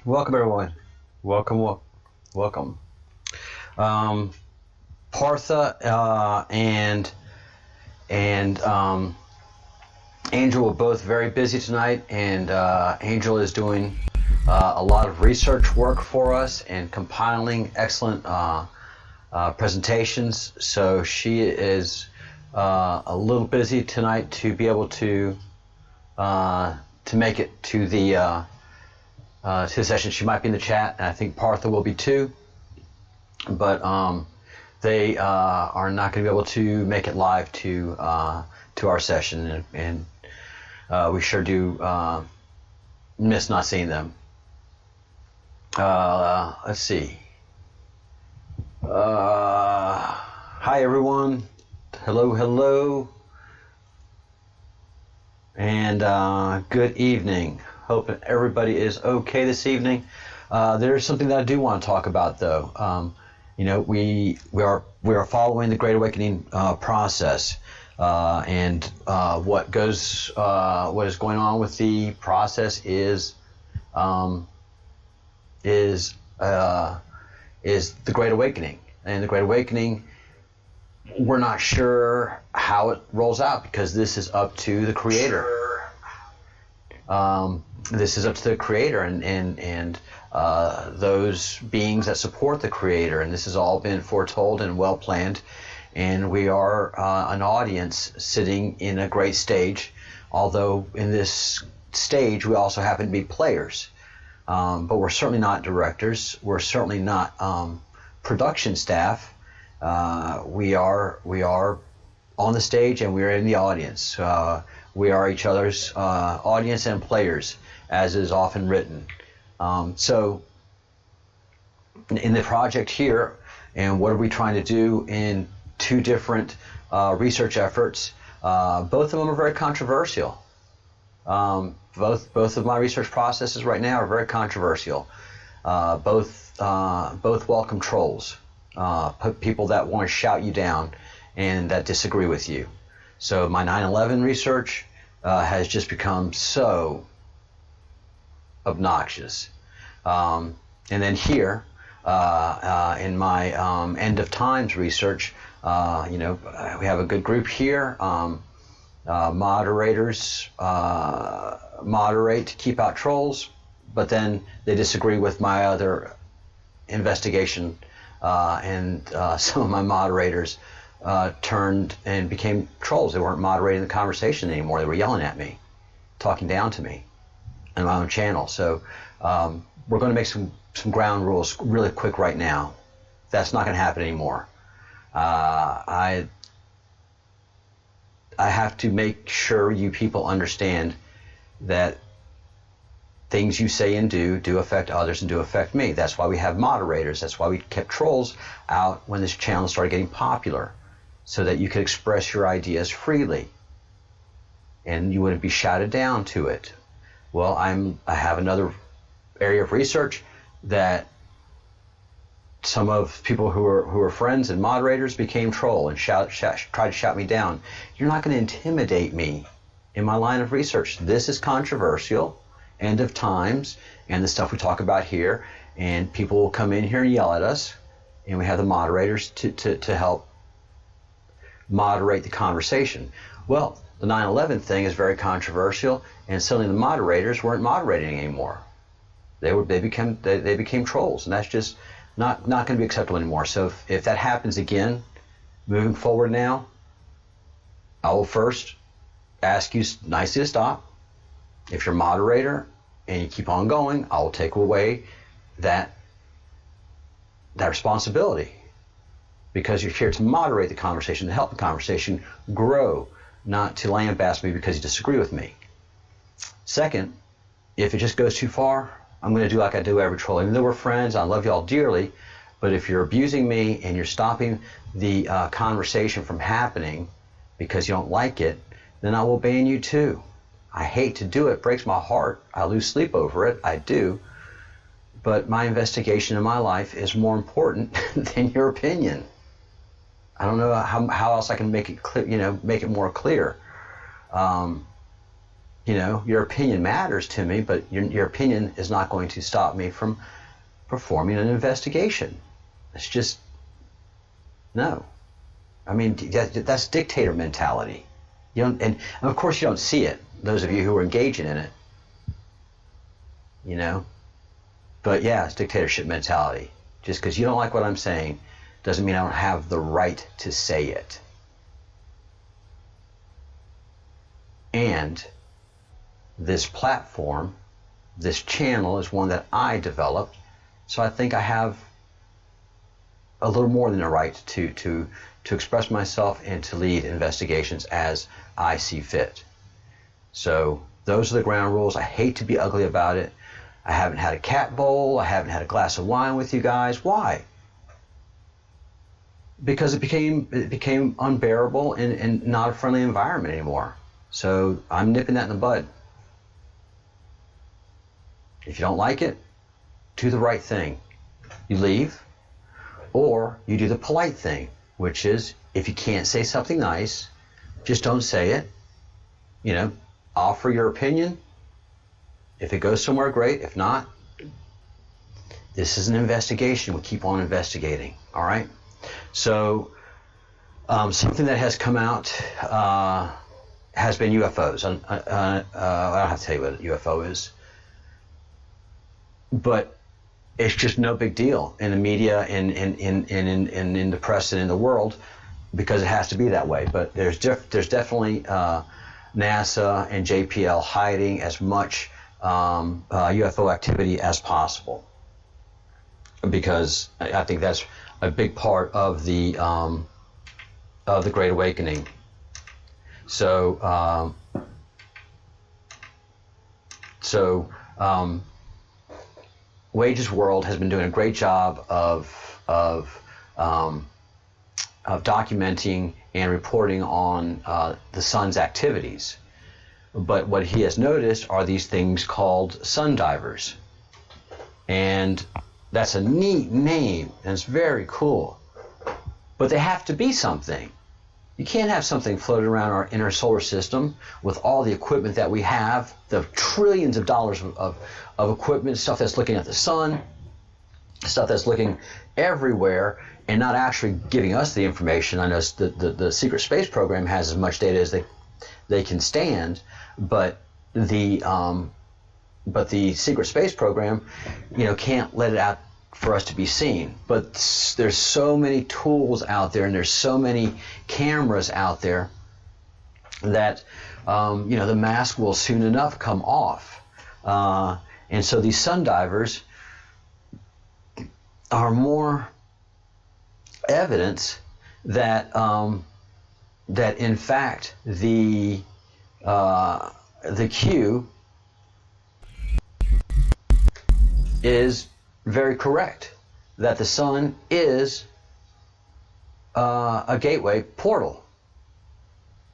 Welcome everyone. Welcome. Partha and Angel were both very busy tonight, and Angel is doing a lot of research work for us and compiling excellent presentations. So she is a little busy tonight to be able to make it to the session. She might be in the chat, and I think Partha will be too. But they are not going to be able to make it live to our session, and we sure do miss not seeing them. Let's see. Hi everyone. Hello, and good evening. Hope everybody is okay this evening. There's something that I do want to talk about, though. We are following the Great Awakening process, and what is going on with the process is the Great Awakening. And the Great Awakening, we're not sure how it rolls out, because this is up to the Creator. This is up to the Creator and those beings that support the Creator, and this has all been foretold and well planned. And we are an audience sitting in a great stage, although in this stage we also happen to be players. But we're certainly not directors. We're certainly not production staff. We are on the stage, and we are in the audience. We are each other's audience and players, as is often written. So in the project here, and what are we trying to do in two different research efforts? Both of them are very controversial. Both of my research processes right now are very controversial. Both welcome trolls, people that want to shout you down and that disagree with you. So my 9/11 research has just become so obnoxious. And then here, in my end of times research, we have a good group here. Moderators moderate to keep out trolls, but then they disagree with my other investigation, and some of my moderators turned and became trolls. They weren't moderating the conversation anymore. They were yelling at me, talking down to me on my own channel. So we're going to make some ground rules really quick right now. That's not going to happen anymore. I have to make sure you people understand that things you say and do affect others and do affect me. That's why we have moderators. That's why we kept trolls out when this channel started getting popular, so that you could express your ideas freely and you wouldn't be shouted down to it. Well, I have another area of research that some of people who are friends and moderators became troll and tried to shout me down. You're not going to intimidate me in my line of research. This is controversial, end of times, and the stuff we talk about here, and people will come in here and yell at us, and we have the moderators to help moderate the conversation. Well, the 9/11 thing is very controversial, and suddenly the moderators weren't moderating anymore. They became trolls, and that's just not going to be acceptable anymore. So if that happens again, moving forward now, I will first ask you nicely to stop. If you're a moderator and you keep on going, I will take away that responsibility, because you're here to moderate the conversation, to help the conversation grow, not to lambaste me because you disagree with me. Second, if it just goes too far, I'm going to do like I do every troll. Even though we're friends, I love y'all dearly, but if you're abusing me and you're stopping the conversation from happening because you don't like it, then I will ban you too. I hate to do it. It breaks my heart. I lose sleep over it. I do. But my investigation in my life is more important than your opinion. I don't know how else I can make it clear, make it more clear. your opinion matters to me, but your opinion is not going to stop me from performing an investigation. It's just, no. I mean, that's dictator mentality. And of course you don't see it, those of you who are engaging in it. But yeah, it's dictatorship mentality. Just because you don't like what I'm saying doesn't mean I don't have the right to say it. And this platform, this channel is one that I developed, so I think I have a little more than a right to express myself and to lead investigations as I see fit. So those are the ground rules. I hate to be ugly about it. I haven't had a cat bowl. I haven't had a glass of wine with you guys. Why? Because it became unbearable and not a friendly environment anymore. So I'm nipping that in the bud. If you don't like it, do the right thing. You leave, or you do the polite thing, which is, if you can't say something nice, just don't say it. Offer your opinion. If it goes somewhere, great. If not, this is an investigation. We keep on investigating. All right. So something that has come out has been UFOs. I don't have to tell you what a UFO is, but it's just no big deal in the media and in the press and in the world, because it has to be that way. But there's definitely NASA and JPL hiding as much UFO activity as possible, because I think that's a big part of the Great Awakening. So Wage's World has been doing a great job of documenting and reporting on the sun's activities. But what he has noticed are these things called sun divers. And that's a neat name, and it's very cool. But they have to be something. You can't have something floating around our inner solar system with all the equipment that we have, the trillions of dollars of equipment, stuff that's looking at the sun, stuff that's looking everywhere, and not actually giving us the information. I know the secret space program has as much data as they can stand, but the secret space program, can't let it out for us to be seen. But there's so many tools out there, and there's so many cameras out there that the mask will soon enough come off. And so these sun divers are more evidence that that in fact the Q is very correct, that the sun is a gateway portal.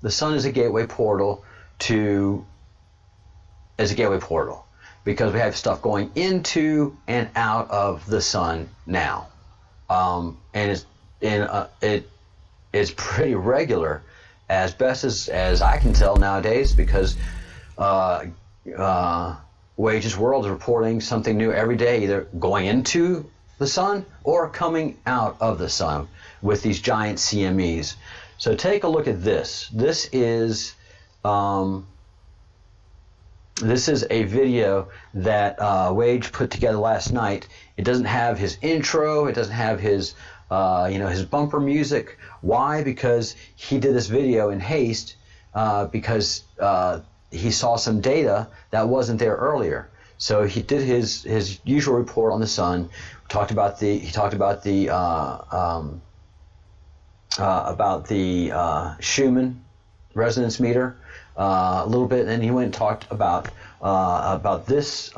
The sun is a gateway portal because we have stuff going into and out of the sun now, and it's pretty regular, as best as I can tell nowadays, because Wage's World is reporting something new every day, either going into the sun or coming out of the sun with these giant CMEs. So take a look at this. This is a video that Wage put together last night. It doesn't have his intro. It doesn't have his his bumper music. Why? Because he did this video in haste because he saw some data that wasn't there earlier. So he did his usual report on the sun. He talked about the Schumann resonance meter a little bit, and then he went and talked about this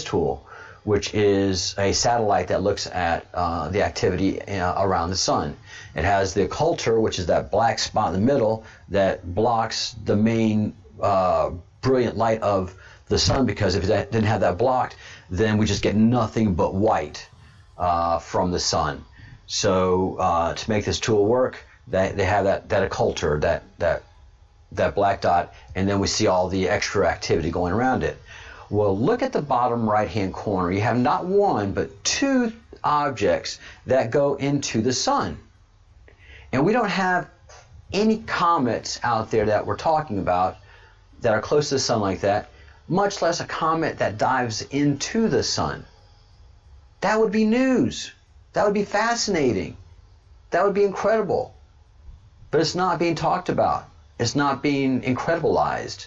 tool, which is a satellite that looks at the activity around the sun. It has the occulter, which is that black spot in the middle that blocks the main brilliant light of the sun, because if it didn't have that blocked, then we just get nothing but white from the sun. So to make this tool work, they have that occulter, that black dot, and then we see all the extra activity going around it. Well, look at the bottom right-hand corner. You have not one, but two objects that go into the sun. And we don't have any comets out there that we're talking about that are close to the sun like that, much less a comet that dives into the sun. That would be news. That would be fascinating. That would be incredible. But it's not being talked about. It's not being incredibilized.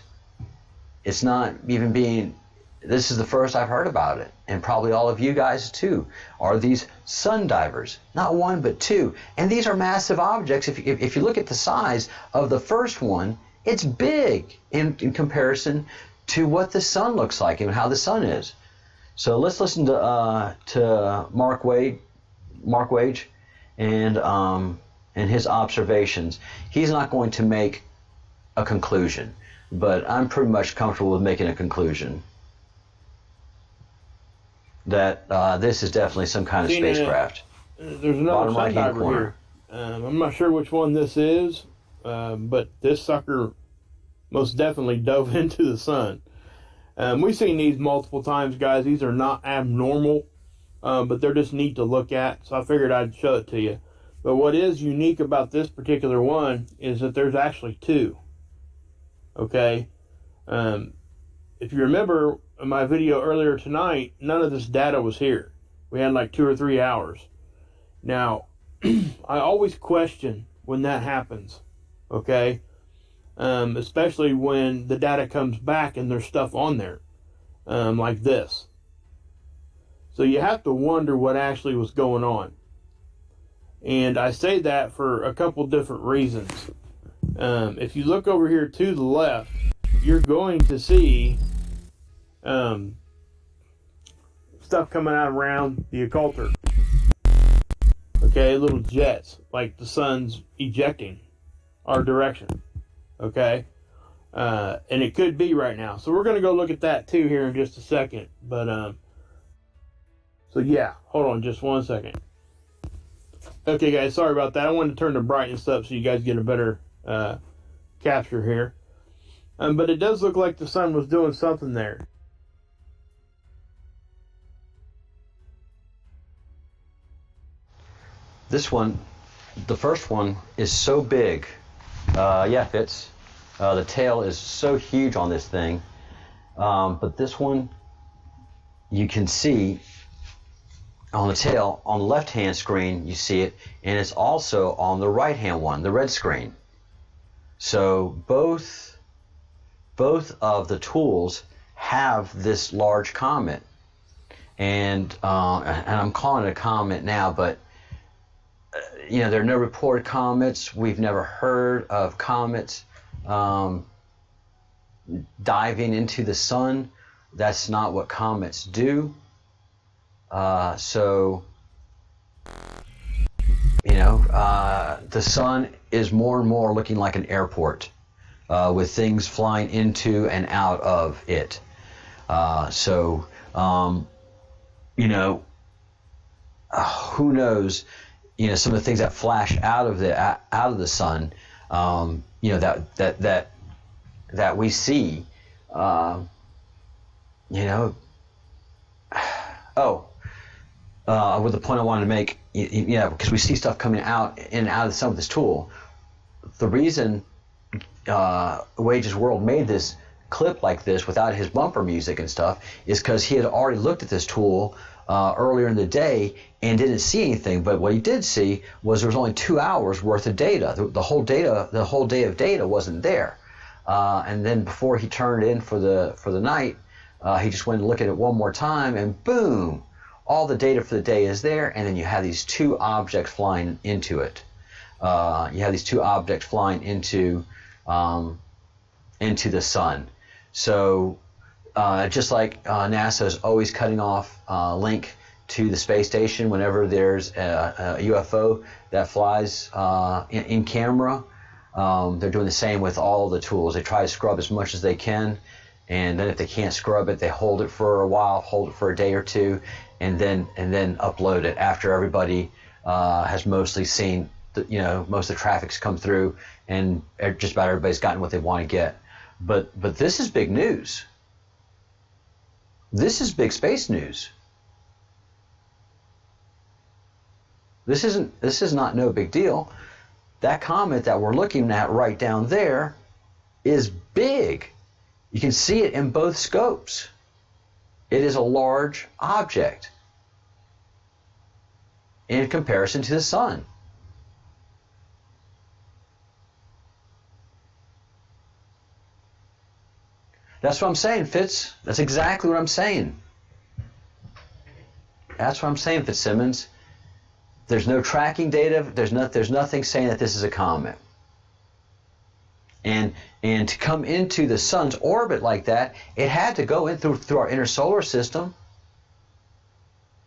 It's not even being, this is the first I've heard about it, and probably all of you guys too, are these sun divers. Not one, but two. And these are massive objects. If you look at the size of the first one, it's big in comparison to what the sun looks like and how the sun is. So let's listen to Mark Wage and his observations. He's not going to make a conclusion, but I'm pretty much comfortable with making a conclusion that this is definitely some kind of spacecraft. There's another sun diver here. I'm not sure which one this is, but this sucker most definitely dove into the sun. We've seen these multiple times, guys. These are not abnormal, but they're just neat to look at, so I figured I'd show it to you. But what is unique about this particular one is that there's actually two. Okay? If you remember in my video earlier tonight, none of this data was here. We had like 2 or 3 hours. Now, I always question when that happens. Okay? Especially when the data comes back and there's stuff on there, like this. So you have to wonder what actually was going on. And I say that for a couple different reasons. If you look over here to the left, you're going to see stuff coming out around the occulter. Okay, little jets, like the sun's ejecting our direction. Okay, and it could be right now. So we're going to go look at that too here in just a second. But so yeah, hold on just 1 second. Okay, guys, sorry about that. I wanted to turn the brightness up so you guys get a better capture here. But it does look like the sun was doing something there. This one, the first one, is so big. Yeah, it fits. The tail is so huge on this thing. But this one, you can see on the tail, on the left-hand screen, you see it, and it's also on the right-hand one, the red screen. So both of the tools have this large comet. And I'm calling it a comet now, but you know, there are no reported comets. We've never heard of comets diving into the sun. That's not what comets do. So, you know, the sun is more and more looking like an airport with things flying into and out of it. You know, who knows? You know, some of the things that flash out of the sun, you know, that we see, you know. With the point I wanted to make, yeah, because we see stuff coming out in and out of the sun with this tool. The reason Wage's World made this clip like this without his bumper music and stuff is because he had already looked at this tool earlier in the day and didn't see anything. But what he did see was there was only 2 hours worth of data. The whole day of data wasn't there. And then before he turned in for the night, he just went and looked at it one more time, and boom, all the data for the day is there. And then you have these two objects flying into it. You have these two objects flying into the sun. So just like NASA is always cutting off link to the space station whenever there's a UFO that flies in camera, they're doing the same with all the tools. They try to scrub as much as they can, and then if they can't scrub it, they hold it for a while, hold it for a day or two, and then upload it after everybody has mostly seen most of the traffic's come through, and just about everybody's gotten what they want to get. But this is big news. This is big space news. This is not no big deal. That comet that we're looking at right down there is big. You can see it in both scopes. It is a large object in comparison to the sun. That's what I'm saying, Fitz. That's exactly what I'm saying. That's what I'm saying, Fitzsimmons. There's no tracking data. There's nothing saying that this is a comet. And to come into the sun's orbit like that, it had to go in through our inner solar system.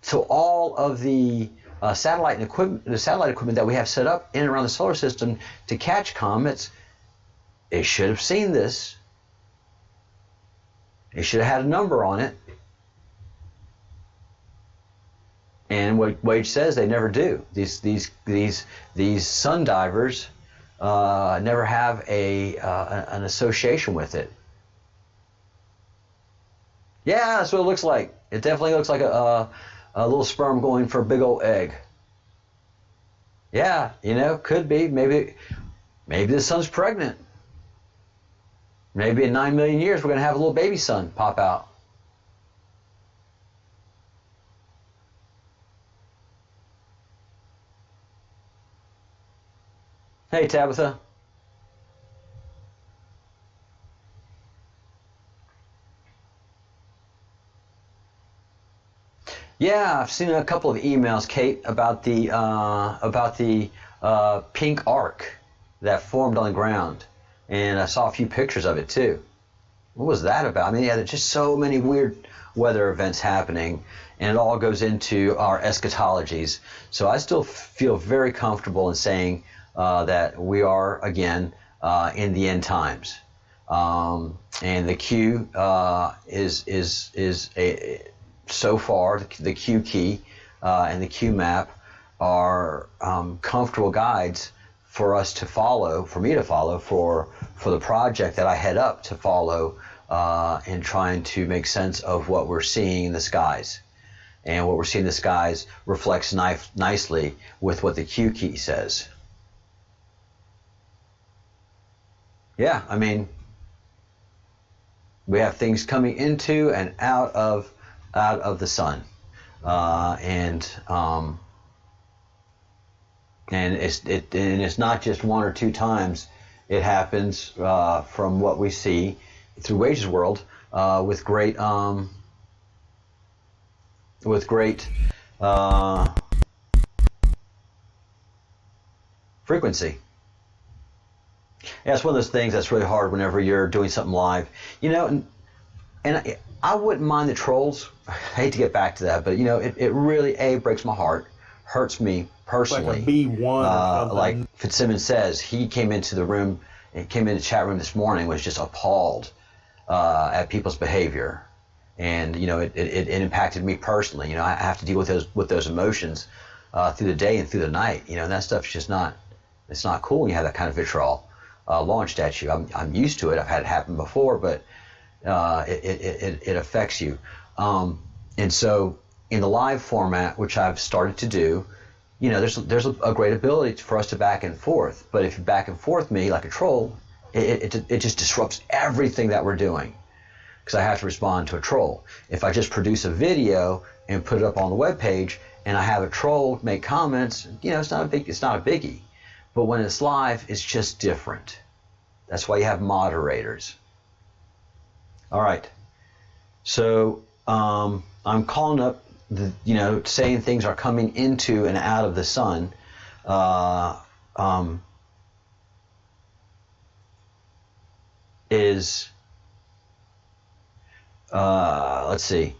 So all of the satellite equipment that we have set up in and around the solar system to catch comets, it should have seen this. It should have had a number on it. And what Wage says, they never do. These sun divers never have an association with it. Yeah, that's what it looks like. It definitely looks like a little sperm going for a big old egg. Yeah, could be. Maybe the sun's pregnant. Maybe in 9 million years we're going to have a little baby sun pop out. Hey, Tabitha. Yeah, I've seen a couple of emails, Kate, about the pink arc that formed on the ground, and I saw a few pictures of it too. What was that about? I mean, yeah, there's just so many weird weather events happening, and it all goes into our eschatologies. So I still feel very comfortable in saying that we are again in the end times, and the Q is so far the Q key and the Q map are comfortable guides for us to follow, for me to follow, for the project that I head up to follow in trying to make sense of what we're seeing in the skies. And what we're seeing in the skies reflects nicely with what the Q key says. Yeah, I mean, we have things coming into and out of the sun, and it's not just one or two times. It happens from what we see through Wage's world with great frequency. Yeah, it's one of those things that's really hard whenever you're doing something live, and I wouldn't mind the trolls. I hate to get back to that, but it really breaks my heart, hurts me personally. Like a B1 like Fitzsimmons says, he came into the room, came into the chat room this morning, was just appalled at people's behavior, and it impacted me personally. I have to deal with those emotions through the day and through the night. And that stuff's just not. It's not cool when you have that kind of vitriol launched at you. I'm used to it. I've had it happen before, but it affects you. And so in the live format, which I've started to do, there's a great ability for us to back and forth. But if you back and forth me like a troll, it just disrupts everything that we're doing, because I have to respond to a troll. If I just produce a video and put it up on the web page and I have a troll make comments, it's not a biggie. But when it's live, it's just different. That's why you have moderators. All right. So I'm calling up saying things are coming into and out of the sun. Let's see.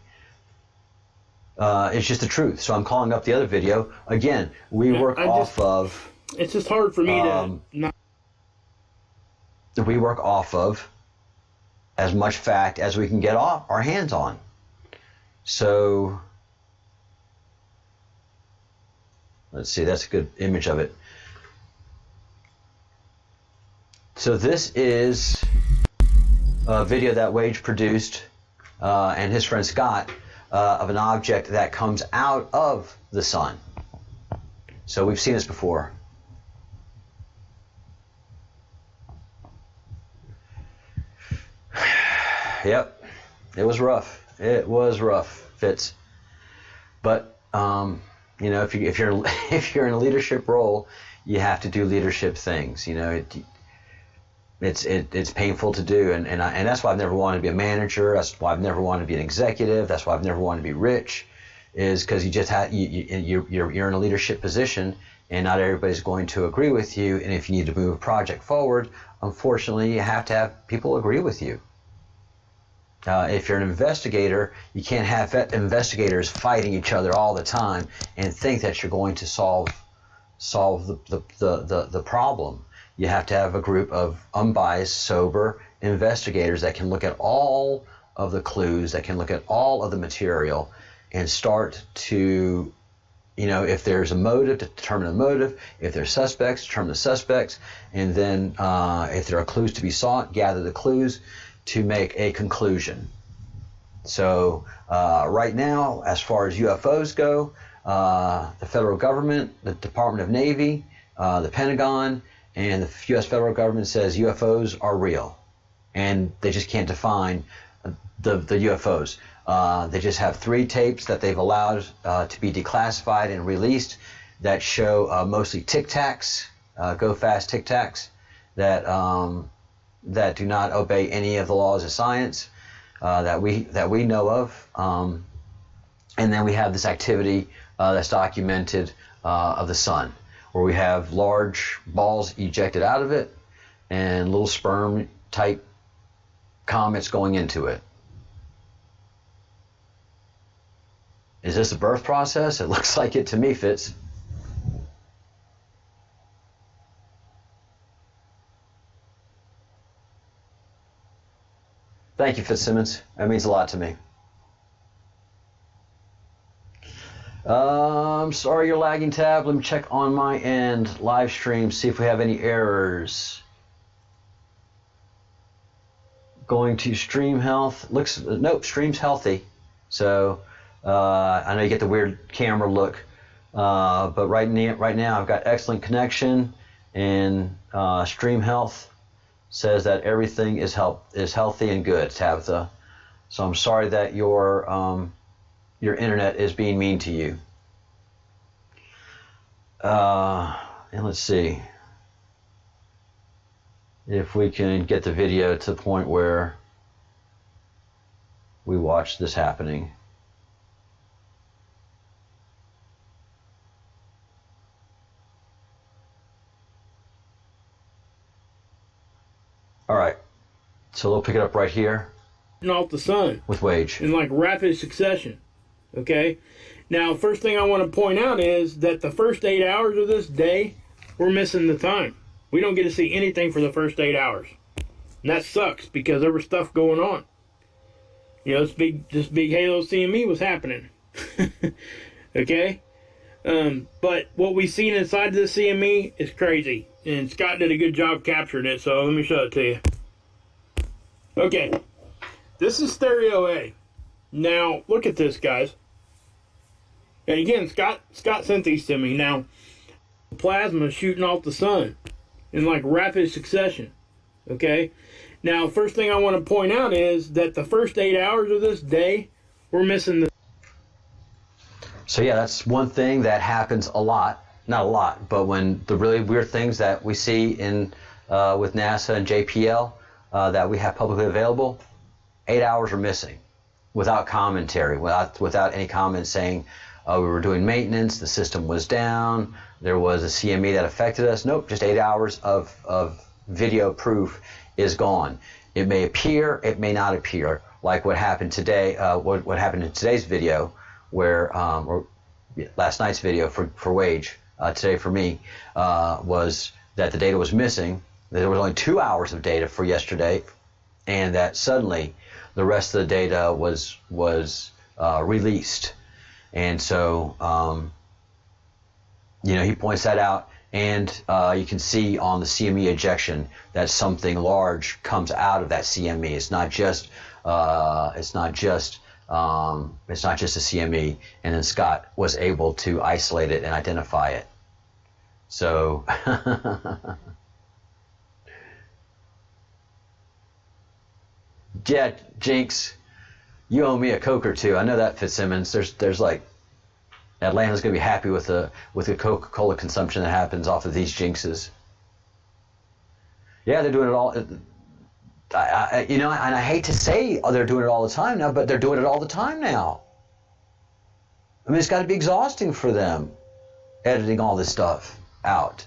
It's just the truth. So I'm calling up the other video. Again, we work off of... It's just hard for me to not... We work off of as much fact as we can get our hands on. So... Let's see, that's a good image of it. So this is a video that Wage produced and his friend Scott of an object that comes out of the sun. So we've seen this before. Yep, it was rough. It was rough, Fitz. But you know, if you're in a leadership role, you have to do leadership things. You know, it's painful to do, and that's why I've never wanted to be a manager. That's why I've never wanted to be an executive. That's why I've never wanted to be rich, is because you just have you're in a leadership position, and not everybody's going to agree with you. And if you need to move a project forward, unfortunately, you have to have people agree with you. If you're an investigator, you can't have investigators fighting each other all the time and think that you're going to solve the problem. You have to have a group of unbiased, sober investigators that can look at all of the clues, that can look at all of the material, and start to, you know, if there's a motive, to determine the motive. If there's suspects, determine the suspects, and then if there are clues to be sought, gather the clues to make a conclusion. So right now, as far as UFOs go, the federal government, the Department of Navy, the Pentagon, and the U.S. federal government says UFOs are real, and they just can't define the UFOs. They just have 3 tapes that they've allowed to be declassified and released that show mostly Tic Tacs, go fast Tic Tacs, that do not obey any of the laws of science that we know of, and then we have this activity that's documented of the sun, where we have large balls ejected out of it and little sperm type comets going into it. Is this a birth process? It looks like it to me, Fitz. Thank you, Fitzsimmons. That means a lot to me. I'm sorry you're lagging, Tab. Let me check on my end. Live stream, see if we have any errors. Going to stream health. Nope, stream's healthy. So I know you get the weird camera look, but right now I've got excellent connection, and stream health says that everything is healthy and good, Tabitha. So I'm sorry that your internet is being mean to you. And let's see if we can get the video to the point where we watch this happening. All right, so they'll pick it up right here. Off the sun. With Wage. In like rapid succession. Okay? Now, first thing I want to point out is that the first 8 hours of this day, we're missing the time. We don't get to see anything for the first 8 hours. And that sucks because there was stuff going on. You know, this big Halo CME was happening. Okay? But what we've seen inside the CME is crazy. And Scott did a good job capturing it, so let me show it to you. Okay. This is stereo A. Now, look at this, guys. And again, Scott sent these to me. Now, plasma is shooting off the sun in like rapid succession. Okay? Now, first thing I want to point out is that the first 8 hours of this day, we're missing the... So yeah, that's one thing that happens a lot. Not a lot, but when the really weird things that we see in with NASA and JPL that we have publicly available, 8 hours are missing without commentary, without any comments saying we were doing maintenance, the system was down, there was a CME that affected us. Nope, just 8 hours of video proof is gone. It may appear, it may not appear, like what happened today, what happened in today's video, where or last night's video for Wage. Today for me was that the data was missing. There was only 2 hours of data for yesterday, and that suddenly the rest of the data was released. And so, you know, he points that out, And you can see on the CME ejection that something large comes out of that CME. It's not just a CME. And then Scott was able to isolate it and identify it. So yeah, Jinx, you owe me a Coke or two. I know that, Fitzsimmons. There's like, Atlanta's gonna be happy with the Coca-Cola consumption that happens off of these jinxes. Yeah, they're doing it all. And I hate to say they're doing it all the time now, but they're doing it all the time now. I mean, it's got to be exhausting for them, editing all this stuff out.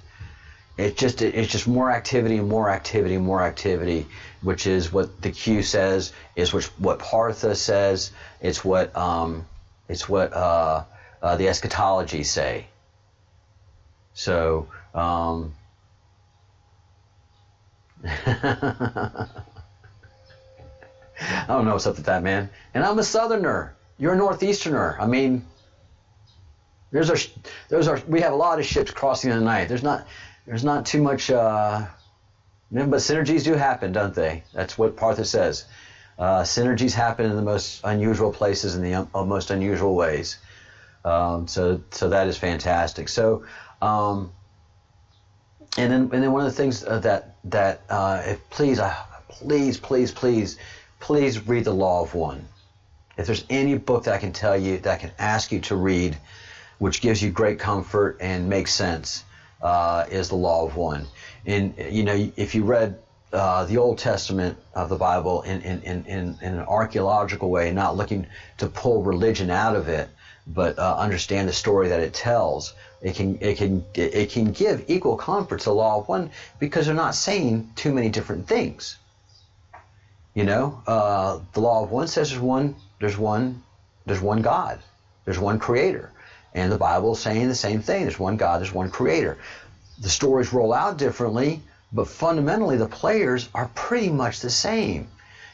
It's just more activity and more activity and more activity, which is what the Q says, is what Partha says, it's what the eschatology say. So I don't know what's up with that, man. And I'm a Southerner. You're a Northeasterner. I mean, we have a lot of ships crossing in the night. There's not too much, but synergies do happen, don't they? That's what Partha says. Synergies happen in the most unusual places in the most unusual ways. So that is fantastic. So, and then one of the things please read The Law of One. If there's any book that I can tell you, that I can ask you to read, which gives you great comfort and makes sense, is The Law of One. And if you read the Old Testament of the Bible in an archaeological way, not looking to pull religion out of it, but understand the story that it tells, it can give equal comfort to the Law of One, because they're not saying too many different things. The Law of One says there's one God, there's one Creator, and the Bible is saying the same thing. There's one God, there's one Creator. The stories roll out differently, but fundamentally the players are pretty much the same.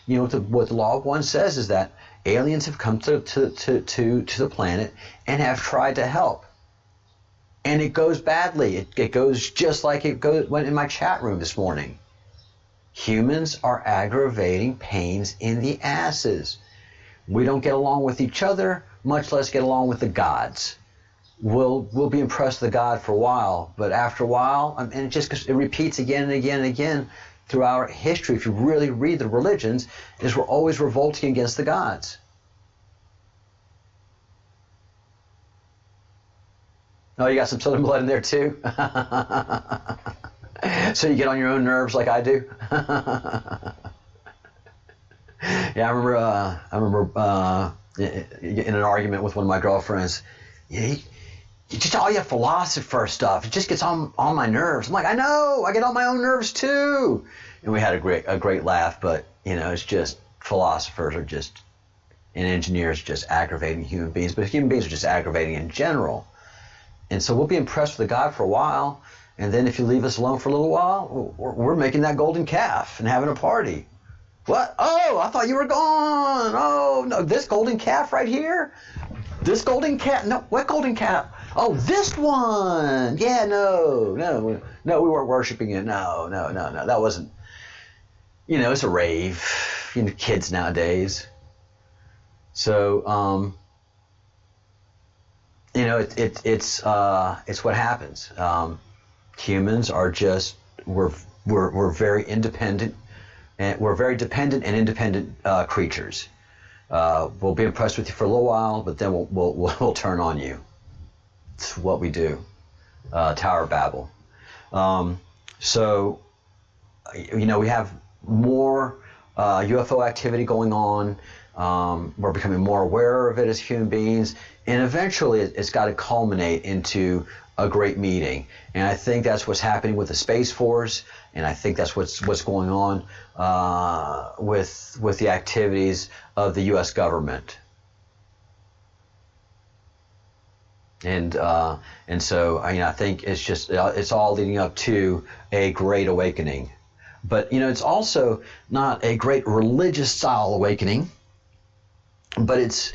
What the Law of One says is that aliens have come to the planet and have tried to help, and it goes badly. It goes just like went in my chat room this morning. Humans are aggravating pains in the asses. We don't get along with each other, much less get along with the gods. We'll be impressed with the God for a while, but after a while, and it repeats again and again and again throughout history. If you really read the religions, is we're always revolting against the gods. Oh, you got some Southern blood in there too? So you get on your own nerves like I do? Yeah, I remember in an argument with one of my girlfriends, just all your philosopher stuff, it just gets on my nerves. I'm like, I know, I get on my own nerves too. And we had a great laugh, but it's just philosophers are just, and engineers just aggravating human beings, but human beings are just aggravating in general. And so we'll be impressed with the God for a while, and then if you leave us alone for a little while, we're making that golden calf and having a party. What? Oh, I thought you were gone. Oh, no, this golden calf right here? This golden calf? No, what golden calf? Oh, this one. Yeah, no, we weren't worshiping it. No. That wasn't, it's a rave. Kids nowadays. So, it's what happens. Humans are just, we're very independent, and we're very dependent and independent creatures. We'll be impressed with you for a little while, but then we'll turn on you. It's what we do. Tower of Babel. So we have more UFO activity going on. We're becoming more aware of it as human beings, and eventually it's got to culminate into a great meeting. And I think that's what's happening with the Space Force, and I think that's what's going on with the activities of the U.S. government. And so I think it's all leading up to a great awakening. But it's also not a great religious style awakening, but it's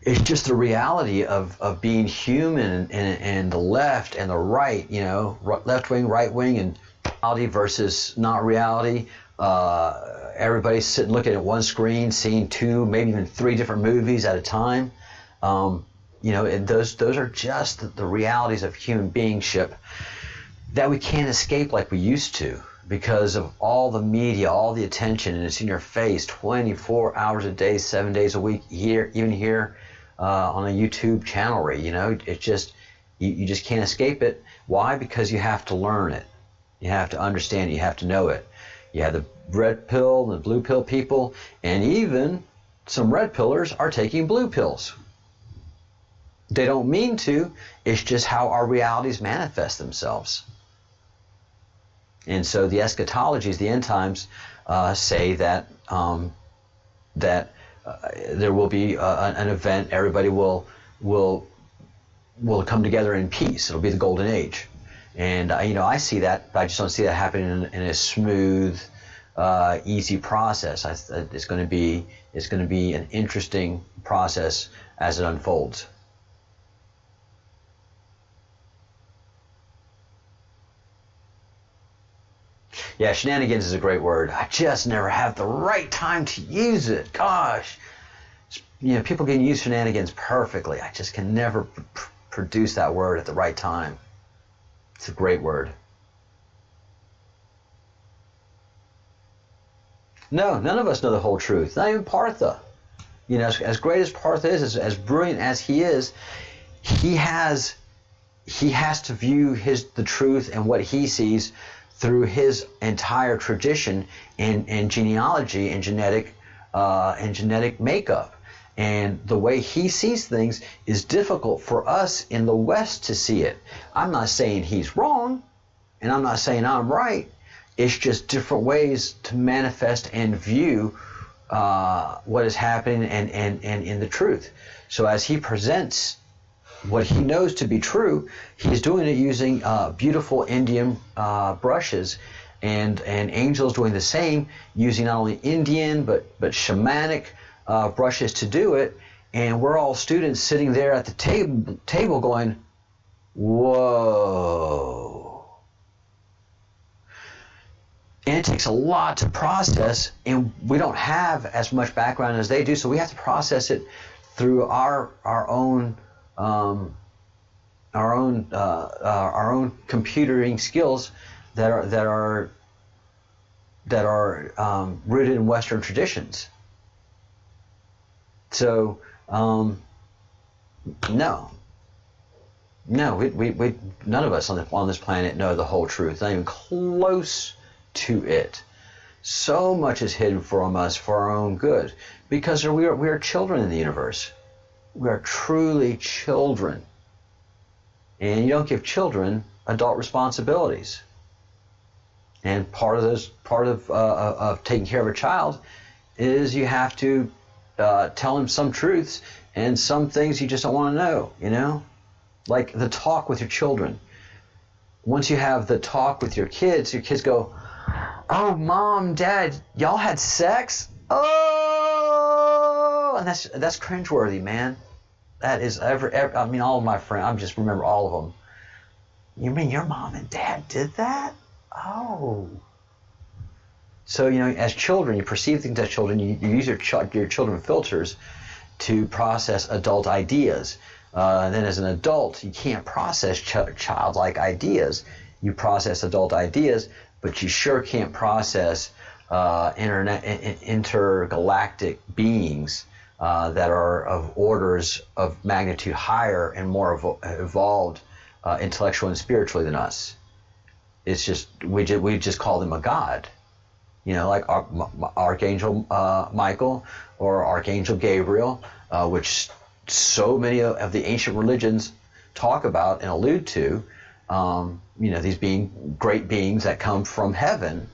it's just the reality of being human, and the left and the right, you know, left wing, right wing, and reality versus not reality. Everybody's sitting looking at one screen, seeing 2, maybe even 3 different movies at a time. You know, and those are just the realities of human beingship that we can't escape like we used to, because of all the media, all the attention, and it's in your face 24 hours a day, 7 days a week, even here on a YouTube channel. You know, it just, you just can't escape it. Why? Because you have to learn it. You have to understand it. You have to know it. You have the red pill and the blue pill people, and even some red pillers are taking blue pills. They don't mean to. It's just how our realities manifest themselves. And so the eschatologies, the end times, say that there will be an event. Everybody will come together in peace. It'll be the golden age. And you know, I see that, but I just don't see that happening in a smooth, easy process. It's going to be an interesting process as it unfolds. Yeah, shenanigans is a great word. I just never have the right time to use it. Gosh, you know, people can use shenanigans perfectly. I just can never produce that word at the right time. It's a great word. No, none of us know the whole truth. Not even Partha. You know, as great as Partha is, as brilliant as he is, he has to view the truth and what he sees through his entire tradition and genealogy and genetic makeup. And the way he sees things is difficult for us in the West to see it. I'm not saying he's wrong, and I'm not saying I'm right. It's just different ways to manifest and view what is happening and in the truth. So as he presents what he knows to be true, he's doing it using beautiful Indian brushes, and Angel's doing the same, using not only Indian but shamanic brushes to do it. And we're all students sitting there at the table going, whoa. And it takes a lot to process, and we don't have as much background as they do, so we have to process it through our own computering skills that are rooted in Western traditions. So no, we none of us on this planet know the whole truth, not even close to it. So much is hidden from us for our own good, because we are children in the universe. We are truly children. And you don't give children adult responsibilities. And part of taking care of a child is you have to tell him some truths and some things you just don't want to know, you know? Like the talk with your children. Once you have the talk with your kids go, "Oh, Mom, Dad, y'all had sex? Oh!" And that's cringeworthy, man. That is I mean, all of my friends, I just remember all of them. You mean your mom and dad did that? Oh. So, you know, as children, you perceive things as children. You use your children filters to process adult ideas. And then as an adult, you can't process childlike ideas. You process adult ideas, but you sure can't process intergalactic beings that are of orders of magnitude higher and more evolved intellectually and spiritually than us. It's just we just call them a god, you know, like Archangel Michael or Archangel Gabriel, which so many of the ancient religions talk about and allude to. You know, these being great beings that come from heaven,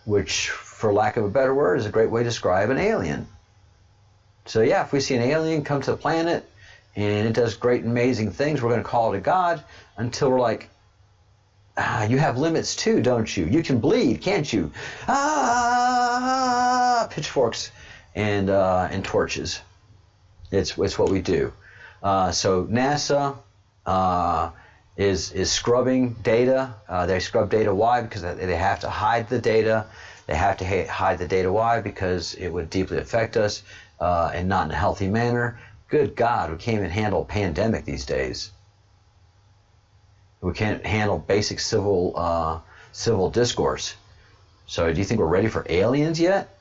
which, for lack of a better word, is a great way to describe an alien. So yeah, if we see an alien come to the planet and it does great and amazing things, we're going to call it a god until we're like, you have limits too, don't you? You can bleed, can't you? Pitchforks and torches. It's what we do. So NASA is scrubbing data. They scrub data. Why? Because they have to hide the data. They have to hide the data. Why? Because it would deeply affect us and not in a healthy manner. Good God, we can't even handle a pandemic these days. We can't handle basic civil discourse. So do you think we're ready for aliens yet?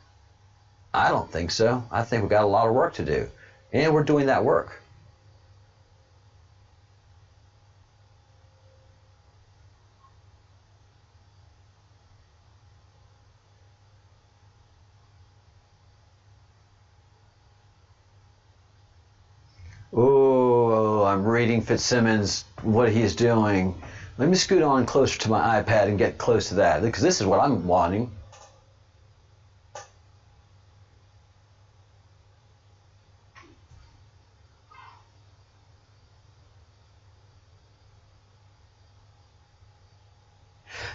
I don't think so. I think we've got a lot of work to do. And we're doing that work. Oh, I'm reading Fitzsimmons, what he's doing. Let me scoot on closer to my iPad and get close to that, because this is what I'm wanting.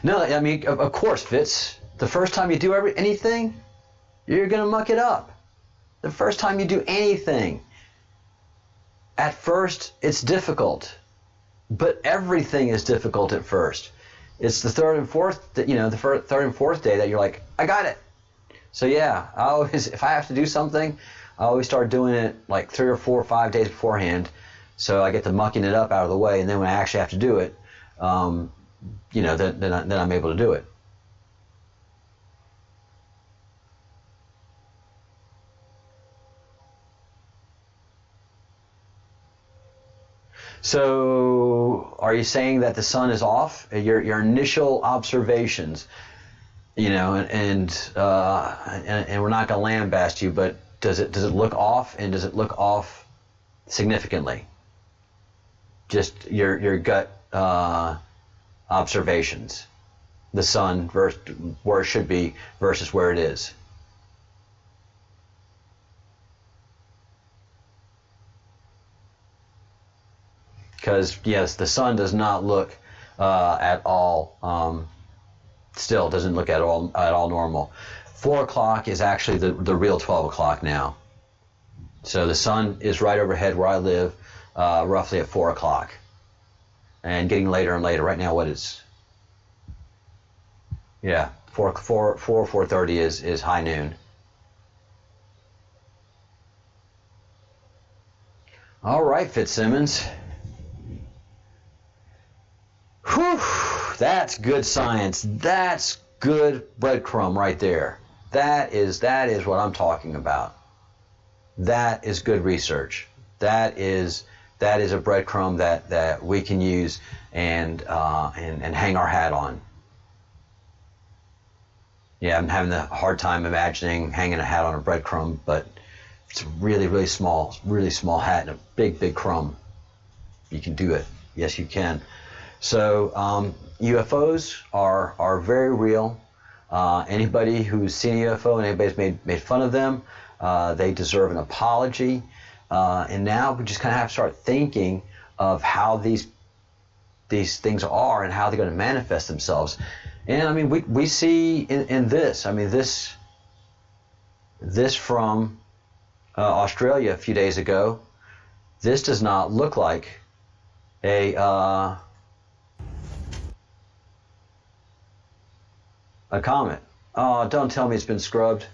No, I mean, of course, Fitz. The first time you do anything, you're going to muck it up. The first time you do anything, at first, it's difficult. But everything is difficult at first. It's the third and fourth day that you're like, I got it. So yeah, if I have to do something, I always start doing it like 3 or 4 or 5 days beforehand. So I get the mucking it up out of the way, and then when I actually have to do it, then I'm able to do it. So, are you saying that the sun is off? Your initial observations, and we're not going to lambast you, but does it look off, and does it look off significantly? Just your gut observations, the sun versus where it should be versus where it is. Because yes, the sun does not look at all. Still doesn't look at all normal. 4 o'clock is actually the real 12 o'clock now. So the sun is right overhead where I live, roughly at 4 o'clock, and getting later and later. Right now, what is? Yeah, 4:30 is high noon. All right, Fitzsimmons. Whew, that's good science. That's good breadcrumb right there. That is what I'm talking about. That is good research. That is a breadcrumb that we can use and hang our hat on. Yeah, I'm having a hard time imagining hanging a hat on a breadcrumb, but it's a really small hat and a big crumb. You can do it. Yes, you can. So UFOs are very real. Anybody who's seen a UFO and anybody's made fun of them, they deserve an apology. And now we just kind of have to start thinking of how these things are and how they're going to manifest themselves. And I mean, we see in this. I mean, this from Australia a few days ago. This does not look like a comet. Oh, don't tell me it's been scrubbed.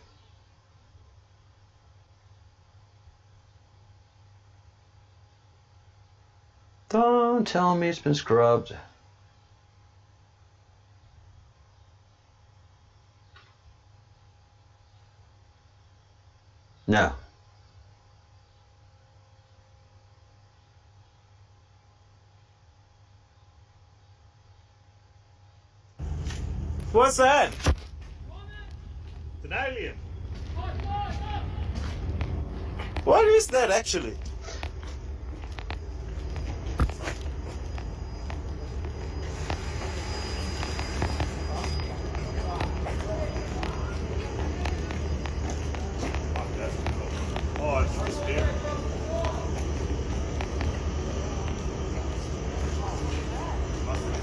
Don't tell me it's been scrubbed. No. What's that? It's an alien. What is that actually? Oh, it's just here.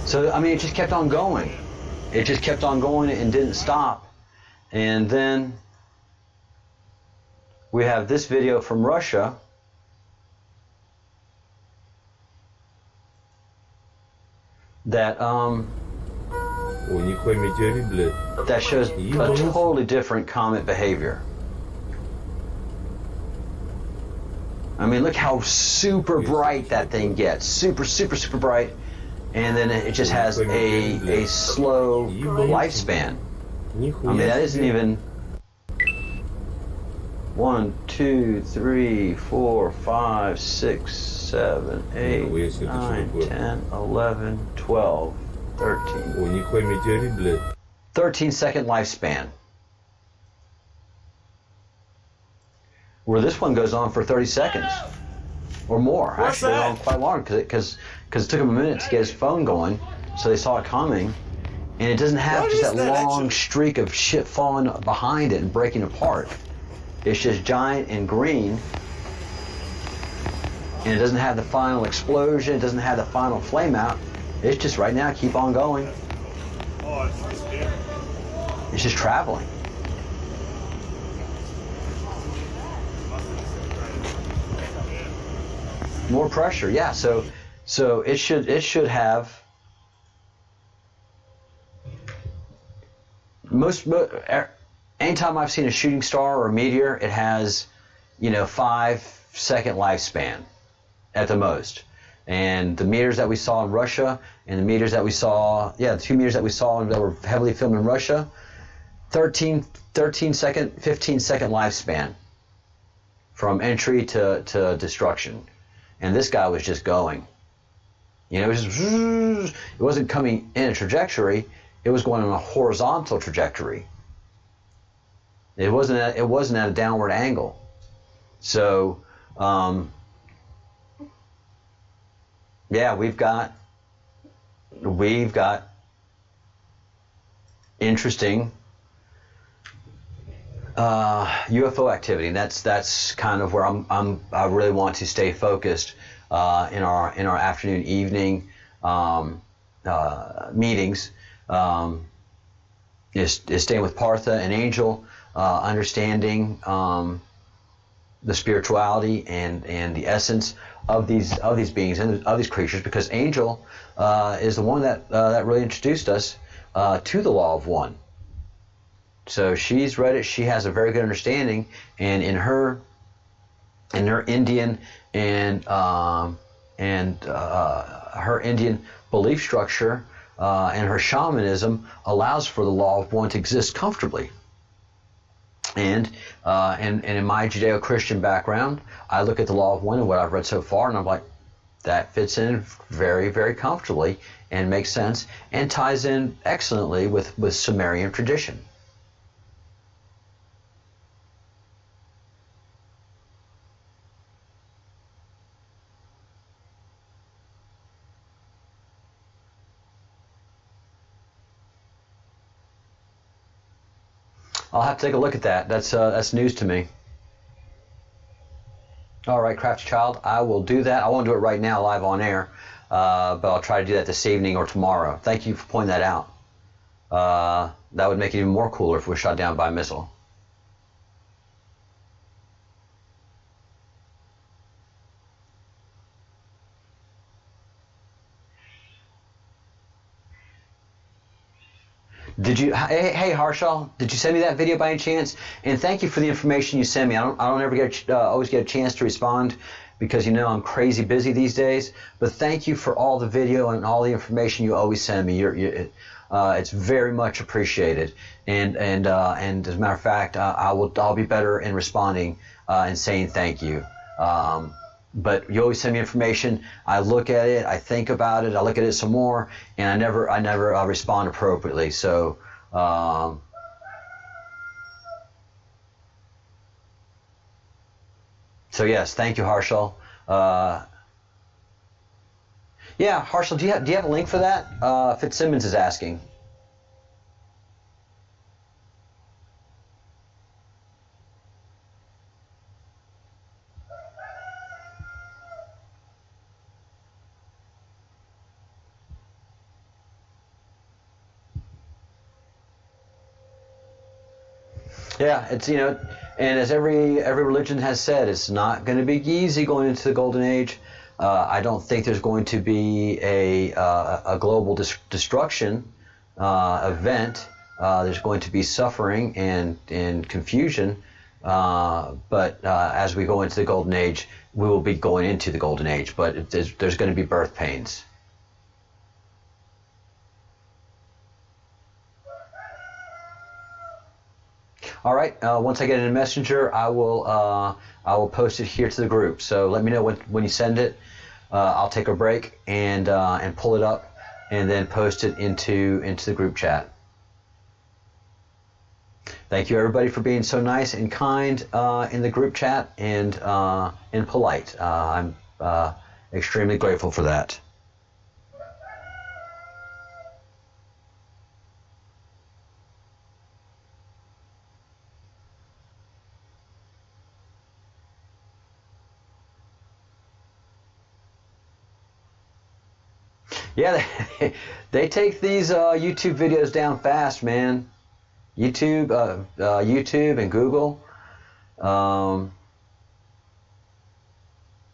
So, I mean, it just kept on going. It just kept on going and didn't stop. And then we have this video from Russia that that shows a totally different comet behavior. I mean, look how super bright that thing gets. Super, super, super bright. And then it just has a slow lifespan. I mean, that isn't even 1, 2, 3, 4, 5, 6, 7, 8, 9, 10, 11, 12, 13. 13-second lifespan. Where this one goes on for 30 seconds or more. What's Actually, that? on quite long because it took him a minute to get his phone going, so they saw it coming, and it doesn't have What just is that that long actually? streak of shit falling behind it and breaking apart. It's just giant and green, and it doesn't have the final explosion. It doesn't have the final flame out. It's just right now, keep on going. Oh, it's right there. It's just traveling. More pressure, yeah. So it should have anytime I've seen a shooting star or a meteor, it has 5-second lifespan at the most. And the meteors that we saw in Russia and the meteors that we saw, the 2 meteors that we saw that were heavily filmed in Russia, 13 second, 15-second lifespan from entry to destruction. And this guy was just going. It was just, it wasn't coming in a trajectory, it was going on a horizontal trajectory. It wasn't at a downward angle. So we've got interesting UFO activity, and that's kind of where I really want to stay focused in our afternoon, evening meetings. Is staying with Partha and Angel, understanding the spirituality and the essence of these beings and of these creatures, because Angel is the one that really introduced us to the Law of One. So she's read it. She has a very good understanding, and in her Indian and her Indian belief structure and her shamanism allows for the Law of One to exist comfortably. And in my Judeo-Christian background, I look at the Law of One and what I've read so far, and I'm like, that fits in very, very comfortably and makes sense and ties in excellently with Sumerian tradition. I'll have to take a look at that. That's news to me. All right, Crafty Child, I will do that. I won't do it right now live on air, but I'll try to do that this evening or tomorrow. Thank you for pointing that out. That would make it even more cooler if we were shot down by a missile. Did you? Hey, Harshal, did you send me that video by any chance? And thank you for the information you send me. I don't ever always get a chance to respond because I'm crazy busy these days. But thank you for all the video and all the information you always send me. It's very much appreciated. And as a matter of fact, I'll be better in responding and saying thank you. But you always send me information. I look at it, I think about it, I look at it some more, and I never respond appropriately. So yes, thank you, Harshal. Harshal, do you have a link for that? Fitzsimmons is asking. Yeah, it's and as every religion has said, it's not going to be easy going into the golden age. I don't think there's going to be a global destruction event. There's going to be suffering and confusion. But as we go into the golden age, we will be going into the golden age. But there's going to be birth pains. All right. Once I get it in Messenger, I will post it here to the group. So let me know when you send it. I'll take a break and pull it up, and then post it into the group chat. Thank you, everybody, for being so nice and kind in the group chat and polite. I'm extremely grateful for that. Yeah, they take these YouTube videos down fast, man. YouTube and Google.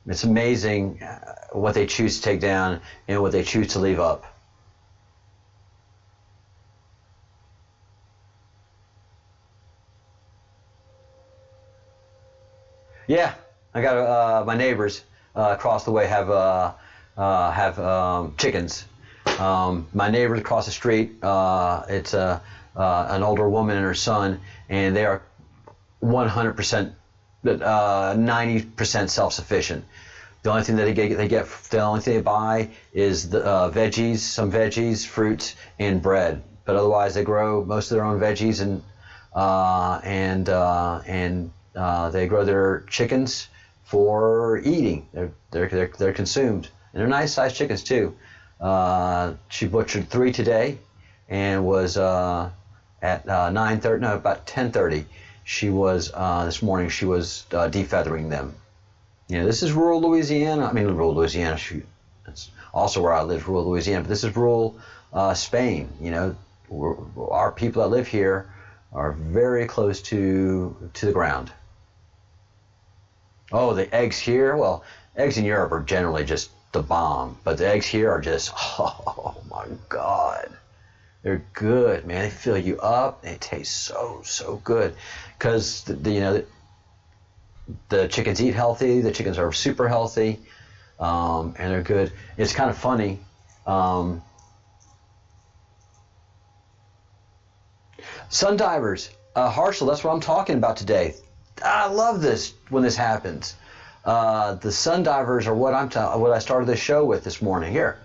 It's amazing what they choose to take down and what they choose to leave up. Yeah, I got my neighbors across the way have chickens. My neighbors across the street, it's an older woman and her son, and they are 100%, 90% self-sufficient. The only thing that the only thing they buy is the veggies, some veggies, fruits, and bread. But otherwise, they grow most of their own veggies and they grow their chickens for eating. They're consumed, and they're nice-sized chickens too. She butchered 3 today, and was at 9:30, no, about 10:30. She was this morning. She was defeathering them. You know, this is rural Louisiana. I mean, rural Louisiana. Shoot, that's also where I live, rural Louisiana. But this is rural Spain. You know, our people that live here are very close to the ground. Oh, the eggs here. Well, eggs in Europe are generally just the bomb, but the eggs here are just, oh my God, they're good, man. They fill you up. They taste so good, because the chickens eat healthy. The chickens are super healthy, and they're good. It's kind of funny. Sun divers, Harshal, that's what I'm talking about today. I love this when this happens. The sun divers are what I started this show with this morning. Here,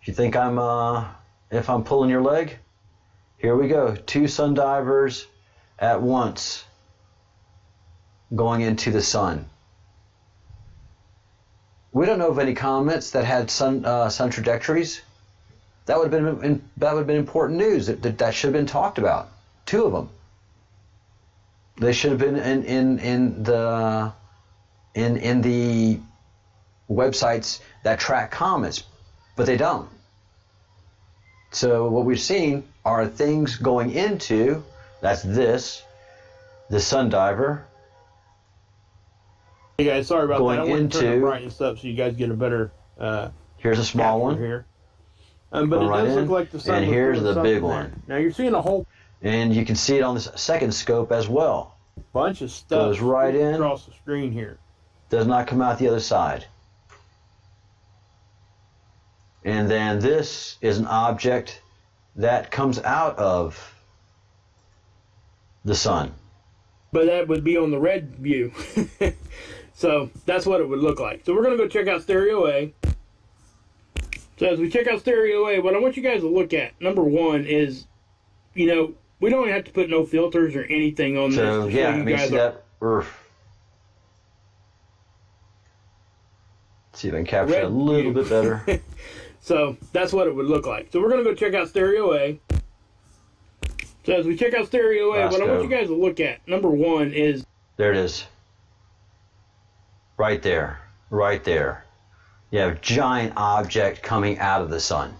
you think if I'm pulling your leg? Here we go. 2 sun divers at once going into the sun. We don't know of any comets that had sun trajectories. That would have been important news. That should have been talked about. 2 of them. They should have been in the websites that track comets, but they don't. So what we've seen are things going into, the sun diver. Hey guys, sorry about going that. I want to turn the into, brightness up so you guys get a better. Here's a small one here. But it does look like the sun. And here's the big one. Now you're seeing a whole. And you can see it on the second scope as well. Bunch of stuff goes right in across the screen here. Does not come out the other side. And then this is an object that comes out of the sun. But that would be on the red view. So that's what it would look like. So we're going to go check out Stereo A. So as we check out Stereo A, what I want you guys to look at, number one, is, we don't have to put no filters or anything on this. So yeah, I mean, see that? See if I can capture it a little bit better. So that's what it would look like. So we're going to go check out Stereo A. So as we check out Stereo A, what I want you guys to look at, number one, is... There it is. Right there. Right there. You have a giant object coming out of the sun.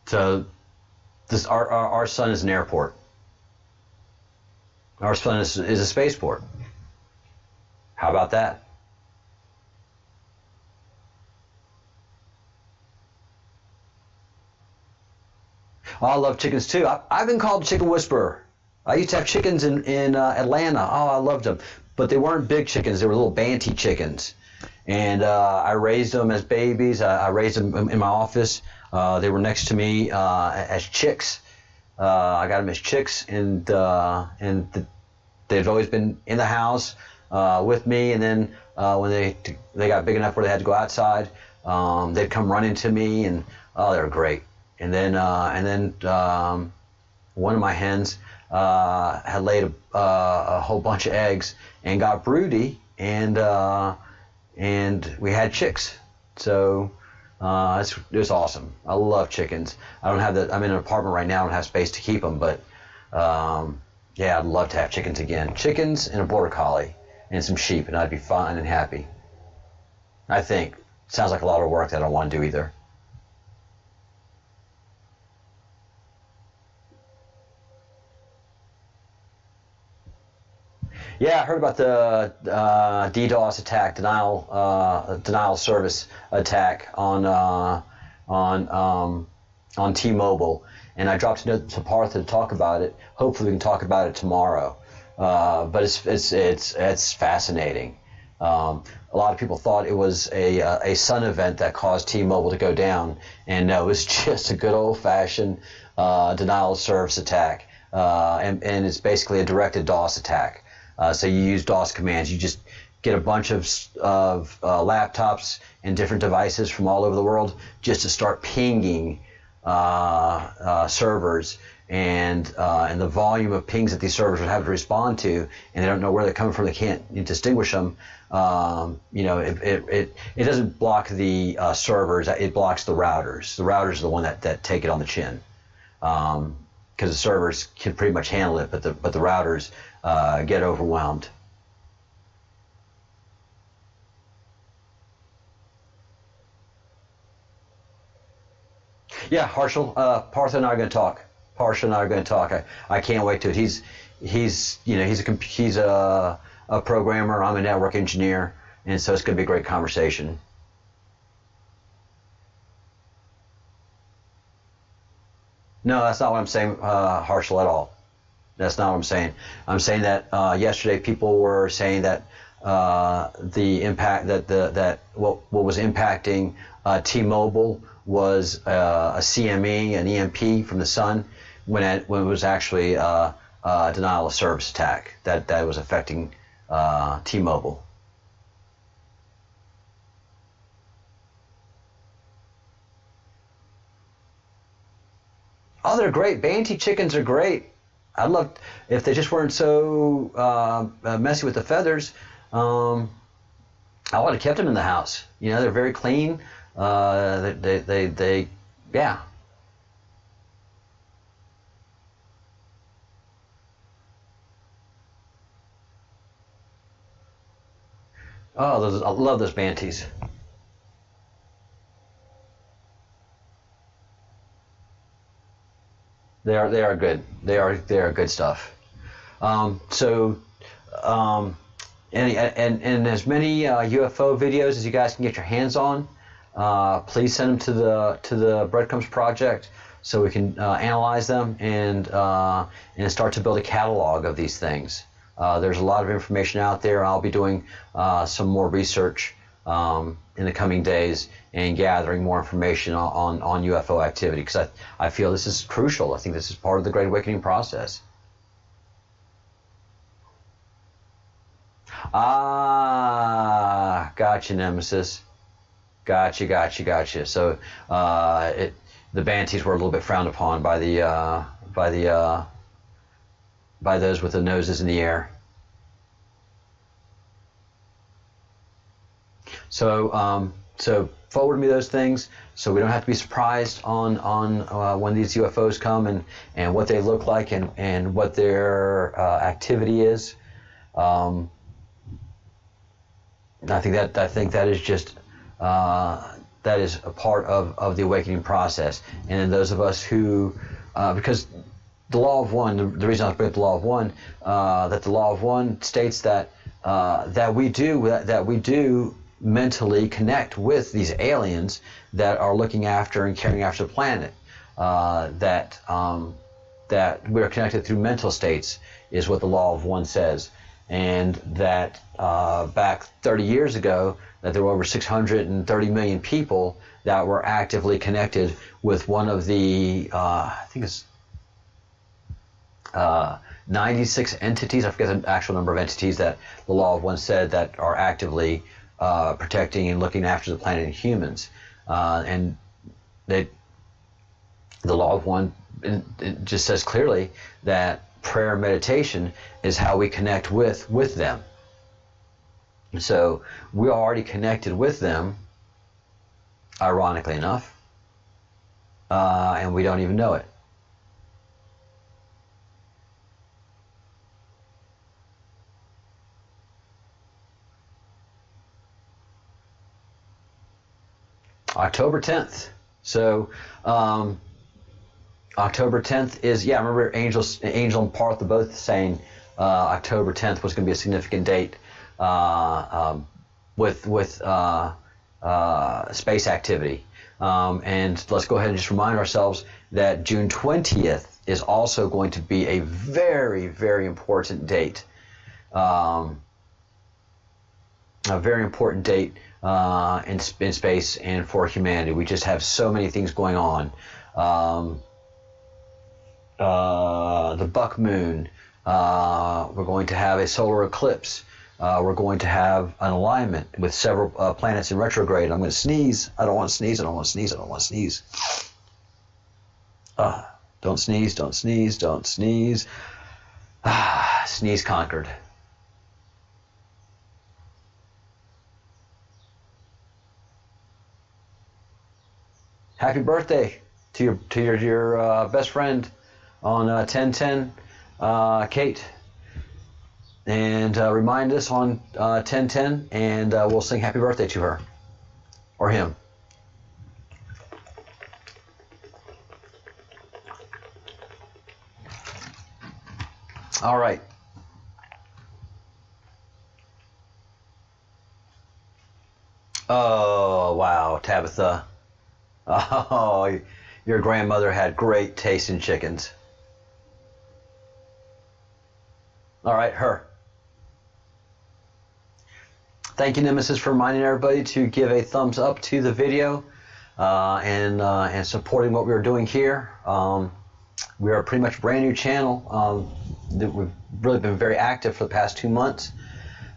So this our sun is an airport. Our sun is a spaceport. How about that? Oh, I love chickens too. I've been called chicken whisperer. I used to have chickens in Atlanta. Oh, I loved them. But they weren't big chickens. They were little banty chickens. And I raised them as babies. I raised them in my office. They were next to me as chicks. I got them as chicks, and they've always been in the house with me. And then when they got big enough where they had to go outside, they'd come running to me, and oh, they were great. And then one of my hens had laid a whole bunch of eggs and got broody, and we had chicks. So it was awesome. I love chickens. I'm in an apartment right now. I don't have space to keep them, but yeah, I'd love to have chickens again. Chickens and a border collie and some sheep, and I'd be fine and happy. I think. Sounds like a lot of work that I don't want to do either. Yeah, I heard about the DDoS attack, denial of service attack on T-Mobile, and I dropped a note to Partha to talk about it. Hopefully, we can talk about it tomorrow. But it's fascinating. A lot of people thought it was a sun event that caused T-Mobile to go down, and no, it was just a good old-fashioned denial of service attack, and it's basically a directed DOS attack. So you use DOS commands. You just get a bunch of laptops and different devices from all over the world just to start pinging servers, and the volume of pings that these servers would have to respond to, and they don't know where they're coming from. They can't distinguish them. It doesn't block the servers. It blocks the routers. The routers are the one that take it on the chin. Because the servers can pretty much handle it, but the routers get overwhelmed. Yeah, Harshal, Partha and I are going to talk. Parsha and I are going to talk. I can't wait to it. He's a programmer. I'm a network engineer, and so it's going to be a great conversation. No, that's not what I'm saying, Harshal, at all. That's not what I'm saying. I'm saying that yesterday people were saying that the impact that what was impacting T-Mobile was a CME, an EMP from the sun, when it was actually a denial of service attack that was affecting T-Mobile. Oh, they're great. Banty chickens are great. I'd love if they just weren't so messy with the feathers. I would have kept them in the house. They're very clean. They yeah. Oh, I love those banties. They are good. They are good stuff. And as many UFO videos as you guys can get your hands on, please send them to the Breadcrumbs Project so we can analyze them and start to build a catalog of these things. There's a lot of information out there. I'll be doing some more research in the coming days and gathering more information on UFO activity, because I feel this is crucial. I think this is part of the Great Awakening process. Gotcha, Nemesis. Gotcha. So the Banties were a little bit frowned upon by those with the noses in the air. So forward me those things so we don't have to be surprised on when these UFOs come and what they look like and what their activity is. I think that is just that is a part of the awakening process. And then those of us who because the law of one, the reason I bring up the law of one, that the law of one states that that we do mentally connect with these aliens that are looking after and caring after the planet. That we're connected through mental states is what the law of one says, and that back 30 years ago that there were over 630 million people that were actively connected with one of the I think it's 96 entities. I forget the actual number of entities that the law of one said that are actively protecting and looking after the planet and humans. And the law of one, it just says clearly that prayer and meditation is how we connect with them. So we're already connected with them, ironically enough, and we don't even know it. October 10th. So October 10th is, I remember Angel and Partha both saying October 10th was going to be a significant date with space activity. And let's go ahead and just remind ourselves that June 20th is also going to be a very, very important date. A very important date in space and for humanity. We just have so many things going on. The buck moon. We're going to have a solar eclipse. We're going to have an alignment with several planets in retrograde. I'm going to sneeze. I don't want to sneeze. I don't want to sneeze. I don't want to sneeze. Don't sneeze. Don't sneeze. Don't sneeze. Sneeze conquered. Happy birthday to your best friend on 1010, Kate. And remind us on 1010, and we'll sing happy birthday to her or him. All right. Oh, wow, Tabitha. Oh, your grandmother had great taste in chickens. All right, her. Thank you, Nemesis, for reminding everybody to give a thumbs up to the video and supporting what we're doing here. We are pretty much a brand new channel. We've really been very active for the past 2 months.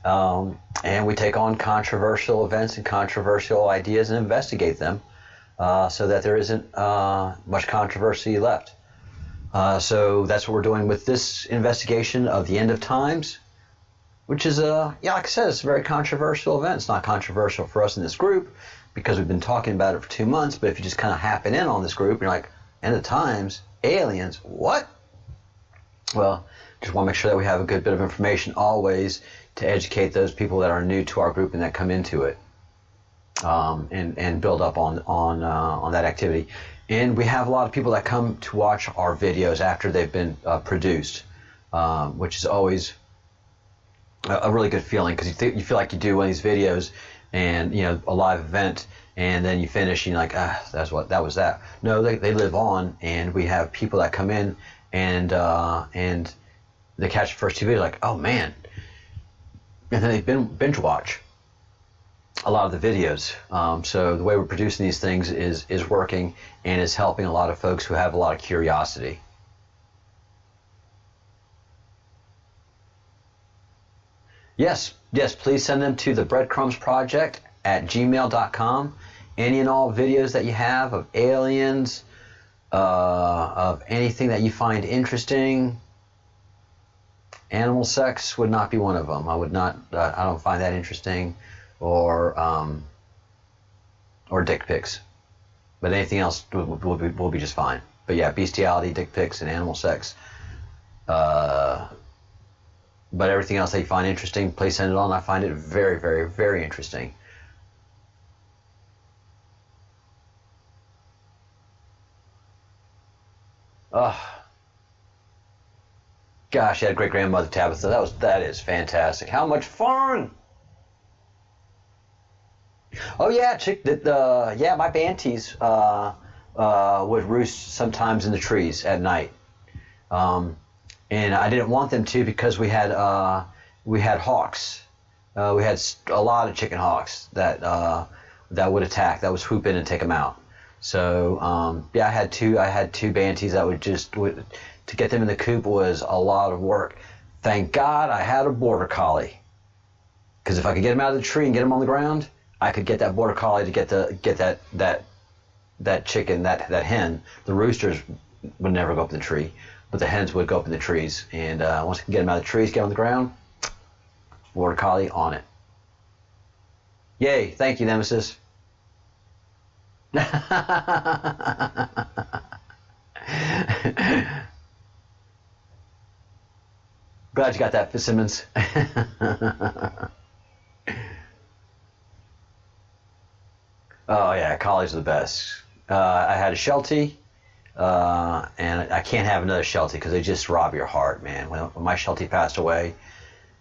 And we take on controversial events and controversial ideas and investigate them. So that there isn't much controversy left. So that's what we're doing with this investigation of the end of times, which is, like I said, it's a very controversial event. It's not controversial for us in this group because we've been talking about it for 2 months, but if you just kind of happen in on this group, you're like, end of times, aliens, what? Well, just want to make sure that we have a good bit of information always to educate those people that are new to our group and that come into it. And build up on that activity. And we have a lot of people that come to watch our videos after they've been produced, which is always a really good feeling because you feel like you do one of these videos and a live event, and then you finish and you're like, that was that. No, they live on, and we have people that come in and they catch the first two videos like, oh man, and then they binge watch a lot of the videos. So the way we're producing these things is working and is helping a lot of folks who have a lot of curiosity. Yes, please send them to the breadcrumbs project at gmail.com. Any and all videos that you have of aliens, of anything that you find interesting. Animal sex would not be one of them. I don't find that interesting. Or dick pics, but anything else will be just fine. But yeah, bestiality, dick pics, and animal sex. But everything else that you find interesting, please send it on. I find it very, very, very interesting. Gosh, you had a great grandmother, Tabitha. That is fantastic. How much fun! Oh yeah, my banties would roost sometimes in the trees at night, and I didn't want them to because we had hawks. We had a lot of chicken hawks that would attack. That would swoop in and take them out. So I had two banties that to get them in the coop was a lot of work. Thank God I had a border collie, because if I could get them out of the tree and get them on the ground, I could get that border collie to get that chicken, that hen. The roosters would never go up in the tree, but the hens would go up in the trees. And once I could get them out of the trees, get on the ground, border collie on it. Yay! Thank you, Nemesis. Glad you got that, Fitzsimmons. Oh yeah, collies are the best. I had a Sheltie, and I can't have another Sheltie because they just rob your heart, man. When my Sheltie passed away,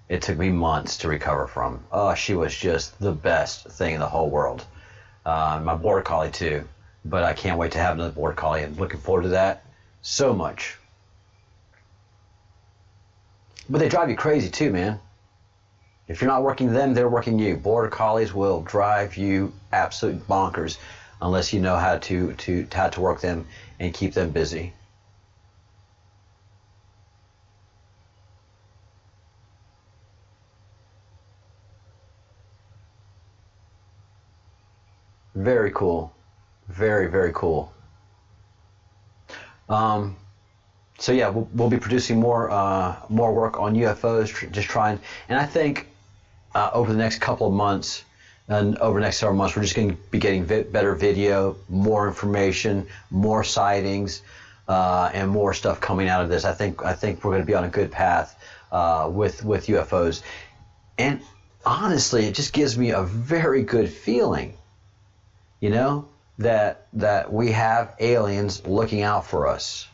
it took me months to recover from. Oh, she was just the best thing in the whole world. My border collie too, but I can't wait to have another border collie. I'm looking forward to that so much. But they drive you crazy too, man. If you're not working them, they're working you. Border collies will drive you absolute bonkers unless you know how to work them and keep them busy. Very cool. Very, very cool. So yeah, we'll be producing more work on UFOs, just trying. And I think over the next couple of months and over the next several months, we're just going to be getting better video, more information, more sightings, and more stuff coming out of this. I think we're going to be on a good path with UFOs. And honestly, it just gives me a very good feeling, you know, that we have aliens looking out for us.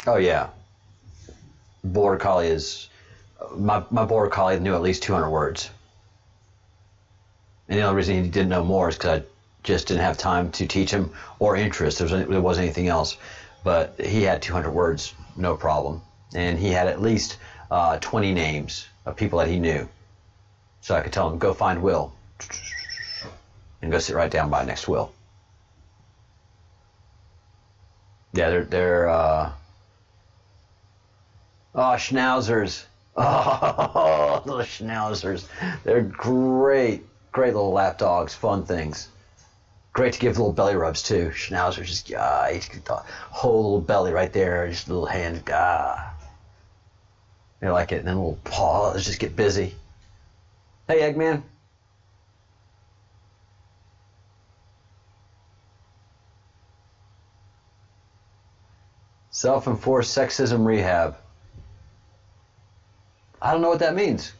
Oh yeah, border collie is my border collie knew at least 200 words, and the only reason he didn't know more is because I just didn't have time to teach him or interest. There wasn't anything else, but he had 200 words, no problem, and he had at least 20 names of people that he knew, so I could tell him, go find Will, and go sit right down by next to Will. Yeah, they're oh, schnauzers. Oh, little schnauzers. They're great little lap dogs, fun things. Great to give little belly rubs too. Schnauzers, just, you get the whole little belly right there, just a little hand, They like it, and then a little paws just get busy. Hey, Eggman. Self-enforced sexism rehab. I don't know what that means.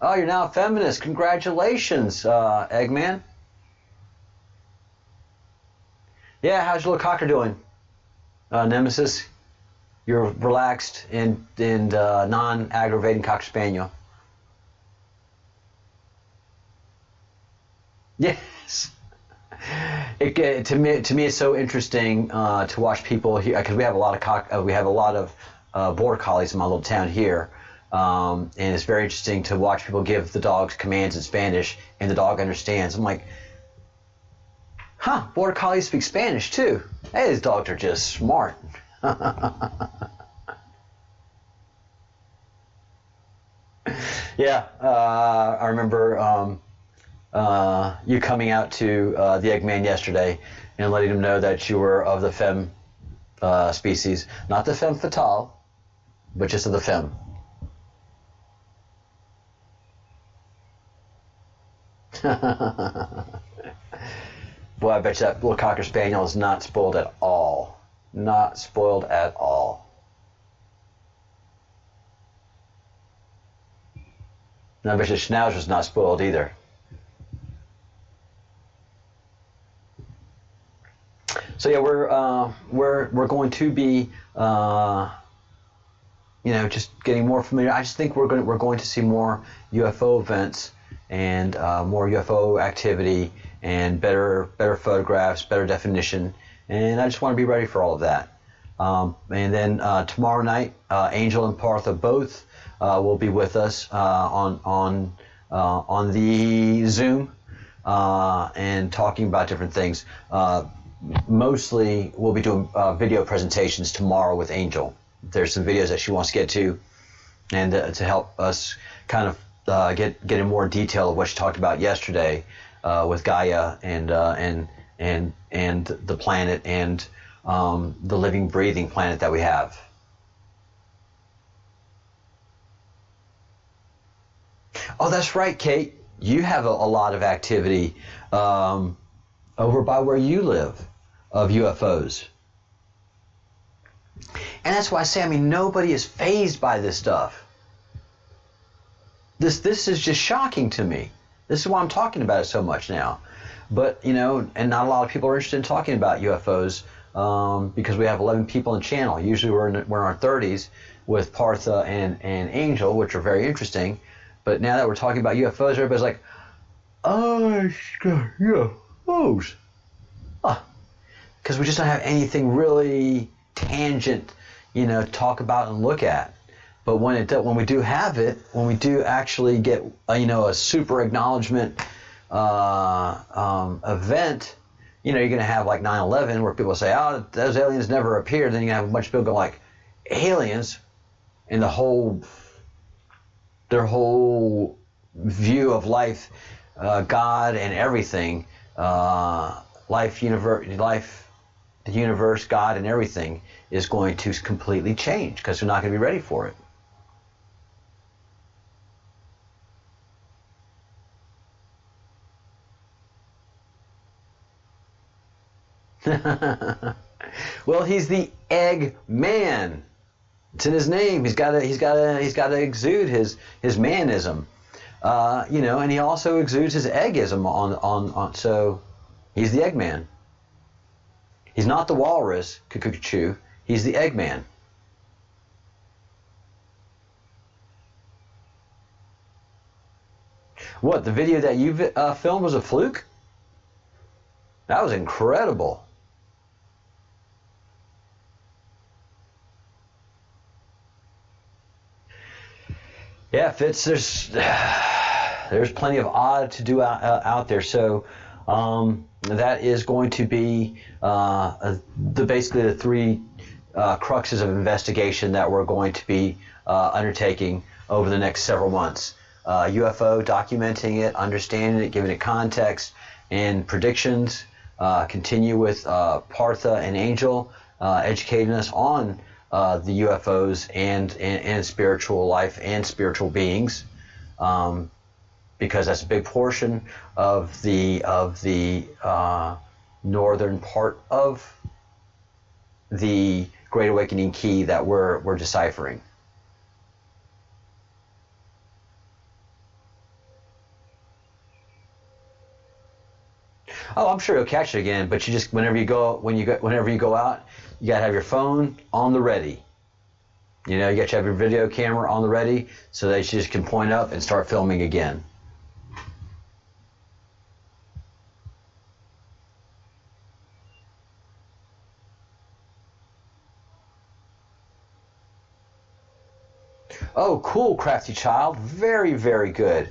Oh, you're now a feminist. Congratulations, Eggman. Yeah, how's your little cocker doing, Nemesis? You're relaxed and non-aggravating cocker spaniel. Yes. To me, it's so interesting to watch people here, because we have a lot of border collies in my little town here, and it's very interesting to watch people give the dogs commands in Spanish, and the dog understands. I'm like, huh? Border collies speak Spanish too. Hey, these dogs are just smart. Yeah, I remember you coming out to the Eggman yesterday and letting him know that you were of the femme species, not the femme fatale, but just of the femme. Boy, I bet you that little cocker spaniel is not spoiled at all. Not spoiled at all. And I bet you Schnauzer's not spoiled either. So yeah, we're going to be just getting more familiar. I just think we're going to see more UFO events and more UFO activity and better photographs, better definition, and I just want to be ready for all of that. And then tomorrow night, Angel and Partha both will be with us on the Zoom and talking about different things. Mostly, we'll be doing video presentations tomorrow with Angel. There's some videos that she wants to get to, and to help us kind of get in more detail of what she talked about yesterday with Gaia and the planet and the living, breathing planet that we have. Oh, that's right, Kate. You have a lot of activity over by where you live of UFOs. And that's why I say, nobody is fazed by this stuff. This is just shocking to me. This is why I'm talking about it so much now. But, and not a lot of people are interested in talking about UFOs because we have 11 people in the channel. Usually we're in our 30s with Partha and Angel, which are very interesting. But now that we're talking about UFOs, everybody's like, oh, UFOs. Because we just don't have anything really tangent, to talk about and look at. But when we do have it, when we do actually get a super acknowledgement event, you're going to have like 9/11 where people say, oh, those aliens never appeared. Then you're going to have a bunch of people go like, aliens, and their whole view of life, God and everything, life, the universe, God, and everything is going to completely change because they're not going to be ready for it. Well, he's the egg man. It's in his name. He's got to exude his manism, and he also exudes his eggism on. So he's the Eggman. He's not the walrus, cuckoo. He's the Eggman. What, the video that you filmed was a fluke? That was incredible. Yeah, Fitz, there's plenty of odd to do out there. So that is going to be basically the three cruxes of investigation that we're going to be undertaking over the next several months. UFO, documenting it, understanding it, giving it context and predictions. Continue with Partha and Angel, educating us on the UFOs and spiritual life and spiritual beings, because that's a big portion of the northern part of the Great Awakening key that we're deciphering. Oh, I'm sure you'll catch it again, but you just whenever you go out, you gotta have your phone on the ready. You got to have your video camera on the ready so that you just can point up and start filming again. Oh, cool, crafty child. Very, very good.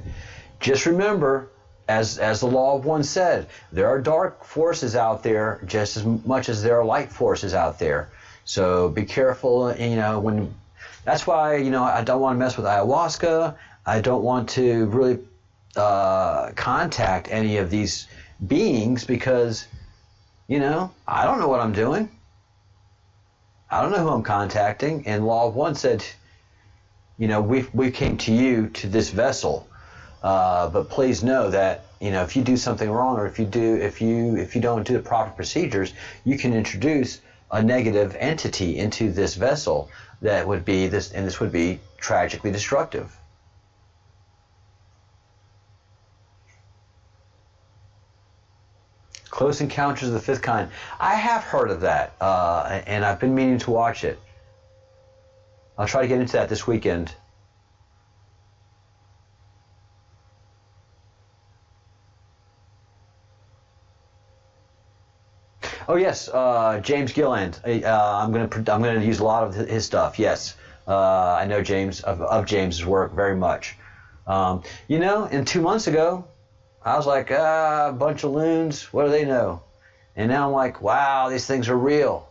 Just remember, as the law of one said, there are dark forces out there just as much as there are light forces out there. So be careful, when. That's why, I don't want to mess with ayahuasca. I don't want to really contact any of these beings because, I don't know what I'm doing. I don't know who I'm contacting. And law of one said, we came to you, to this vessel, but please know that, if you do something wrong or if you don't do the proper procedures, you can introduce a negative entity into this vessel that would be this, and this would be tragically destructive. Close Encounters of the Fifth Kind. I have heard of that, and I've been meaning to watch it. I'll try to get into that this weekend. Oh yes, James Gilland. I'm gonna use a lot of his stuff. Yes, I know James of James's work very much. And 2 months ago, I was like, a bunch of loons. What do they know? And now I'm like, wow, these things are real.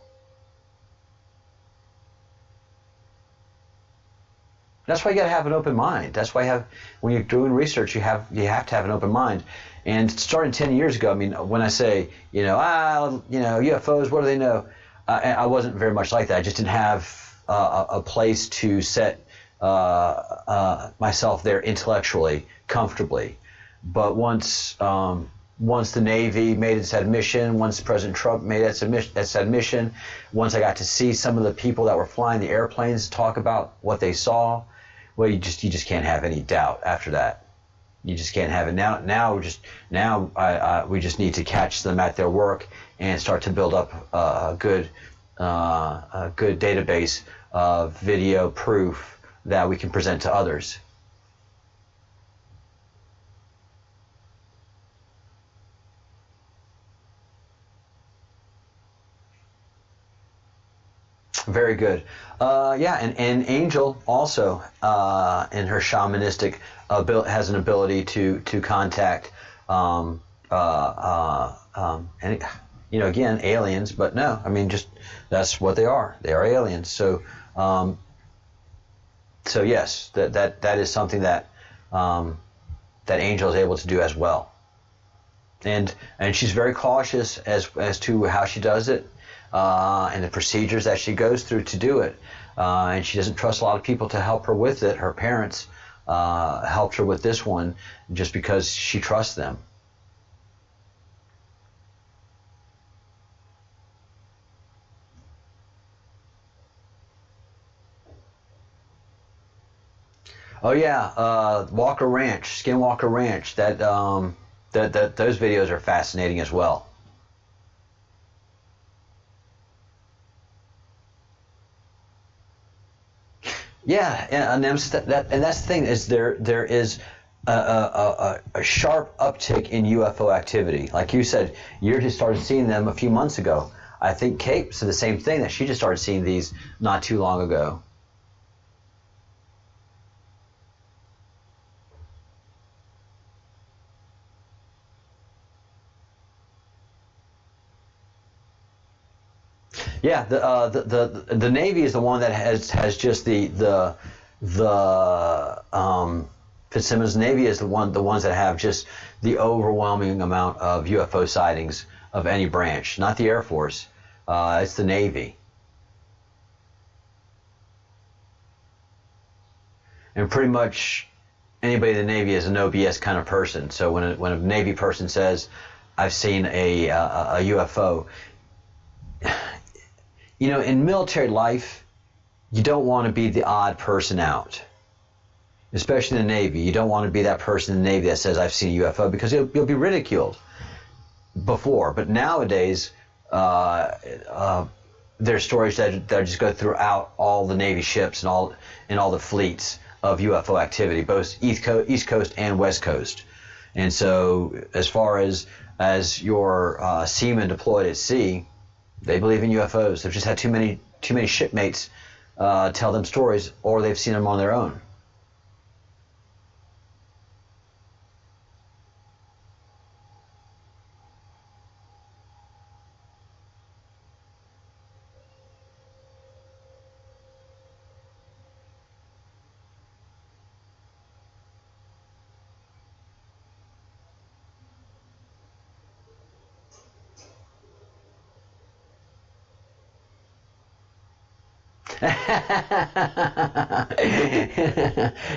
That's why you got to have an open mind. That's why when you're doing research, you have to have an open mind. And starting 10 years ago, I mean, when I say, UFOs, what do they know? I wasn't very much like that. I just didn't have a place to set myself there intellectually, comfortably. But once the Navy made its admission, once President Trump made its admission, once I got to see some of the people that were flying the airplanes talk about what they saw, well, you just can't have any doubt after that. You just can't have it. Now we just need to catch them at their work and start to build up a good database of video proof that we can present to others. Very good. And Angel also, in her shamanistic has an ability to contact, again, aliens. But no, I mean, just that's what they are. They are aliens. So yes, that is something that Angel is able to do as well. And she's very cautious as to how she does it. And the procedures that she goes through to do it. And she doesn't trust a lot of people to help her with it. Her parents helped her with this one just because she trusts them. Oh yeah, Walker Ranch, Skinwalker Ranch. That those videos are fascinating as well. Yeah, and that's the thing is there is a sharp uptick in UFO activity. Like you said, you just started seeing them a few months ago. I think Kate said the same thing, that she just started seeing these not too long ago. Yeah, the Navy is the one that has just the Fitzsimmons Navy is the ones that have just the overwhelming amount of UFO sightings of any branch, not the Air Force. It's the Navy. And pretty much anybody in the Navy is a no BS kind of person. So when a Navy person says, "I've seen a UFO," in military life, you don't want to be the odd person out. Especially in the Navy. You don't want to be that person in the Navy that says, "I've seen a UFO," because you'll be ridiculed before. But nowadays, there's stories that just go throughout all the Navy ships and all the fleets of UFO activity, both East Coast and West Coast. And so as far as your seamen deployed at sea, they believe in UFOs. They've just had too many shipmates tell them stories, or they've seen them on their own.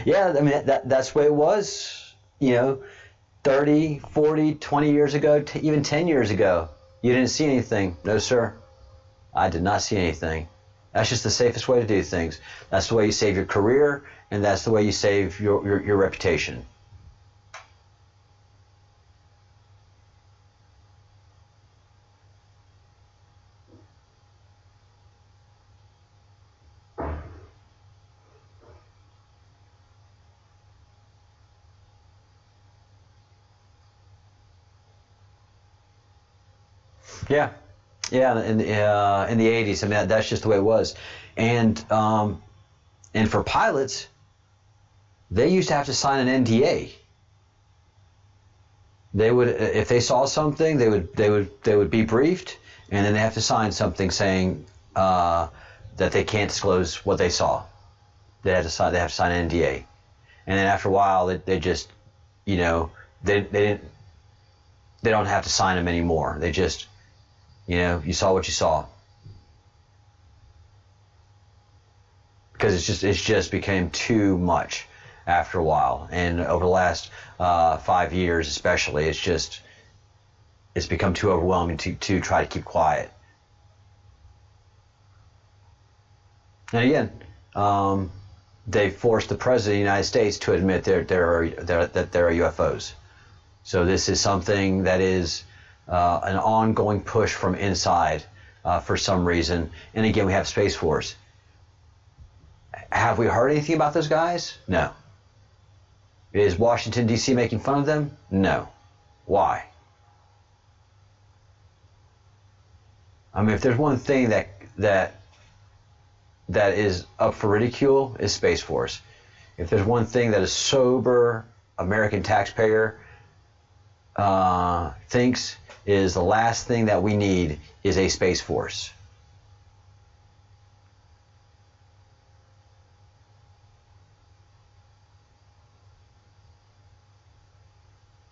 Yeah, I mean, that's the way it was, 30, 40, 20 years ago, even 10 years ago. You didn't see anything. No, sir. I did not see anything. That's just the safest way to do things. That's the way you save your career, and that's the way you save your reputation. Yeah, yeah. In the 80s, I mean that's just the way it was, and for pilots, they used to have to sign an NDA. They would, if they saw something, they would be briefed, and then they have to sign something saying that they can't disclose what they saw. They have to sign an NDA, and then after a while, they just, you know, they don't have to sign them anymore. They just, you know, you saw what you saw, because it's just became too much after a while, and over the last 5 years especially, it's become too overwhelming to try to keep quiet. And again, they forced the President of the United States to admit that there are UFOs. So this is something that is an ongoing push from inside for some reason. And again, we have Space Force. Have we heard anything about those guys? No. Is Washington, D.C. making fun of them? No. Why? I mean, if there's one thing that is up for ridicule, is Space Force. If there's one thing that a sober American taxpayer thinks is the last thing that we need is a Space Force.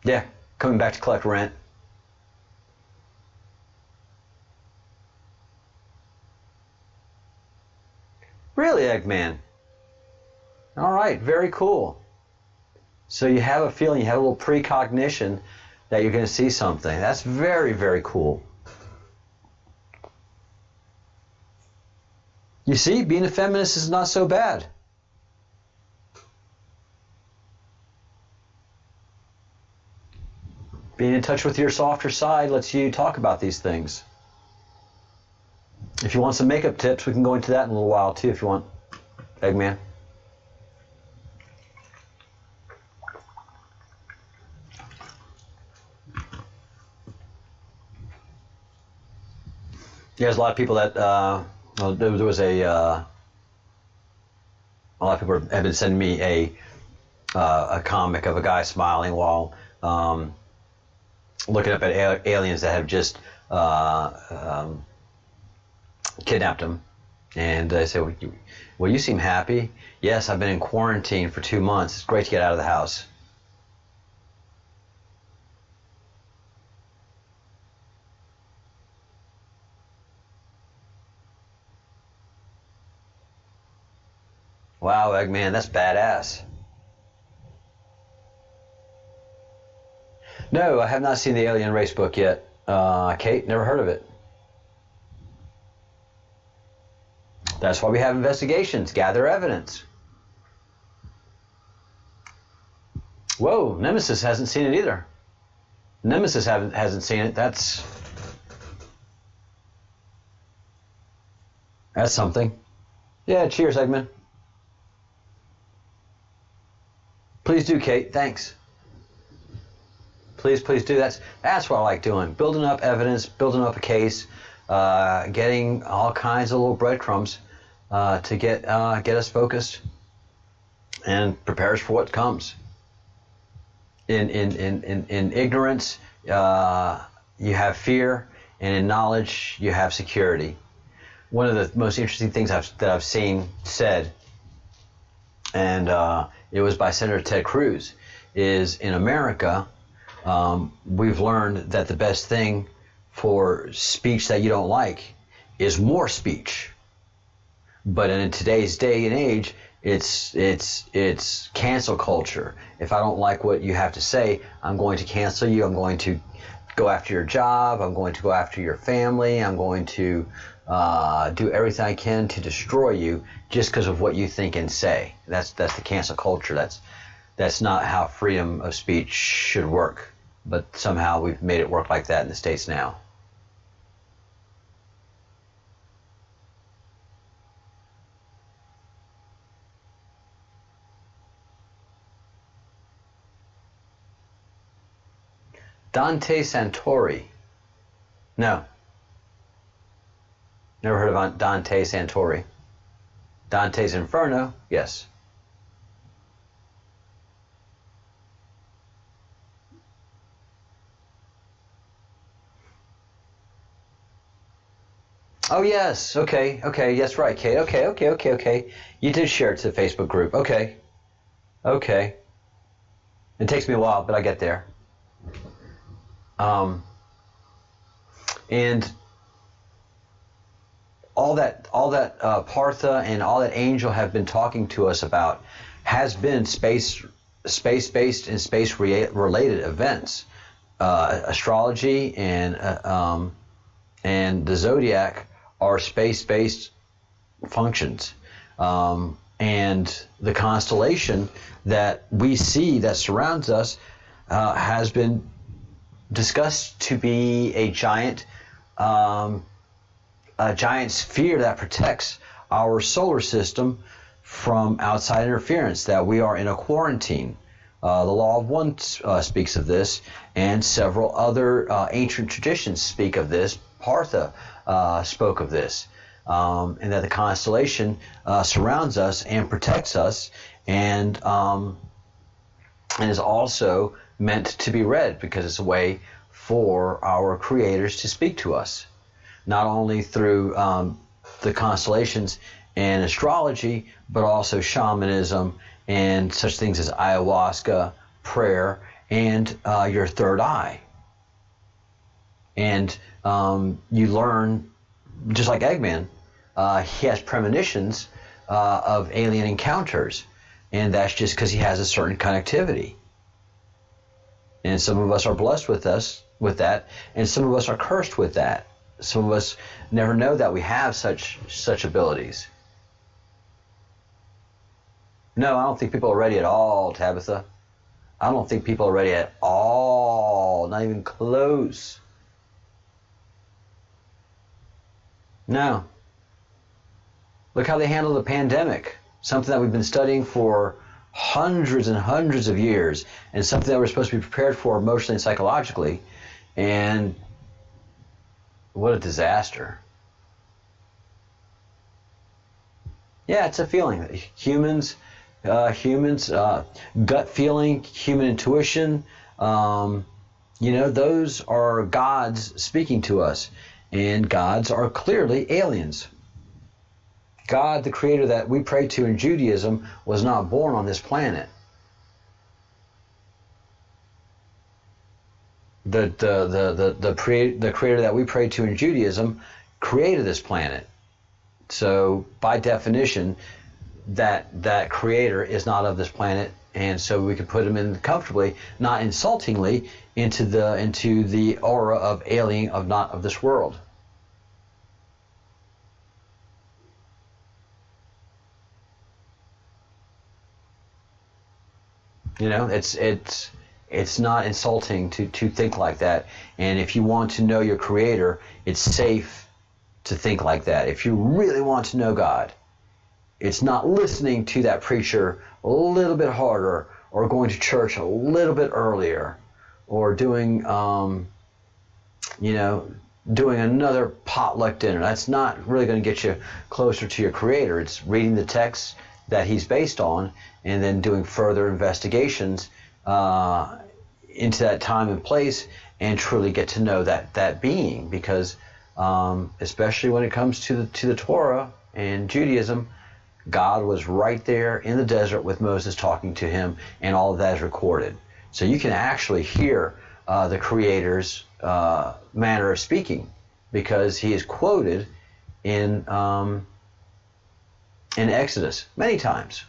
Yeah, coming back to collect rent. Really, Eggman? All right, very cool. So you have a feeling, you have a little precognition that you're going to see something. That's very, very cool. You see, being a feminist is not so bad. Being in touch with your softer side lets you talk about these things. If you want some makeup tips, we can go into that in a little while too, if you want, Eggman. Yeah, there's a lot of people that, well, there was a lot of people have been sending me a comic of a guy smiling while looking up at aliens that have just kidnapped him. And I say, well, you seem happy. Yes, I've been in quarantine for 2 months. It's great to get out of the house. Wow, Eggman, that's badass. No, I have not seen the Alien Race book yet. Kate, never heard of it. That's why we have investigations, gather evidence. Whoa, Nemesis hasn't seen it either. Nemesis hasn't seen it. That's something. Yeah, cheers, Eggman. Please do, Kate. Thanks. Please do. That's what I like doing. Building up evidence, building up a case, getting all kinds of little breadcrumbs to get us focused and prepare us for what comes. In ignorance, you have fear, and in knowledge, you have security. One of the most interesting things that I've seen said, and it was by Senator Ted Cruz, is in America, we've learned that the best thing for speech that you don't like is more speech. But in today's day and age, it's cancel culture. If I don't like what you have to say, I'm going to cancel you. I'm going to go after your job. I'm going to go after your family. I'm going to do everything I can to destroy you just because of what you think and say. That's the cancel culture. That's not how freedom of speech should work. But somehow we've made it work like that in the States now. Dante Santori. No, Never heard of Dante Santori? Dante's Inferno? Yes. Oh, yes. Okay. Okay. That's right, Kate. Okay. Okay. Okay. Okay. You did share it to the Facebook group. Okay. Okay. It takes me a while, but I get there. And all that Partha and all that angel have been talking to us about has been space-based and space-related events. Astrology and the zodiac are space-based functions. And the constellation that we see that surrounds us has been discussed to be a giant sphere that protects our solar system from outside interference, that we are in a quarantine. The Law of One speaks of this, and several other ancient traditions speak of this. Partha spoke of this, and that the constellation surrounds us and protects us, and is also meant to be read because it's a way for our creators to speak to us, not only through the constellations and astrology, but also shamanism and such things as ayahuasca, prayer, and your third eye. And you learn, just like Eggman, he has premonitions of alien encounters, and that's just because he has a certain connectivity. And some of us are blessed with that, and some of us are cursed with that. Some of us never know that we have such abilities. No, I don't think people are ready at all, Tabitha. I don't think people are ready at all, not even close. No. Look how they handled the pandemic, something that we've been studying for hundreds and hundreds of years, and something that we're supposed to be prepared for emotionally and psychologically, and what a disaster. Yeah, it's a feeling. Humans, gut feeling, human intuition, those are gods speaking to us, and gods are clearly aliens. God, the creator that we pray to in Judaism, was not born on this planet. The creator that we pray to in Judaism created this planet. So by definition, that creator is not of this planet, and so we can put him in comfortably, not insultingly, into the aura of alien, of not of this world. It's not insulting to think like that. And if you want to know your creator, it's safe to think like that. If you really want to know God, it's not listening to that preacher a little bit harder, or going to church a little bit earlier, or doing another potluck dinner. That's not really going to get you closer to your creator. It's reading the text that he's based on, and then doing further investigations into that time and place, and truly get to know that being. Because especially when it comes to the Torah and Judaism, God was right there in the desert with Moses talking to him, and all of that is recorded. So you can actually hear the Creator's manner of speaking, because he is quoted in Exodus many times.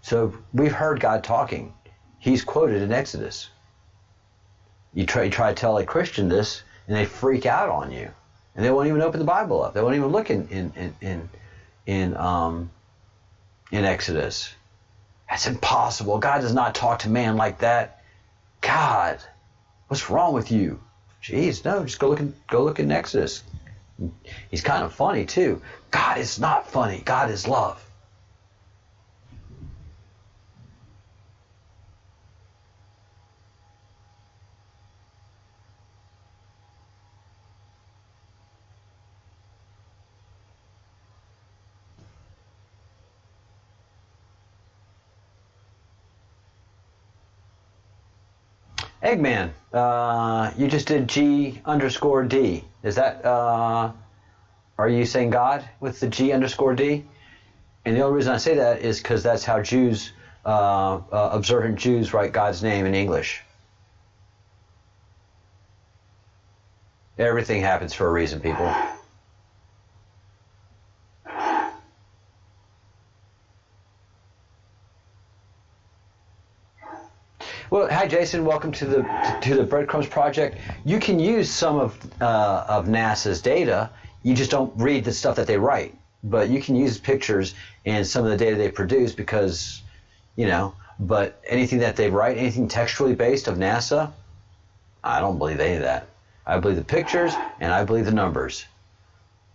So we've heard God talking. He's quoted in Exodus. You try to tell a Christian this, and they freak out on you, and they won't even open the Bible up. They won't even look in Exodus. That's impossible. God does not talk to man like that. God, what's wrong with you? Jeez, no, just go look in Exodus. He's kind of funny too. God is not funny. God is love. Eggman, you just did G_D. Is that, are you saying God with the G_D? And the only reason I say that is because that's how Jews, observant Jews, write God's name in English. Everything happens for a reason, people. Well, hi Jason, welcome to the Breadcrumbs Project. You can use some of NASA's data. You just don't read the stuff that they write, but you can use pictures and some of the data they produce because, you know. But anything that they write, anything textually based of NASA, I don't believe any of that. I believe the pictures and I believe the numbers,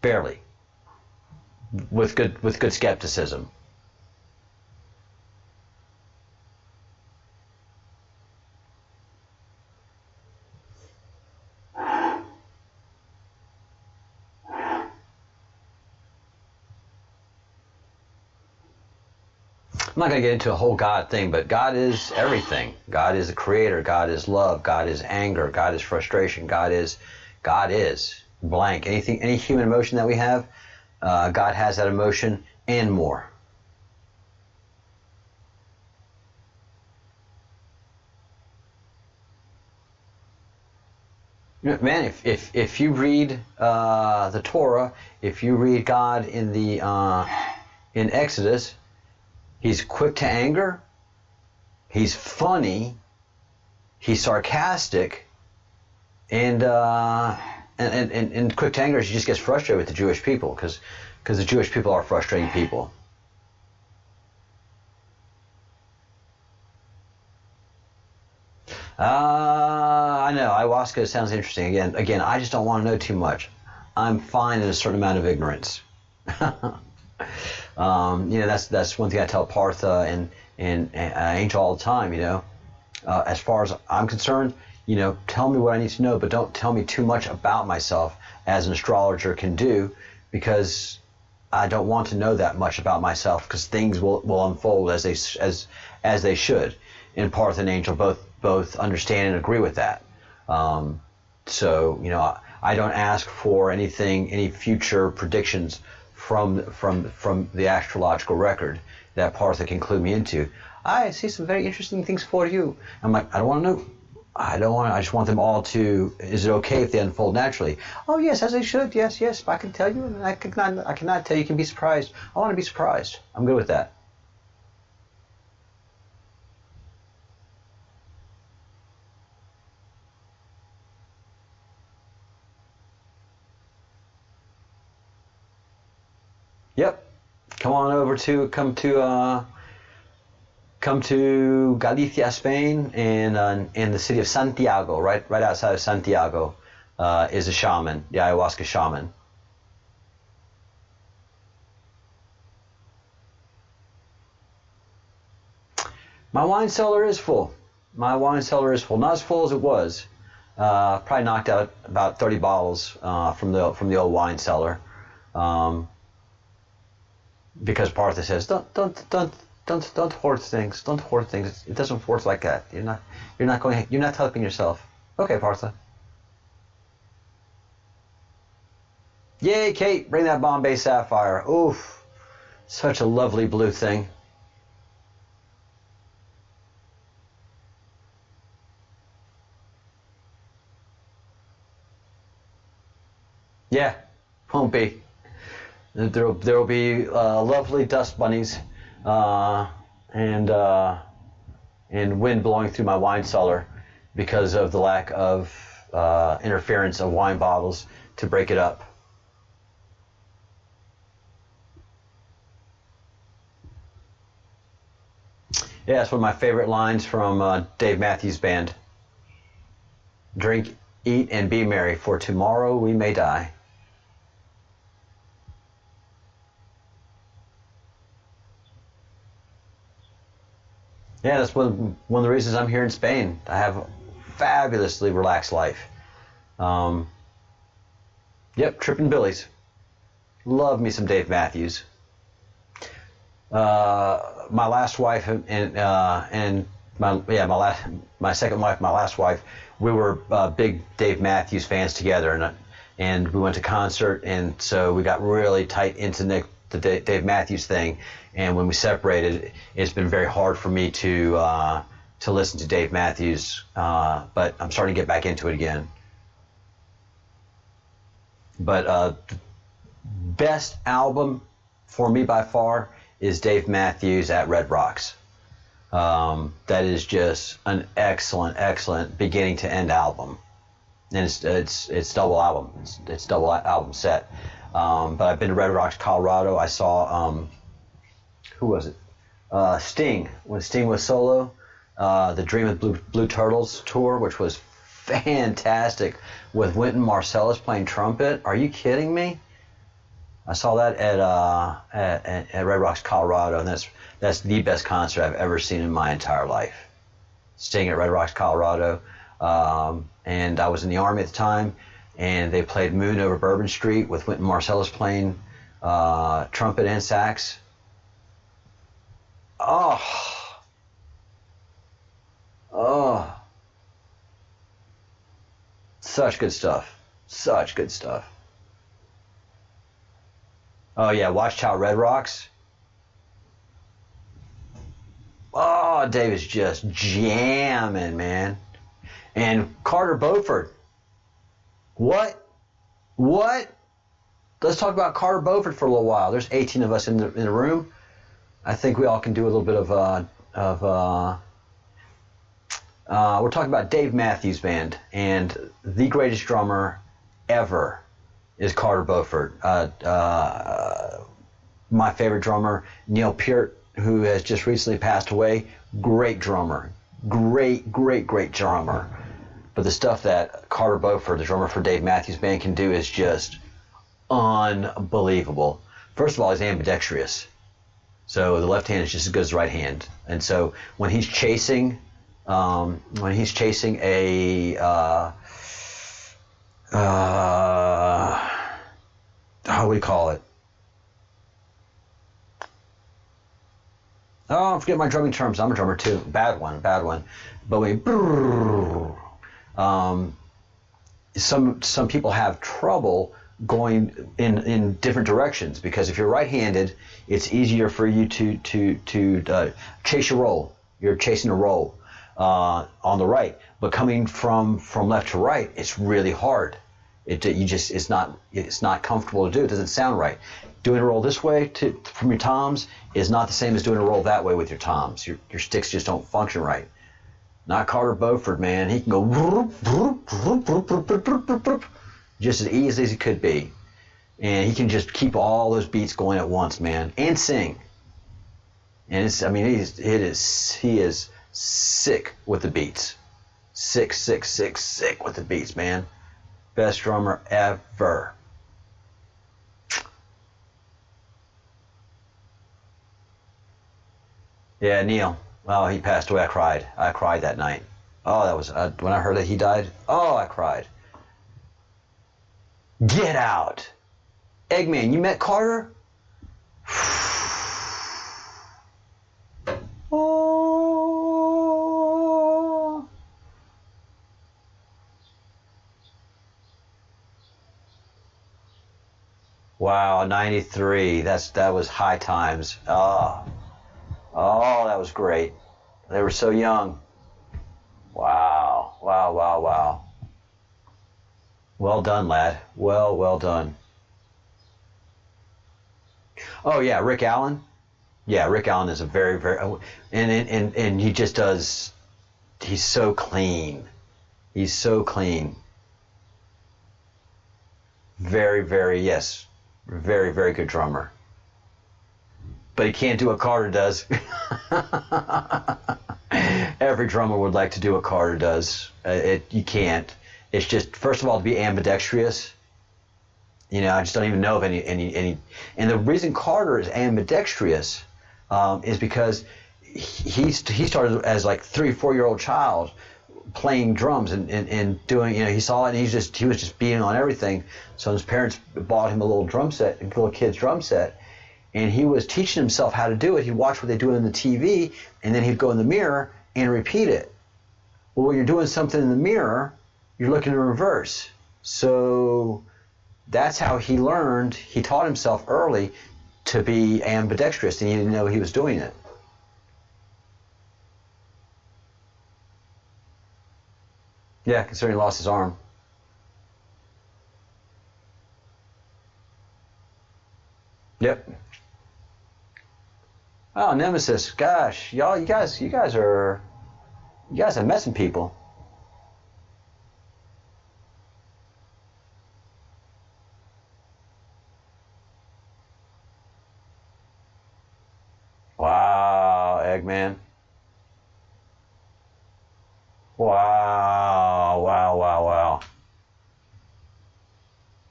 barely, with good skepticism. I'm not going to get into a whole God thing, but God is everything. God is the creator. God is love. God is anger. God is frustration. God is blank. Anything, any human emotion that we have, God has that emotion and more. Man, if you read the Torah, if you read God in the in Exodus, He's quick to anger, He's funny, He's sarcastic, and quick to anger, He just gets frustrated with the Jewish people because the Jewish people are frustrating people. I know, ayahuasca sounds interesting. Again, I just don't want to know too much. I'm fine in a certain amount of ignorance. That's one thing I tell Partha and Angel all the time. As far as I'm concerned, tell me what I need to know, but don't tell me too much about myself as an astrologer can do, because I don't want to know that much about myself, because things will unfold as they should. And Partha and Angel both understand and agree with that. So I don't ask for any future predictions from the astrological record that Partha can clue me into. I see some very interesting things for you. I'm like, I don't want to know. I just want them all to. Is it okay if they unfold naturally? Oh yes, as they should. Yes. I can tell you, and I cannot tell you. You can be surprised. I want to be surprised. I'm good with that. Yep. Come to Galicia, Spain, and in the city of Santiago, right outside of Santiago, is a shaman, the ayahuasca shaman. My wine cellar is full. Not as full as it was. Probably knocked out about 30 bottles from the old wine cellar. Because Partha says, don't hoard things. Don't hoard things. It doesn't work like that. You're not helping yourself. Okay, Partha. Yay, Kate! Bring that Bombay Sapphire. Oof, such a lovely blue thing. Yeah, won't be. There will be lovely dust bunnies and wind blowing through my wine cellar because of the lack of interference of wine bottles to break it up. Yeah, it's one of my favorite lines from Dave Matthews Band. Drink, eat, and be merry, for tomorrow we may die. Yeah, that's one of the reasons I'm here in Spain. I have a fabulously relaxed life. Yep, tripping Billies. Love me some Dave Matthews. My last wife and my second wife, my last wife, we were big Dave Matthews fans together, and we went to concert, and so we got really tight into the Dave Matthews thing. And when we separated, it's been very hard for me to listen to Dave Matthews, but I'm starting to get back into it again. But best album for me by far is Dave Matthews at Red Rocks. That is just an excellent beginning to end album, and it's double album. It's double album set. But I've been to Red Rocks, Colorado. I saw who was it? Sting, when Sting was solo. The Dream of Blue Turtles tour, which was fantastic, with Wynton Marsalis playing trumpet. Are you kidding me? I saw that at Red Rocks, Colorado, and that's the best concert I've ever seen in my entire life. Sting at Red Rocks, Colorado, and I was in the Army at the time, and they played Moon Over Bourbon Street with Wynton Marsalis playing trumpet and sax. Oh, such good stuff. Such good stuff. Oh yeah, Watchtower Red Rocks. Oh, Dave is just jamming, man. And Carter Beauford. What? Let's talk about Carter Beauford for a little while. There's 18 of us in the room. I think we all can do a little bit we're talking about Dave Matthews Band, and the greatest drummer ever is Carter Beauford. My favorite drummer, Neil Peart, who has just recently passed away, great drummer. Great drummer. But the stuff that Carter Beauford, the drummer for Dave Matthews Band, can do is just unbelievable. First of all, he's ambidextrous. So the left hand is just as good as the right hand. And so when he's chasing a how do we call it? Oh, I forget my drumming terms. I'm a drummer too. Bad one. But some people have trouble going in different directions, because if you're right-handed, it's easier for you to chase a roll. You're chasing a roll on the right, but coming from left to right, it's really hard. It's not comfortable to do. It doesn't sound right. Doing a roll this way from your toms is not the same as doing a roll that way with your toms. Your sticks just don't function right. Not Carter Beauford, man. He can go just as easily as he could be, and he can just keep all those beats going at once, man, and sing. And he is sick with the beats. Sick with the beats, man. Best drummer ever. Yeah, Neil. Oh, he passed away. I cried that night. Oh, that was when I heard that he died. Oh, I cried. Get out. Eggman, you met Carter? Oh. Wow, 93. That was high times. Oh, that was great. They were so young. Wow. Well done, lad. Well done. Oh yeah, Rick Allen. Yeah, Rick Allen is a very and he just does. He's so clean. Very good drummer. But he can't do what Carter does. Every drummer would like to do what Carter does. You can't. It's just, first of all, to be ambidextrous. I just don't even know of any. And the reason Carter is ambidextrous is because he started as like 3-4-year-old child playing drums and doing. He saw it and he was just beating on everything. So his parents bought him a little kid's drum set. And he was teaching himself how to do it. He'd watch what they do on the TV, and then he'd go in the mirror and repeat it. Well, when you're doing something in the mirror, you're looking in reverse. So that's how he learned. He taught himself early to be ambidextrous, and he didn't know he was doing it. Yeah, considering he lost his arm. Yep. Oh, Nemesis. Gosh, y'all, you guys are messing people. Wow, Eggman. Wow, wow, wow, wow.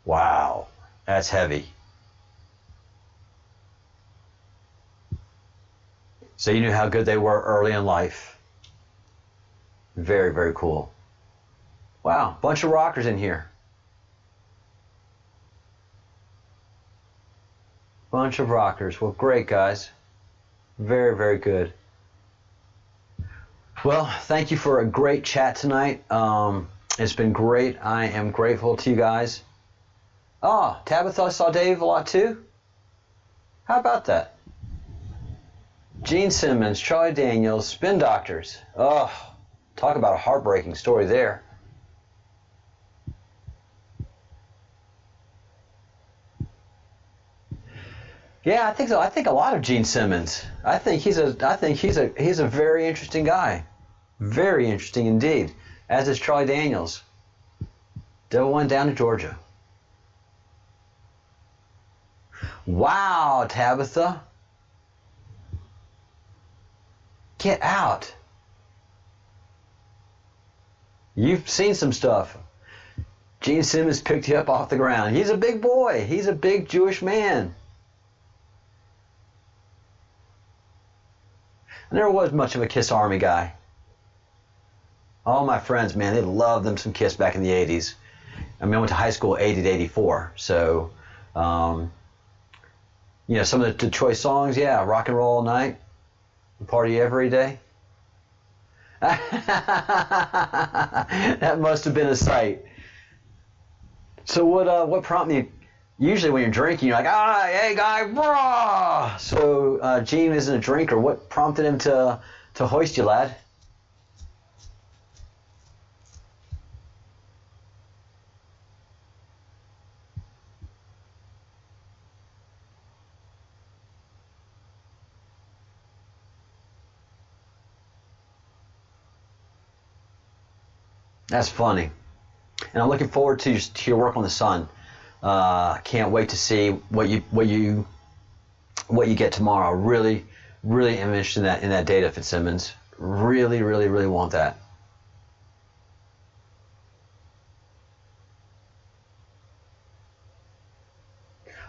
Wow, that's heavy. So you knew how good they were early in life. Very, very cool. Wow, bunch of rockers in here. Bunch of rockers. Well, great, guys. Very, very good. Well, thank you for a great chat tonight. It's been great. I am grateful to you guys. Oh, Tabitha saw Dave a lot too? How about that? Gene Simmons, Charlie Daniels, Spin Doctors. Oh, talk about a heartbreaking story there. Yeah, I think so. I think a lot of Gene Simmons. I think he's a very interesting guy. Very interesting indeed. As is Charlie Daniels. Devil went down to Georgia. Wow, Tabitha. Get out. You've seen some stuff. Gene Simmons picked you up off the ground. He's a big boy. He's a big Jewish man. I never was much of a Kiss Army guy. All my friends, man, they loved them some Kiss back in the 80s. I mean, I went to high school 80 to 84. So, some of the Detroit songs, yeah, Rock and Roll All Night. Party every day. That must have been a sight. So what prompted you? Usually when you're drinking, you're like, hey guy, brah. So Gene isn't a drinker. What prompted him to hoist you, lad? That's funny, and I'm looking forward to your work on the Sun. Can't wait to see what you get tomorrow. Really, really am interested in that data, Fitzsimmons. Really, really, really want that.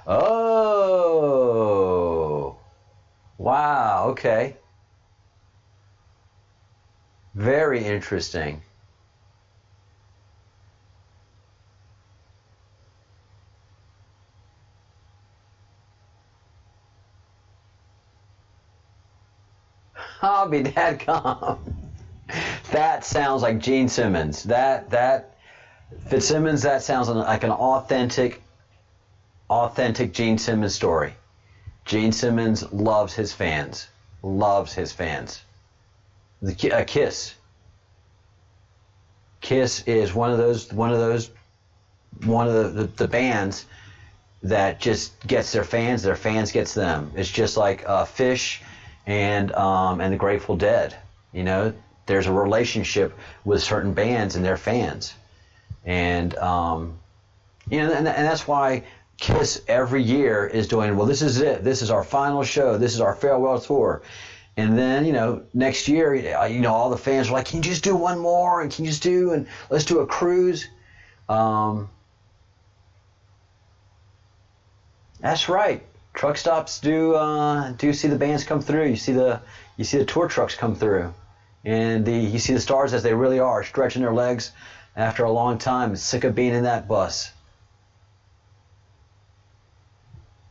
Oh, wow. Okay, very interesting. I'll be dadgum. That sounds like Gene Simmons. That Fitzsimmons. That sounds like an authentic Gene Simmons story. Gene Simmons loves his fans. Loves his fans. Kiss. Kiss is one of the bands that just gets their fans gets them. It's just like Fish and the Grateful Dead. There's a relationship with certain bands and their fans, and and that's why Kiss every year is doing, well, this is it. This is our final show. This is our farewell tour. And then, next year, all the fans are like, can you just do one more? And can you just and let's do a cruise. That's right. Truck stops do see the bands come through. You see the tour trucks come through, and you see the stars as they really are, stretching their legs after a long time, sick of being in that bus.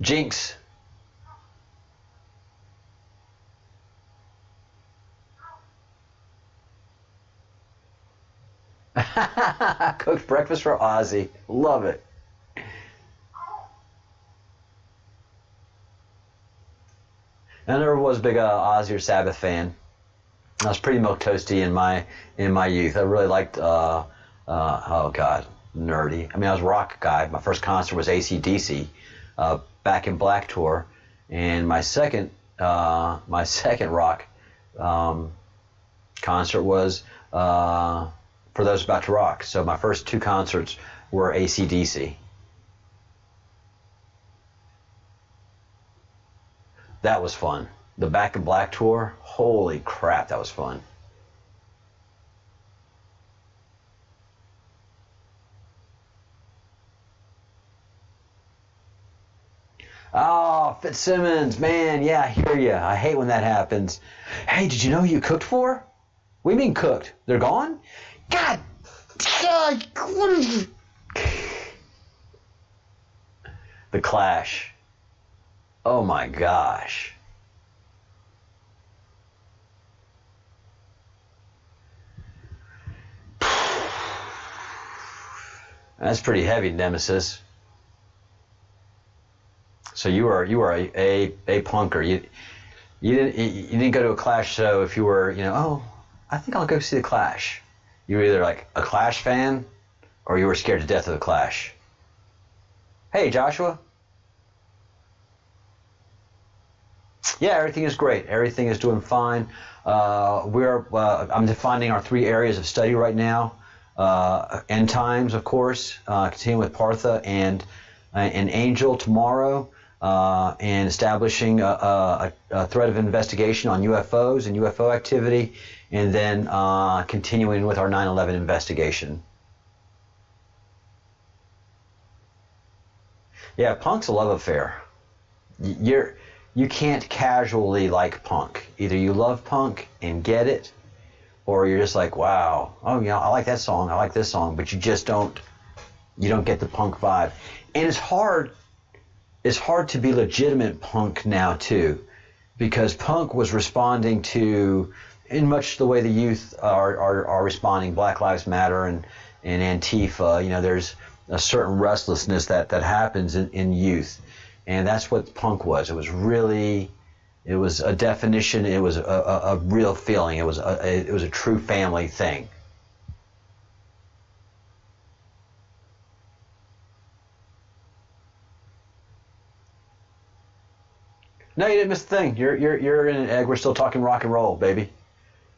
Jinx. Cooked breakfast for Ozzy. Love it. I never was a big Ozzy or Sabbath fan. I was pretty milquetoasty in my youth. I really liked oh god, nerdy. I mean, I was a rock guy. My first concert was AC/DC, Back in Black tour, and my second rock concert was For Those About to Rock. So my first two concerts were AC/DC. That was fun. The Back in Black tour, holy crap, that was fun. Oh, Fitzsimmons, man, yeah, I hear you. I hate when that happens. Hey, did you know who you cooked for? What do you mean cooked? They're gone? God! The Clash. Oh my gosh. That's pretty heavy, Nemesis. So you were a punker. You didn't go to a Clash show if you were, oh, I think I'll go see the Clash. You were either like a Clash fan or you were scared to death of the Clash. Hey, Joshua. Yeah, everything is great. Everything is doing fine. I'm defining our 3 areas of study right now. End times, of course. Continuing with Partha and an Angel tomorrow, and establishing a thread of investigation on UFOs and UFO activity, and then continuing with our 9/11 investigation. Yeah, punk's a love affair. You can't casually like punk. Either you love punk and get it, or you're just like, wow, oh yeah, I like that song, I like this song, but you don't get the punk vibe. And it's hard to be legitimate punk now too, because punk was responding to, in much the way the youth are responding, Black Lives Matter and Antifa. There's a certain restlessness that happens in youth. And that's what punk was. It was a definition. It was a real feeling. It was a true family thing. No, you didn't miss the thing. You're in an egg. We're still talking rock and roll, baby.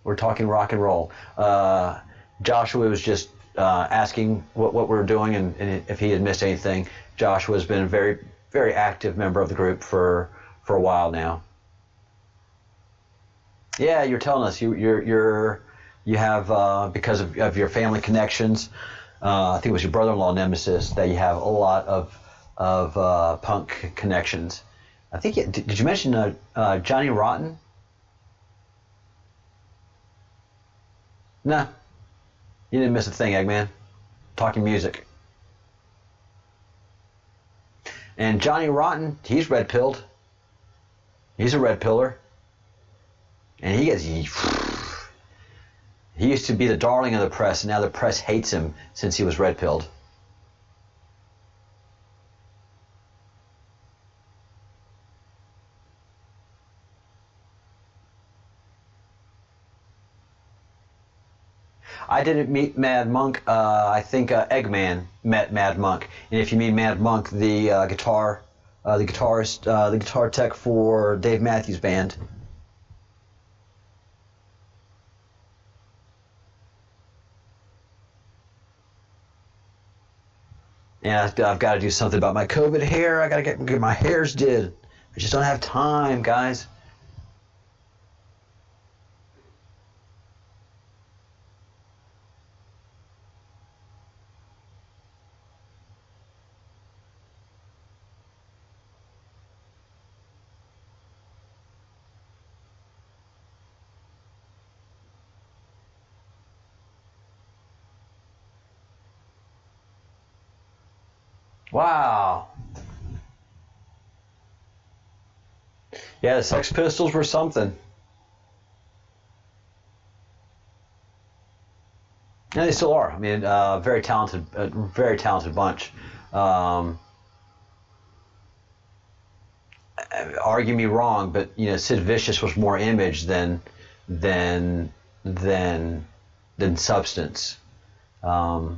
We're talking rock and roll. Joshua was just asking what we're doing and if he had missed anything. Joshua's been a very, very active member of the group for a while now. Yeah, you're telling us you have because of your family connections. I think it was your brother-in-law Nemesis that you have a lot of punk connections. I think did you mention Johnny Rotten? Nah, you didn't miss a thing, Eggman. Talking music. And Johnny Rotten, he's red-pilled. He's a red pillar. And he used to be the darling of the press, and now the press hates him since he was red-pilled. I didn't meet Mad Monk. I think Eggman met Mad Monk. And if you mean Mad Monk, the guitarist, the guitar tech for Dave Matthews Band. Yeah, I've got to do something about my COVID hair. I got to get my hairs did. I just don't have time, guys. Wow. Yeah, the Sex Pistols were something. And they still are. I mean, very talented bunch. Argue me wrong, but Sid Vicious was more image than substance. I've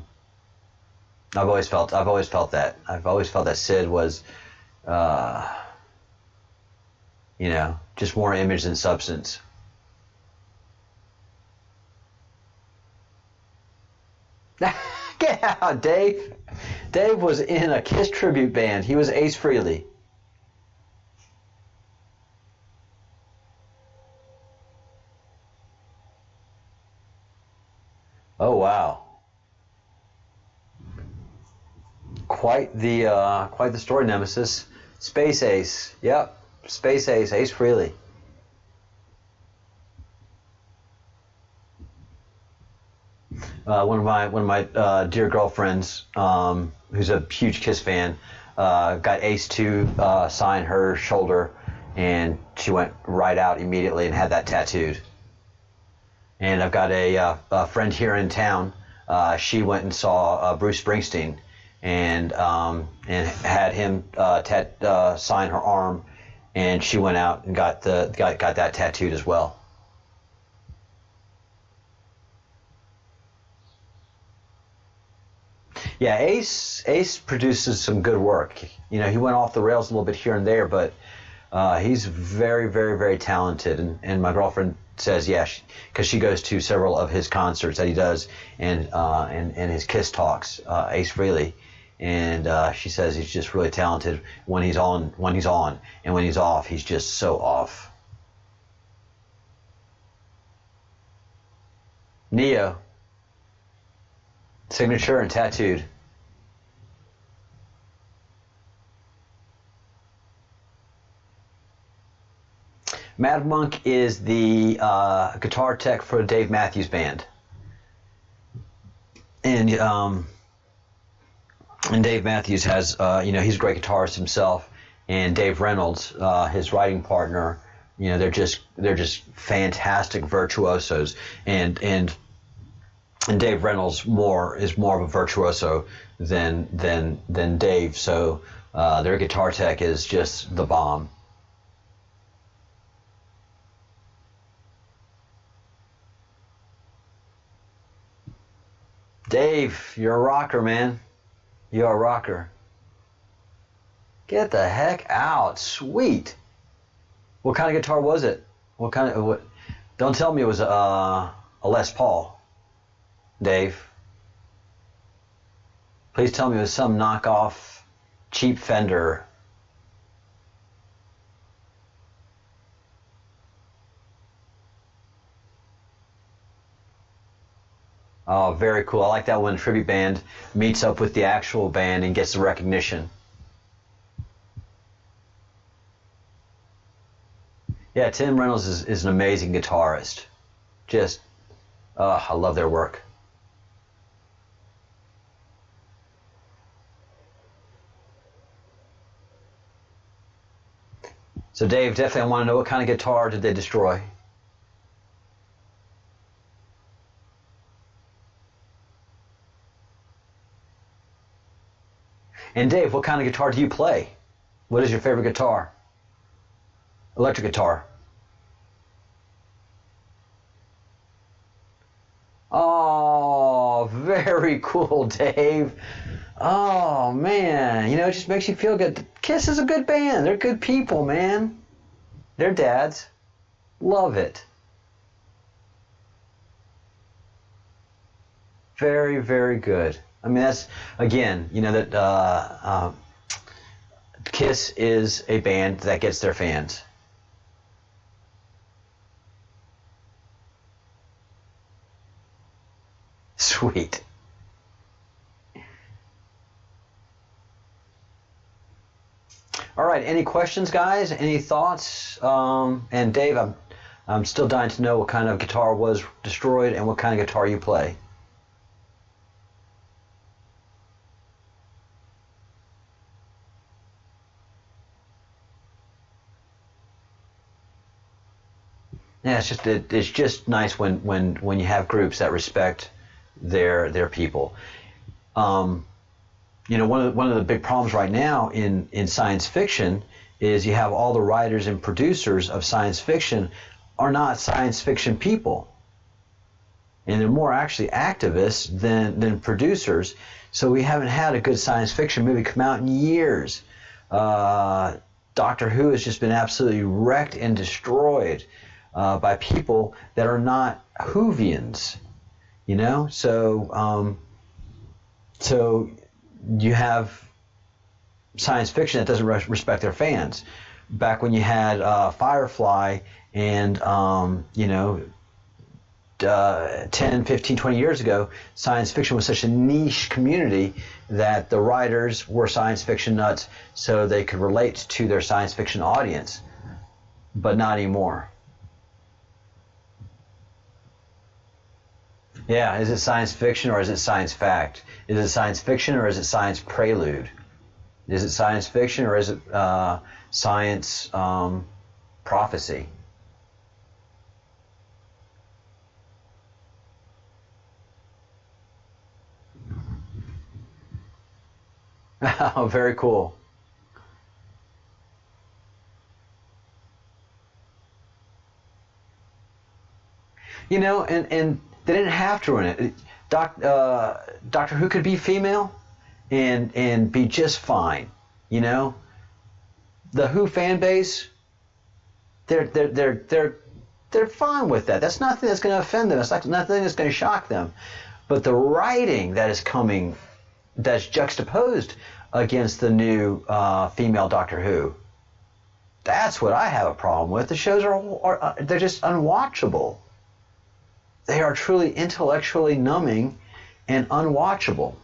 always felt that. I've always felt that Sid was, just more image than substance. Get out, Dave. Dave was in a Kiss tribute band. He was Ace Frehley. Oh wow. Quite the story, Nemesis. Space Ace. Yep. Space Ace, Ace Frehley. One of my dear girlfriends, who's a huge Kiss fan, got Ace to sign her shoulder, and she went right out immediately and had that tattooed. And I've got a friend here in town. She went and saw Bruce Springsteen, and had him sign her arm, and she went out and got that tattooed as well. Yeah, Ace produces some good work. He went off the rails a little bit here and there, but he's very, very, very talented. And my girlfriend says, yeah, because she goes to several of his concerts that he does, and his Kiss talks, Ace Frehley, and she says he's just really talented when he's on, and when he's off, he's just so off. Neo. Signature and tattooed. Mad Monk is the guitar tech for Dave Matthews Band, and Dave Matthews has he's a great guitarist himself, and Dave Reynolds, his writing partner, they're just fantastic virtuosos, and Dave Reynolds is more of a virtuoso than Dave, so their guitar tech is just the bomb. Dave, you're a rocker, man. You're a rocker. Get the heck out. Sweet. What kind of guitar was it? Don't tell me it was a Les Paul, Dave. Please tell me it was some knockoff cheap Fender. Oh, very cool. I like that when a tribute band meets up with the actual band and gets the recognition. Yeah, Tim Reynolds is an amazing guitarist. Just, I love their work. So Dave, definitely I want to know what kind of guitar did they destroy? And Dave, what kind of guitar do you play? What is your favorite guitar? Electric guitar. Oh, very cool, Dave. Oh, man. It just makes you feel good. Kiss is a good band. They're good people, man. They're dads. Love it. Very, very good. I mean, that's, again, that Kiss is a band that gets their fans. Sweet. All right, any questions, guys? Any thoughts? And Dave, I'm still dying to know what kind of guitar was destroyed and what kind of guitar you play. Yeah, it's just nice when you have groups that respect their people. You know, one of the big problems right now in science fiction is you have all the writers and producers of science fiction are not science fiction people. And they're more actually activists than producers. So we haven't had a good science fiction movie come out in years. Doctor Who has just been absolutely wrecked and destroyed by people that are not Whovians, you know? So you have science fiction that doesn't respect their fans. Back when you had Firefly and, 10, 15, 20 years ago, science fiction was such a niche community that the writers were science fiction nuts so they could relate to their science fiction audience, but not anymore. Yeah, is it science fiction or is it science fact? Is it science fiction or is it science prelude? Is it science fiction or is it science prophecy? Oh, very cool. You know, and they didn't have to run it. Doctor Who could be female and be just fine. You know, the Who fan base, they're fine with that. That's nothing that's going to offend them. It's like nothing that's going to shock them. But the writing that is coming, that's juxtaposed against the new female Doctor Who, that's what I have a problem with. The shows are they're just unwatchable. They are truly intellectually numbing and unwatchable.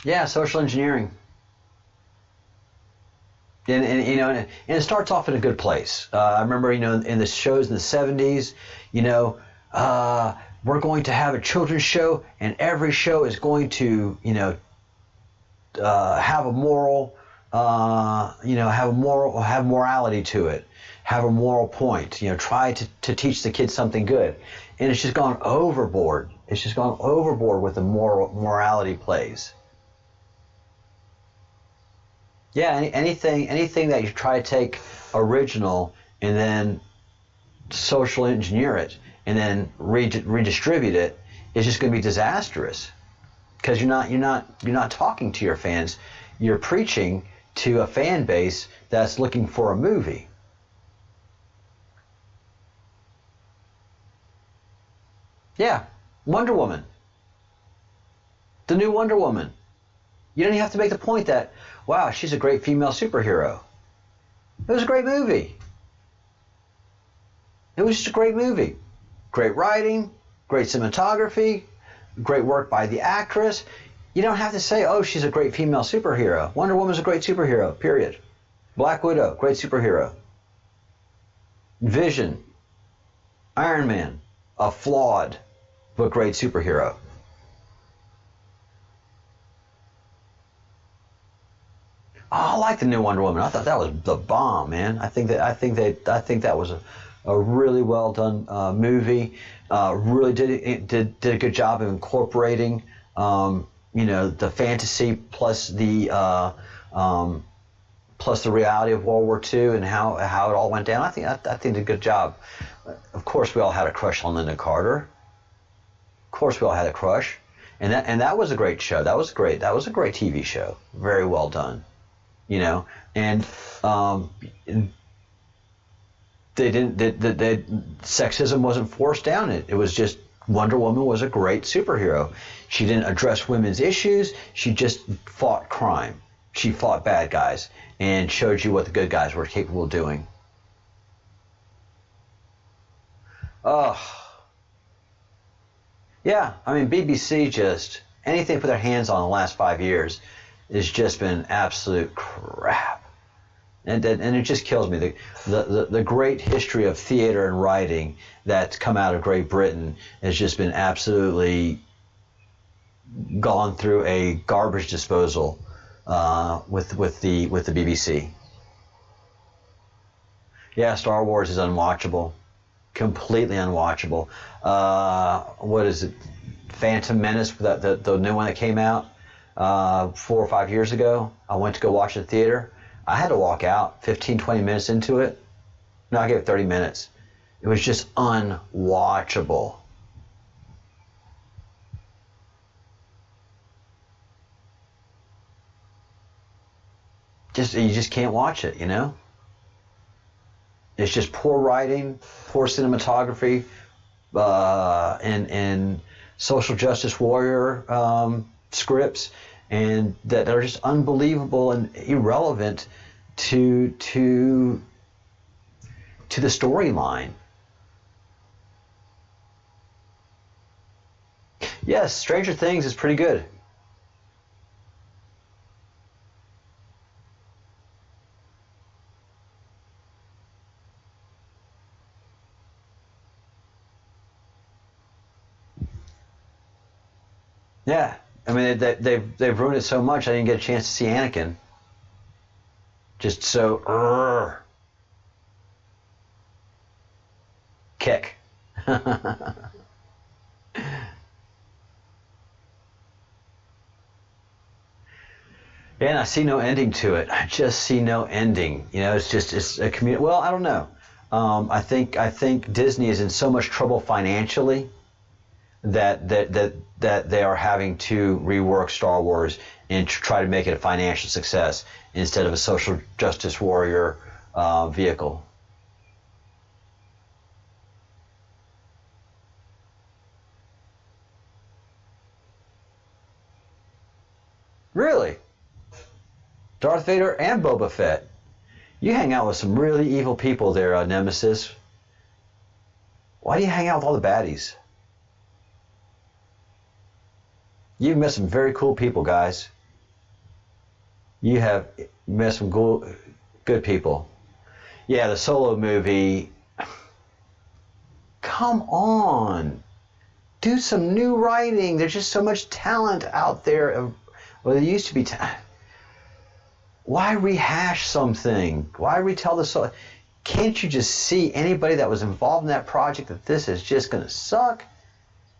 Yeah, social engineering. And you know, and it starts off in a good place. I remember, you know, in the shows in the 70s, you know, we're going to have a children's show, and every show is going to, you know, have a moral, have morality to it, have a moral point. You know, try to teach the kids something good, and it's just gone overboard. It's just gone overboard with the morality plays. Yeah, anything that you try to take original and then social engineer it and then redistribute it is just going to be disastrous, because you're not talking to your fans. You're preaching to a fan base that's looking for a movie. Yeah, Wonder Woman. The new Wonder Woman. You don't even have to make the point that, wow, she's a great female superhero. It was a great movie. It was just a great movie. Great writing, great cinematography, great work by the actress. You don't have to say, oh, she's a great female superhero. Wonder Woman's a great superhero, period. Black Widow, great superhero. Vision, Iron Man, a flawed but great superhero. Oh, I like the new Wonder Woman. I thought that was the bomb, man. I think that was a really well done movie. Really did a good job of incorporating, the fantasy plus the reality of World War II and how it all went down. I think did a good job. Of course, we all had a crush on Linda Carter. Of course, we all had a crush, and that was a great show. That was great. That was a great TV show. Very well done. You know, and sexism wasn't forced down it. It was just Wonder Woman was a great superhero. She didn't address women's issues. She just fought crime. She fought bad guys and showed you what the good guys were capable of doing. Oh, yeah. I mean, BBC just anything they put their hands on in the last 5 years has just been absolute crap, and it just kills me. The great history of theater and writing that's come out of Great Britain has just been absolutely gone through a garbage disposal with the BBC. Yeah, Star Wars is unwatchable. Completely unwatchable. What is it? Phantom Menace, the new one that came out 4 or 5 years ago. I went to go watch it at the theater. I had to walk out 15, 20 minutes into it. No, I gave it 30 minutes. It was just unwatchable. You just can't watch it, you know? It's just poor writing, poor cinematography, and social justice warrior scripts, and that are just unbelievable and irrelevant to the storyline. Yes, Stranger Things is pretty good. Yeah, I mean they've ruined it so much. I didn't get a chance to see Anakin. Just so kick. Yeah, and I see no ending to it. I just see no ending. You know, it's a community. Well, I don't know. I think Disney is in so much trouble financially that they are having to rework Star Wars and try to make it a financial success instead of a social justice warrior vehicle. Really? Darth Vader and Boba Fett. You hang out with some really evil people there, Nemesis. Why do you hang out with all the baddies? You've met some very cool people, guys. You have met some good people. Yeah, the Solo movie. Come on. Do some new writing. There's just so much talent out there. Well, there used to be talent. Why rehash something? Why retell the story? Can't you just see anybody that was involved in that project that this is just going to suck?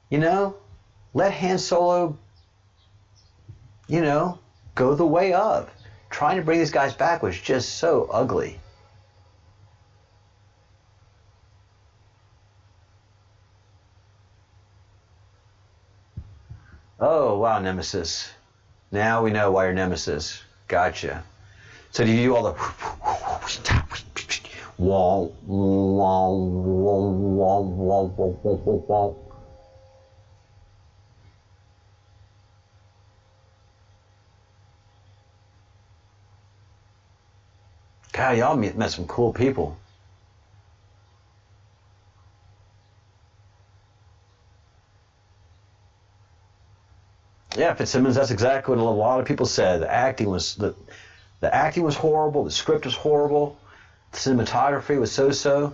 You know? Let Han Solo, you know, go the way of. Trying to bring these guys back was just so ugly. Oh, wow, Nemesis. Now we know why you're Nemesis. Gotcha. So do you do all the wall, wall, wall, wall, wall, wall, wall? God, y'all met some cool people. Yeah, Fitzsimmons, that's exactly what a lot of people said. The acting was horrible. The script was horrible. The cinematography was so-so.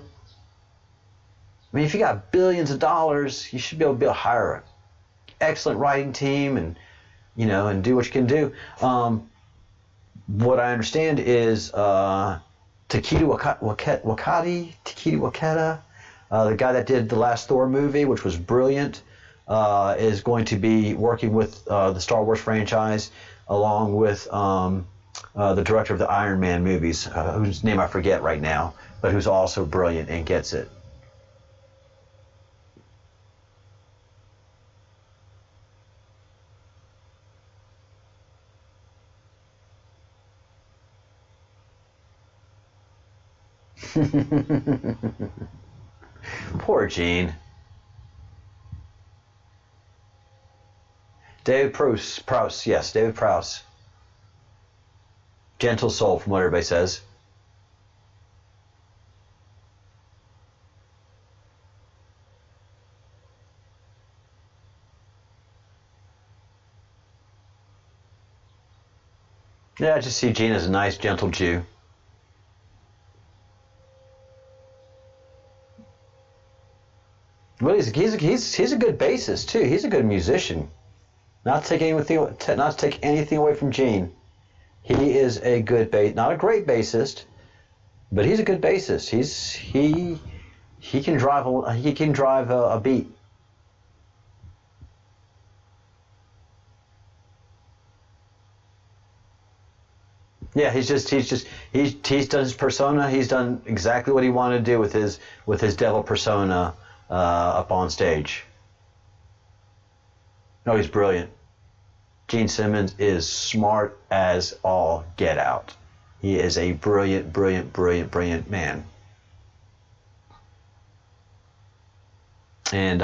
I mean, if you got billions of dollars, you should be able to hire an excellent writing team and, you know, and do what you can do. What I understand is Taika Waititi, the guy that did the last Thor movie, which was brilliant, is going to be working with the Star Wars franchise, along with the director of the Iron Man movies, whose name I forget right now, but who's also brilliant and gets it. Poor Gene. David Prowse, yes, David Prowse. Gentle soul, from what everybody says. Yeah, I just see Gene as a nice, gentle Jew. Well, he's a good bassist too. He's a good musician. Not to take anything away from Gene. He is a good not a great bassist, But he's a good bassist. He can drive a beat. Yeah, he's done his persona. He's done exactly what he wanted to do with his devil persona up on stage. No, he's brilliant. Gene Simmons is smart as all get out. He is a brilliant man. And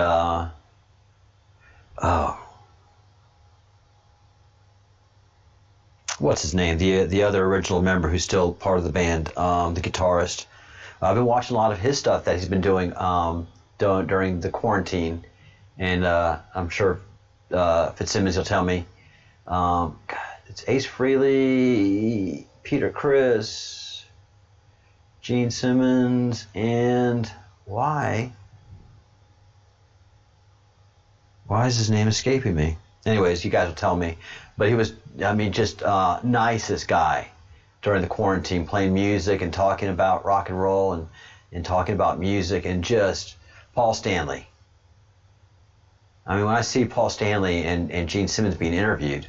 what's his name? The other original member who's still part of the band, the guitarist. I've been watching a lot of his stuff that he's been doing during the quarantine, and I'm sure Fitzsimmons will tell me. God, it's Ace Frehley, Peter Criss, Gene Simmons, and why is his name escaping me? Anyways, you guys will tell me. But he was, just nicest guy during the quarantine, playing music and talking about rock and roll and talking about music, and just Paul Stanley. When I see Paul Stanley and Gene Simmons being interviewed,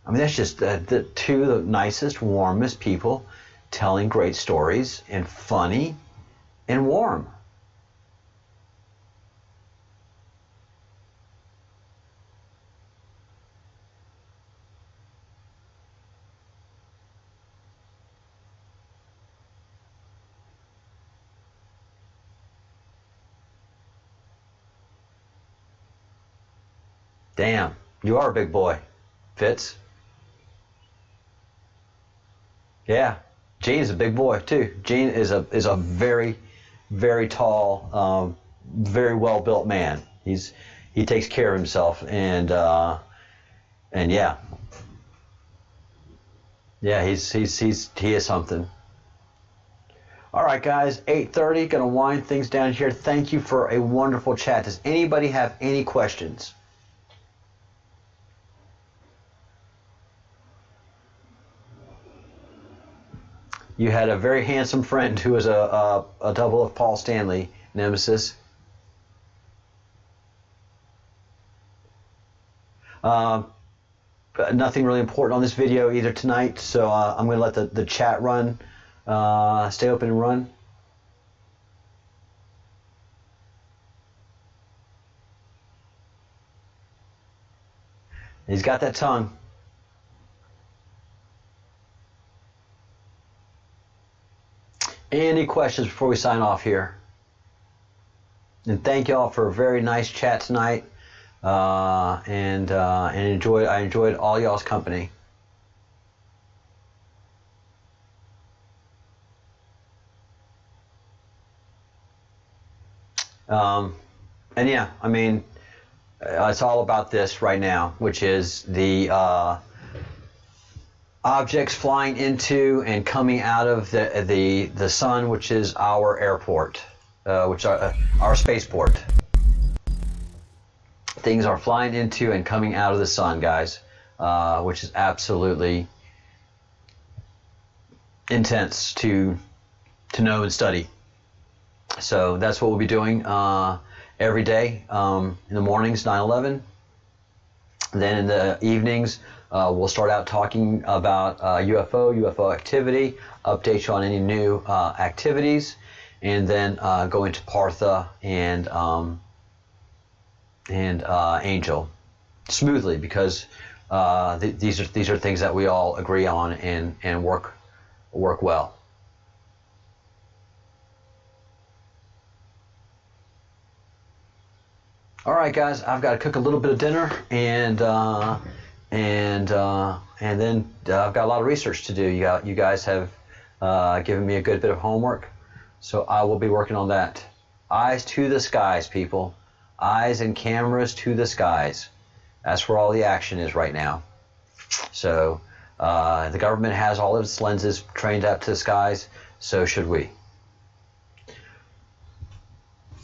that's just the two of the nicest, warmest people telling great stories, and funny and warm. Damn, you are a big boy, Fitz. Yeah, Gene's a big boy too. Gene is a very, very tall, very well built man. He takes care of himself, and yeah, he is something. All right, guys, 8:30. Gonna wind things down here. Thank you for a wonderful chat. Does anybody have any questions? You had a very handsome friend who was a double of Paul Stanley, Nemesis. Nothing really important on this video either tonight, so I'm going to let the chat run, stay open and run. He's got that tongue. Any questions before we sign off here? And thank y'all for a very nice chat tonight, and I enjoyed all y'all's company. And yeah, it's all about this right now, which is the objects flying into and coming out of the sun, which is our airport, which are our spaceport. Things are flying into and coming out of the sun, guys, which is absolutely intense to know and study. So that's what we'll be doing every day. In the mornings, 9/11. Then in the evenings, we'll start out talking about UFO activity, update you on any new activities, and then go into Partha and Angel smoothly, because these are things that we all agree on and work well. All right, guys, I've got to cook a little bit of dinner, and then I've got a lot of research to do. You guys have given me a good bit of homework, so I will be working on that. Eyes to the skies, people. Eyes and cameras to the skies. That's where all the action is right now. So the government has all of its lenses trained up to the skies, so should we.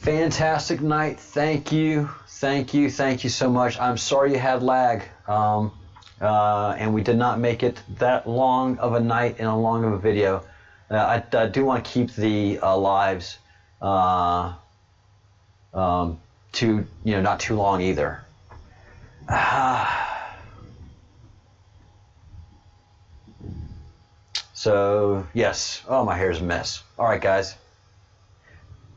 Fantastic night. Thank you so much. I'm sorry you had lag, and we did not make it that long of a night and a long of a video. I do want to keep the lives too, not too long either. So yes. Oh, my hair's a mess. All right, guys.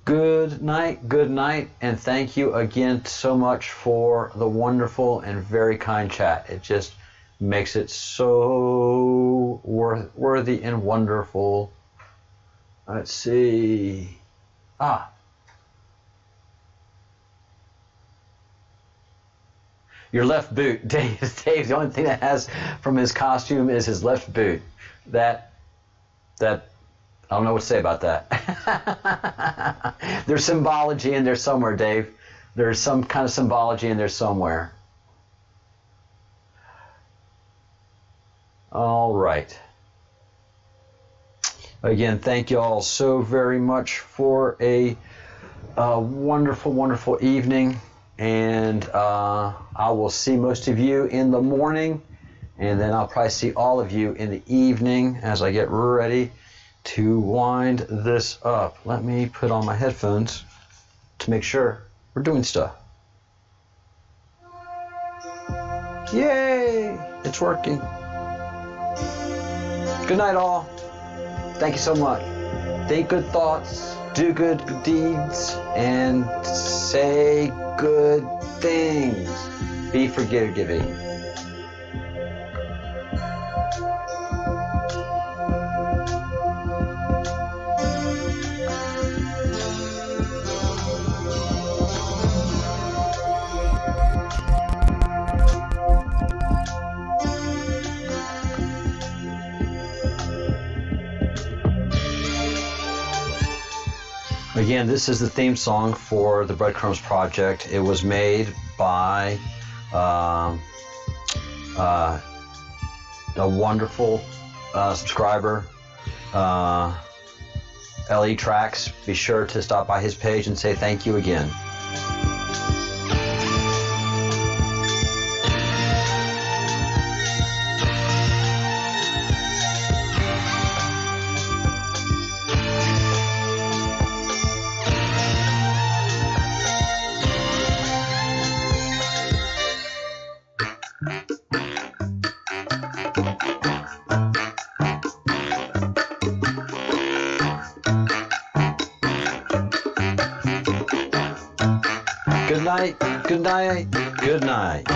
Good night, and thank you again so much for the wonderful and very kind chat. It just makes it so worthy and wonderful. Let's see. Your left boot. Dave, the only thing that has from his costume is his left boot. That I don't know what to say about that. There's symbology in there somewhere, Dave. There's some kind of symbology in there somewhere. All right. Again, thank you all so very much for a wonderful, wonderful evening. And I will see most of you in the morning. And then I'll probably see all of you in the evening as I get ready to wind this up. Let me put on my headphones to make sure we're doing stuff. Yay! It's working. Good night, all. Thank you so much. Think good thoughts, do good deeds, and say good things. Be forgiving. Again, this is the theme song for the Breadcrumbs Project. It was made by a wonderful subscriber, LE Tracks. Be sure to stop by his page and say thank you again. Good night, good night, good night.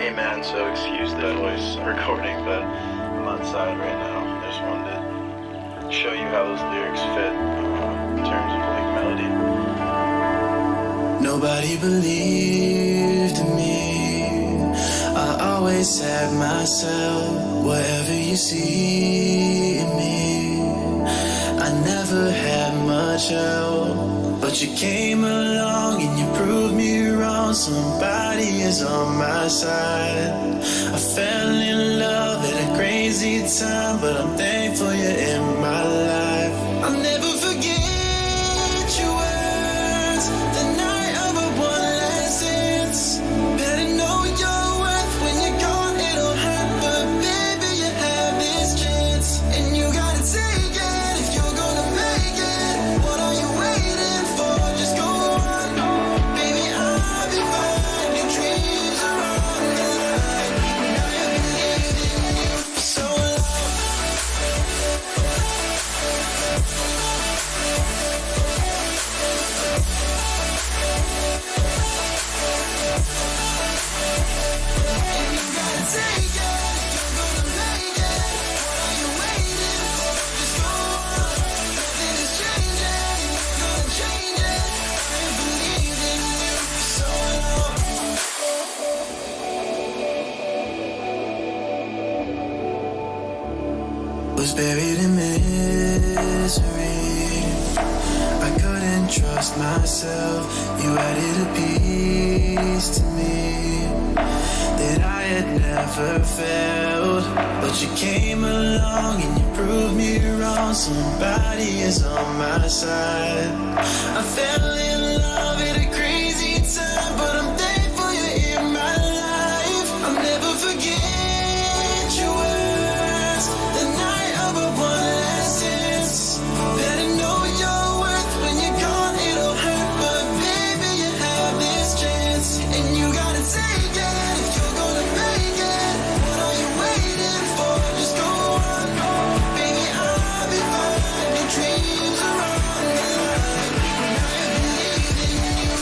Hey man, so excuse the voice recording, but I'm outside right now. I just wanted to show you how those lyrics fit in terms of Nobody believed in me. I always had myself. Whatever you see in me, I never had much help. But you came along and you proved me wrong. Somebody is on my side. I fell in love at a crazy time, but I'm thankful you're in my life. I'll never forget your words the night of our one last dance. Better know your worth when you're gone, it'll hurt, but baby, you have this chance, and you gotta take it if you're gonna make it. What are you waiting for? Just go on, baby, I'll be fine. Your dreams are on the line, and I have believed in you for so long. And you gotta take it if you're gonna make it. What are you waiting for? Just go on. Nothing is changing, and you're gonna change it. I have believed in you for so long. Was buried in misery. I couldn't trust myself. You added a piece to me that I had never felt. But you came along and you proved me wrong. Somebody is on my side. I fell in love at a crazy time, but I'm thankful you're in my life. I'll never forget your words the night of our one last dance. Better know your worth when you're gone, it'll hurt, but baby, you have this chance, and you gotta take it if you're gonna make it. What are you waiting for? Just go on, baby, I'll be fine. Your dreams are on the line, and I believe in you.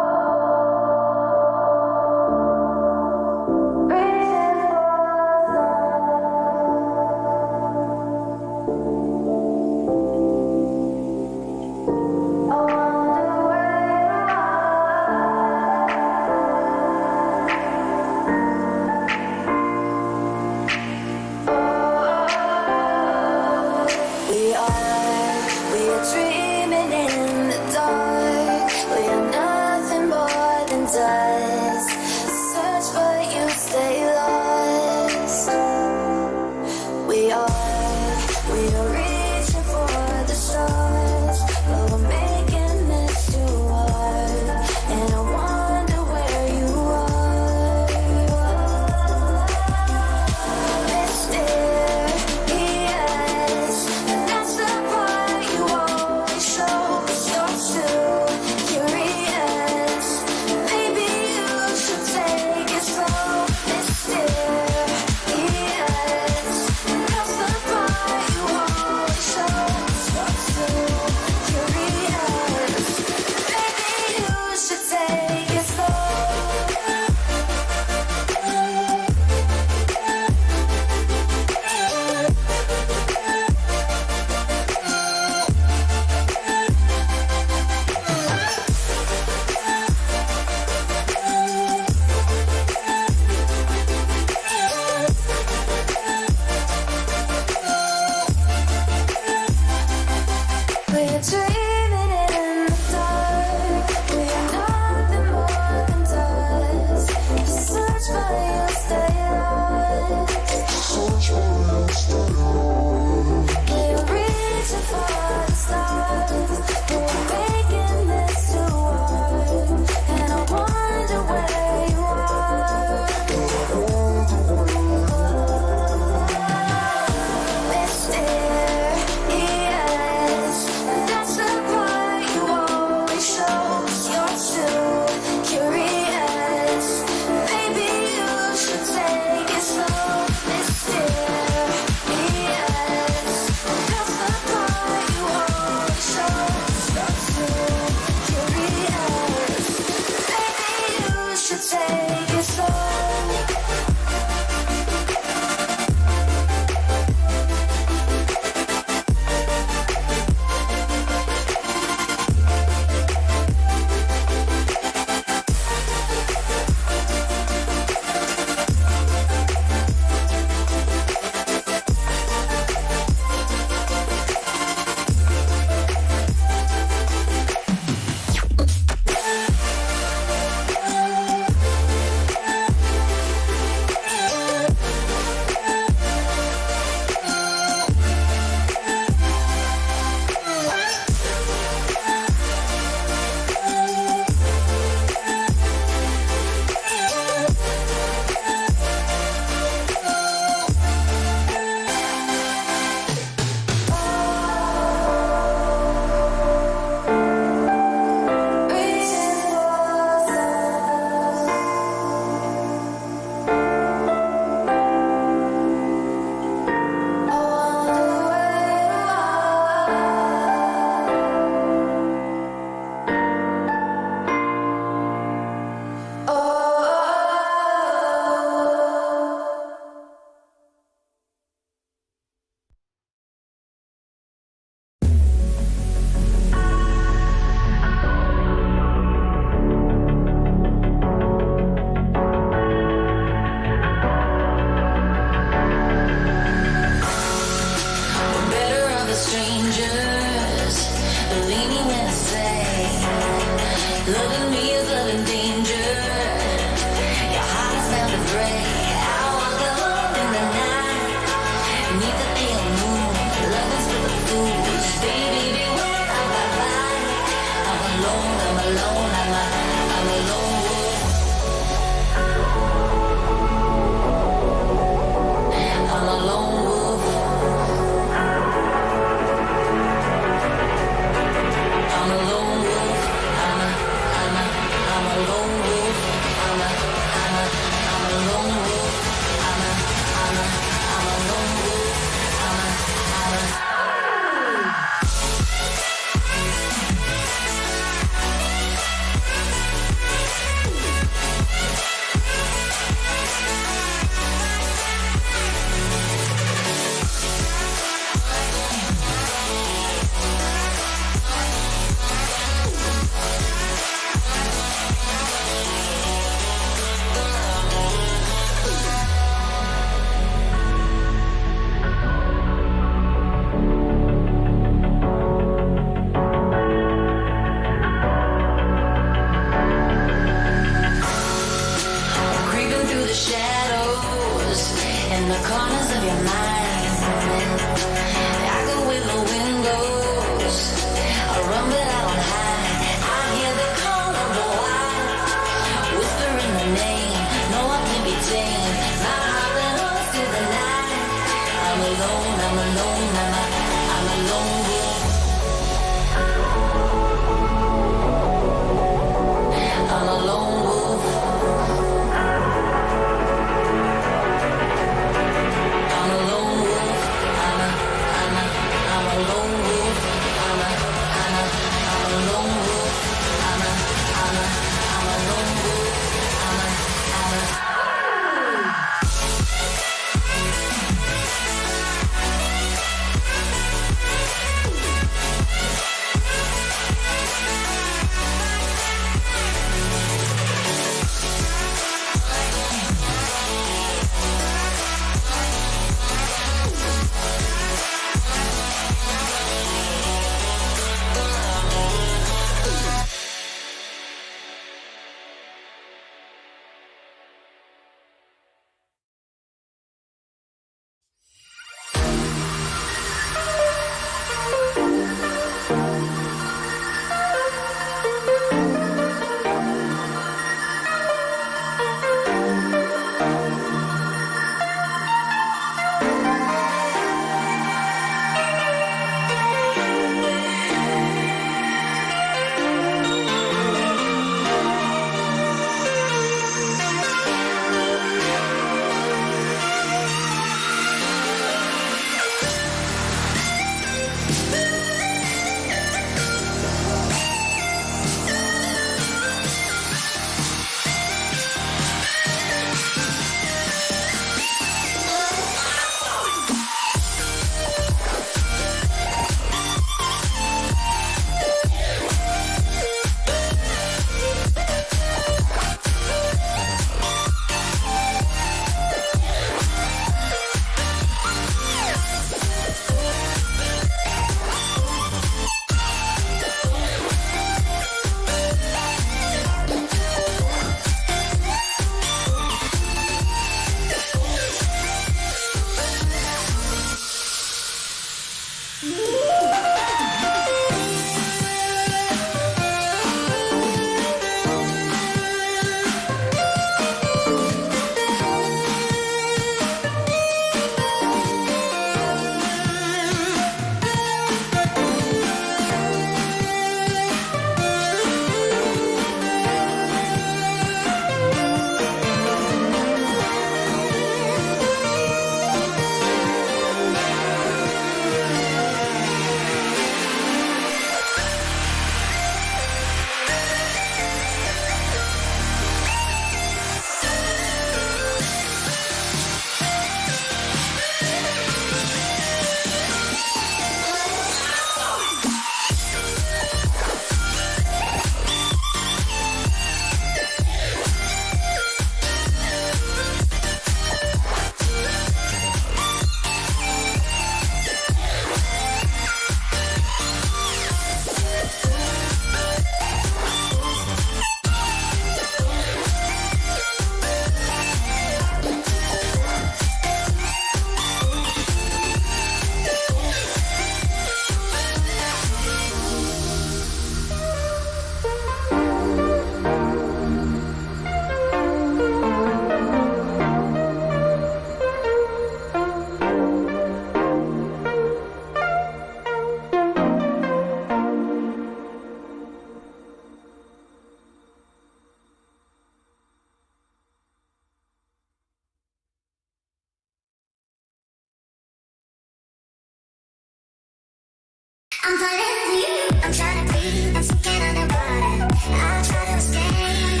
I'm falling for you. I'm trying to breathe, I'm sinking underwater. I'll try to escape.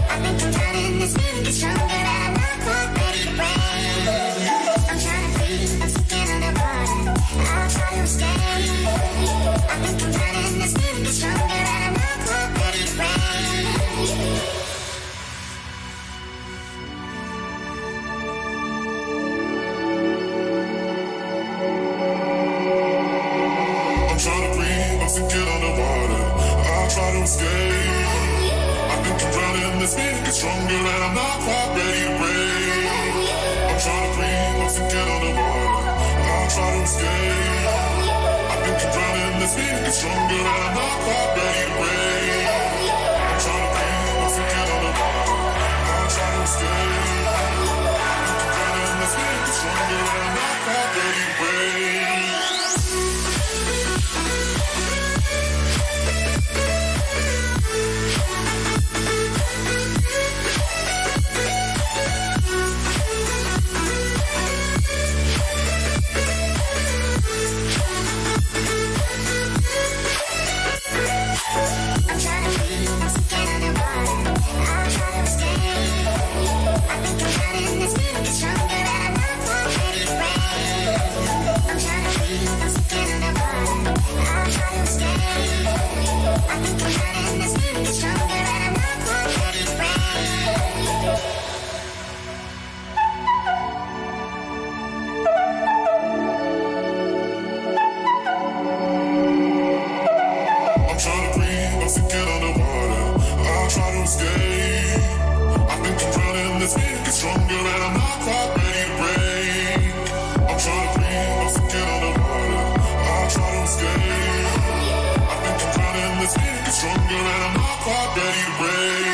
I think I'm drowning, this feeling gets stronger and I'm not quite ready to break. I'm trying to breathe, I'm sinking underwater. I'll try to escape. I think I'm drowning, this feeling gets stronger and I'm not quite ready to break. Get underwater, I'll try to escape. I think I'm drowning, this feeling gets stronger and I'm not quite ready to break. I'm trying to breathe, once again underwater, I'll try to escape. I think I'm drowning, this feeling gets stronger and I'm not quite ready to break. I'm trying to breathe, once again underwater, I'll try to escape. I think I'm drowning, this feeling gets stronger and I'm not quite ready to break.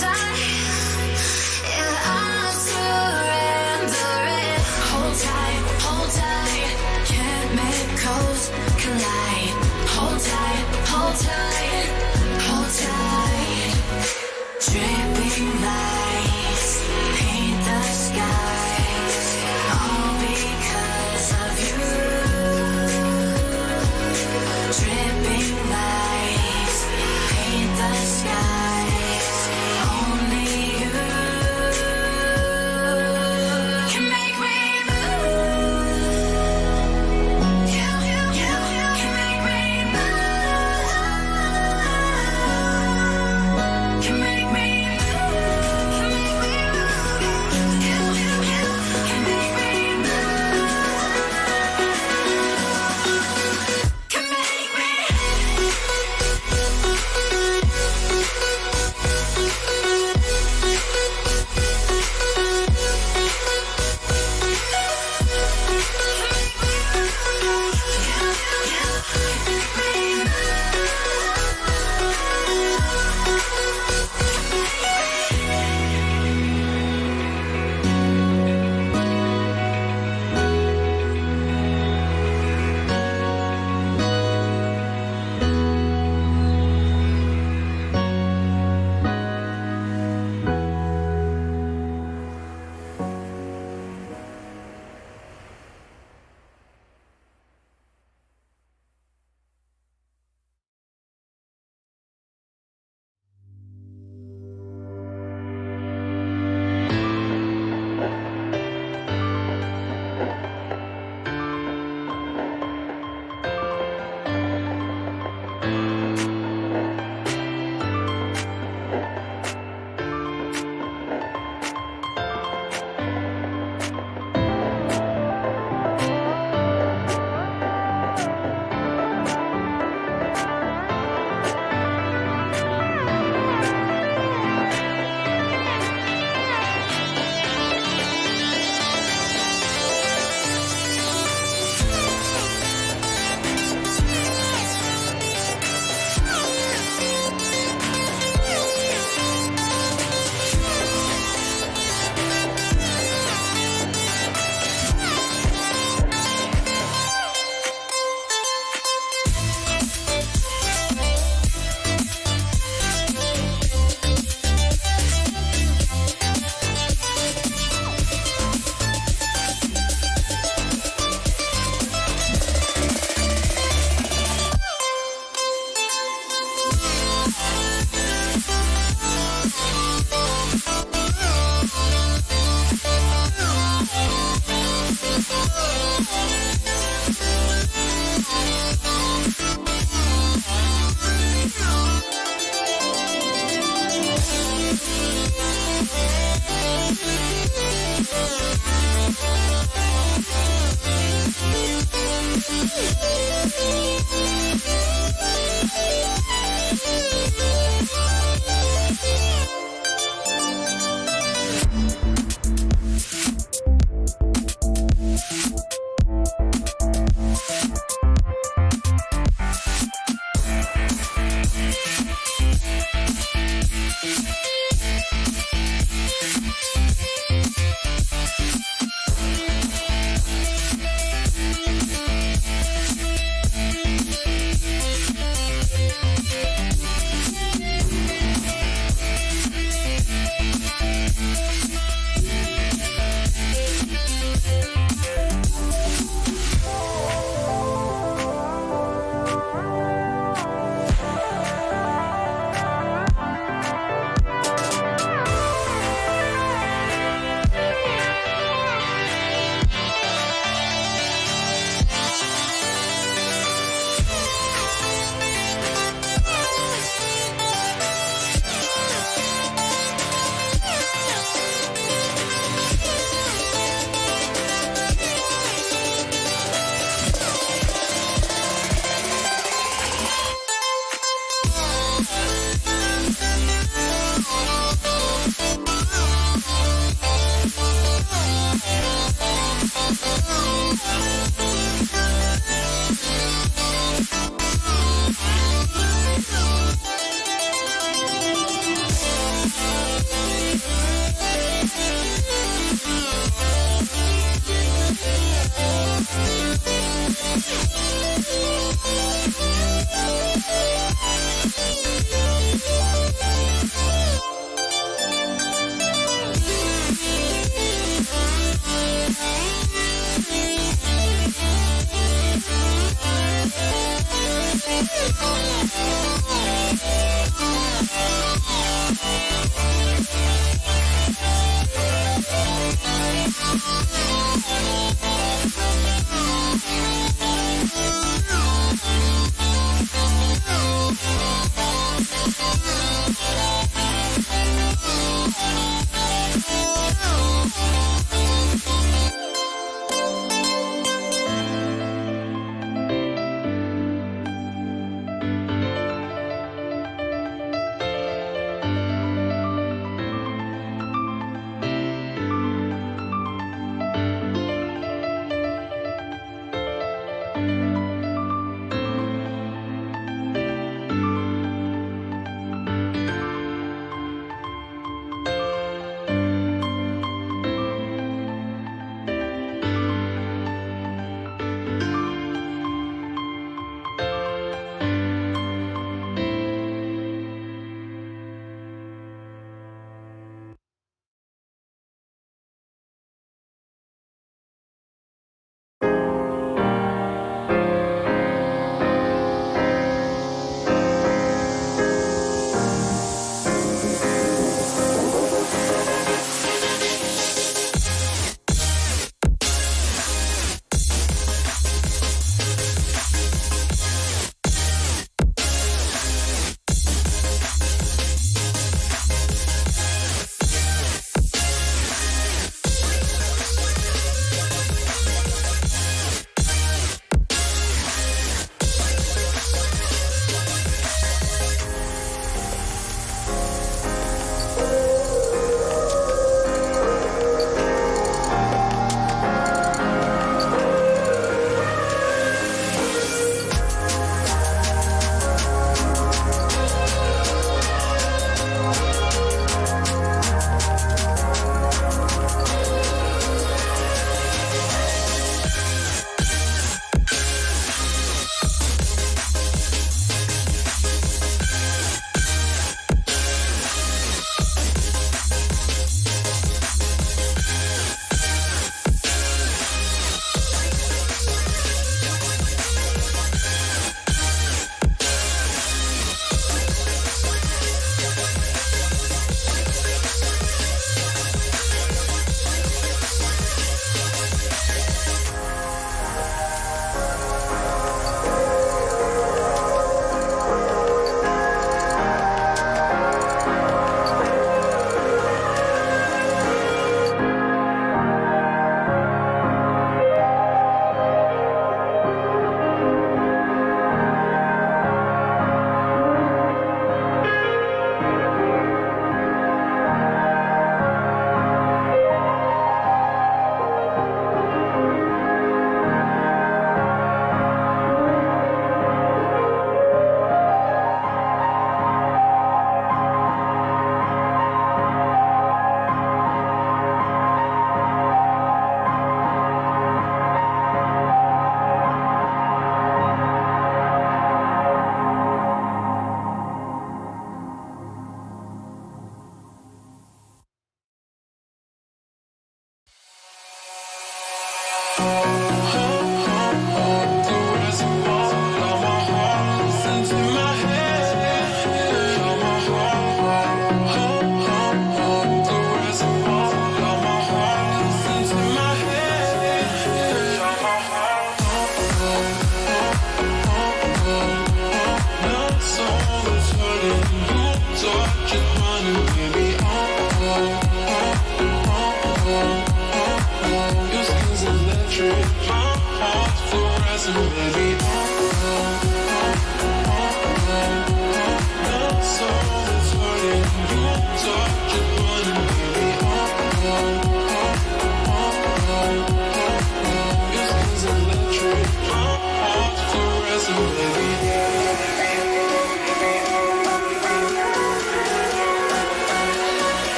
tight. Yeah, I'm surrendering. Hold tight, chemicals collide. Hold tight, hold tight, hold tight. Dripping lights paint the skies, all because of you. Dripping lights paint the skies, only you can make me move. You can make me move. Can make me move. Can make me move. You can make me move. Can make me.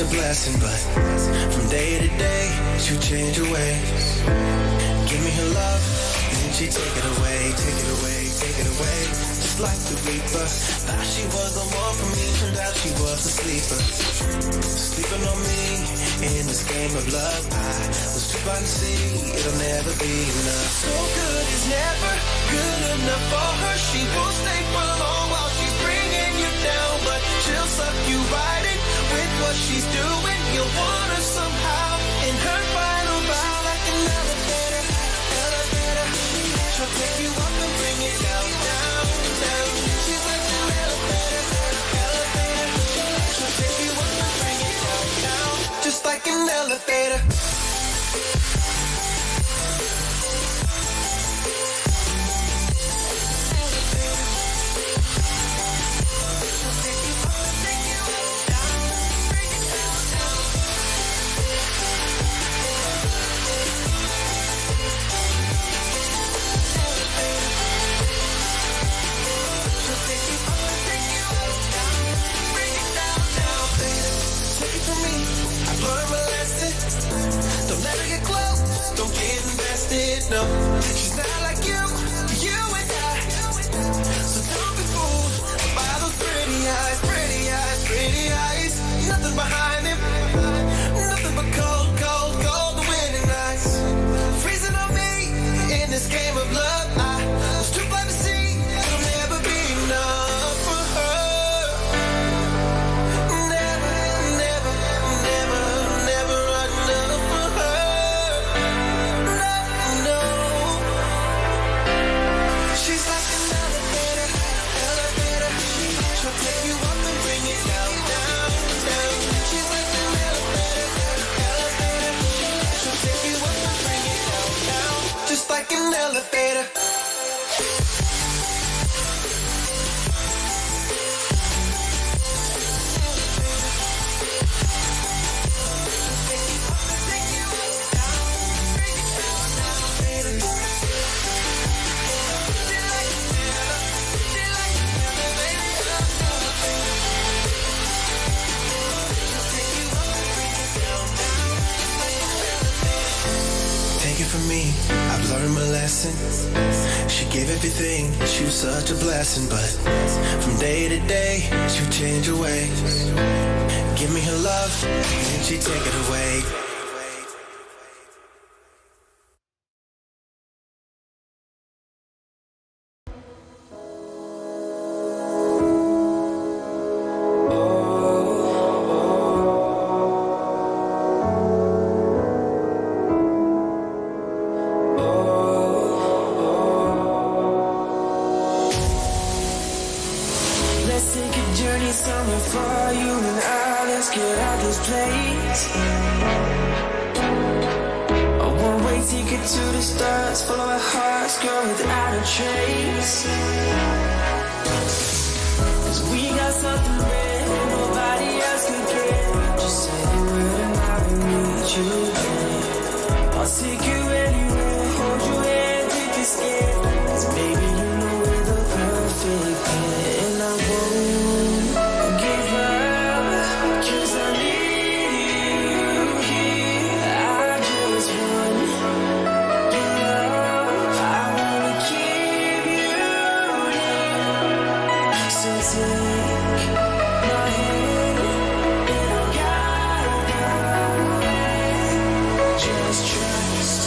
such a blessing, but from day to day, she'll change her ways. Give me her love, then she take it away, take it away, take it away. Just like the reaper, thought she was the one for me, turned out she was a sleeper. Sleeping on me in this game of love. I was too blind to see it'll never be enough. So good is never good enough for her. She won't stay for long while she's bringing you down, but she'll suck you right in with what she's doing. You'll want her somehow in her final bow, like an elevator, elevator. She'll take you up and bring it down, down, down. She's like an elevator, elevator. She'll take you up and bring it down, down. Just like an elevator. No, she's not like you and I. So don't be fooled by those pretty eyes, pretty eyes, pretty eyes. Nothing behind them, nothing but cold, cold, cold, the winning nights. Freezing on me in this game of love. I was too blind to see it'll never be enough for her. Never, never, never, never enough for her. No. She's like an elevator, elevator. She'll take you up and bring it down, down, down. She's like an elevator, elevator. She'll take you up and bring it down, down. Just like an elevator. Take it from me, I've learned my lesson. She gave everything, she was such a blessing, but from day to day, she'll change her ways. Give me her love, then she take it away. Let's take a journey somewhere far, you and I. Let's get out this place. A one-way ticket to the stars, follow our hearts, go without a trace. 'Cause we got something rare nobody else could get. Just say the word and I will meet you again. I'll take you anywhere, hold your hand, take a step. 'Cause baby, you know we're the perfect pair. And I won't give up, 'cause I need you here. I just want your love, I wanna keep you near. So take my hand and I'll guide the way. Just trust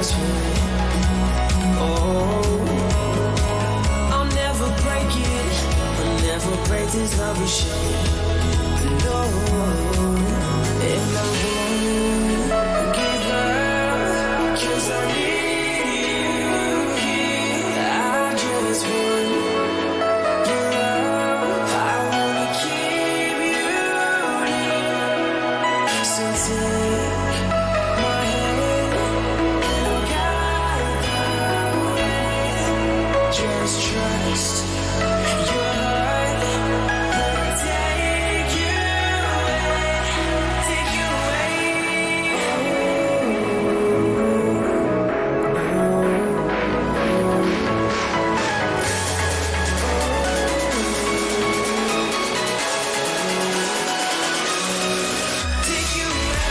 just one. Oh, I'll never break it. I'll never break this love we share. No, and I won't give up, 'cause I need you here. I just want your love. I wanna keep you near. So take my hand and guide the way. Just trust your heart. Let it take you away. Take you away. Take you away.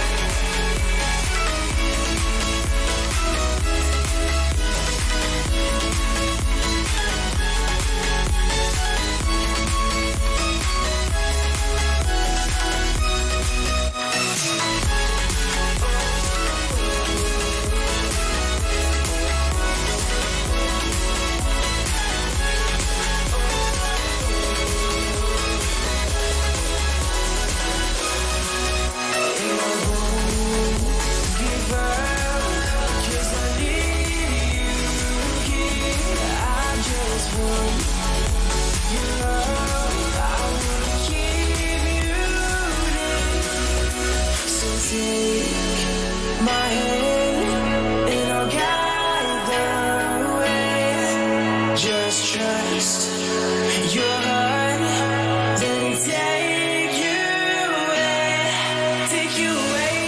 Give up, 'cause I need you here. I just want your love. I wanna keep you near. So take my hand and I'll guide the way. Just trust your heart. Let it take you away. Take you away.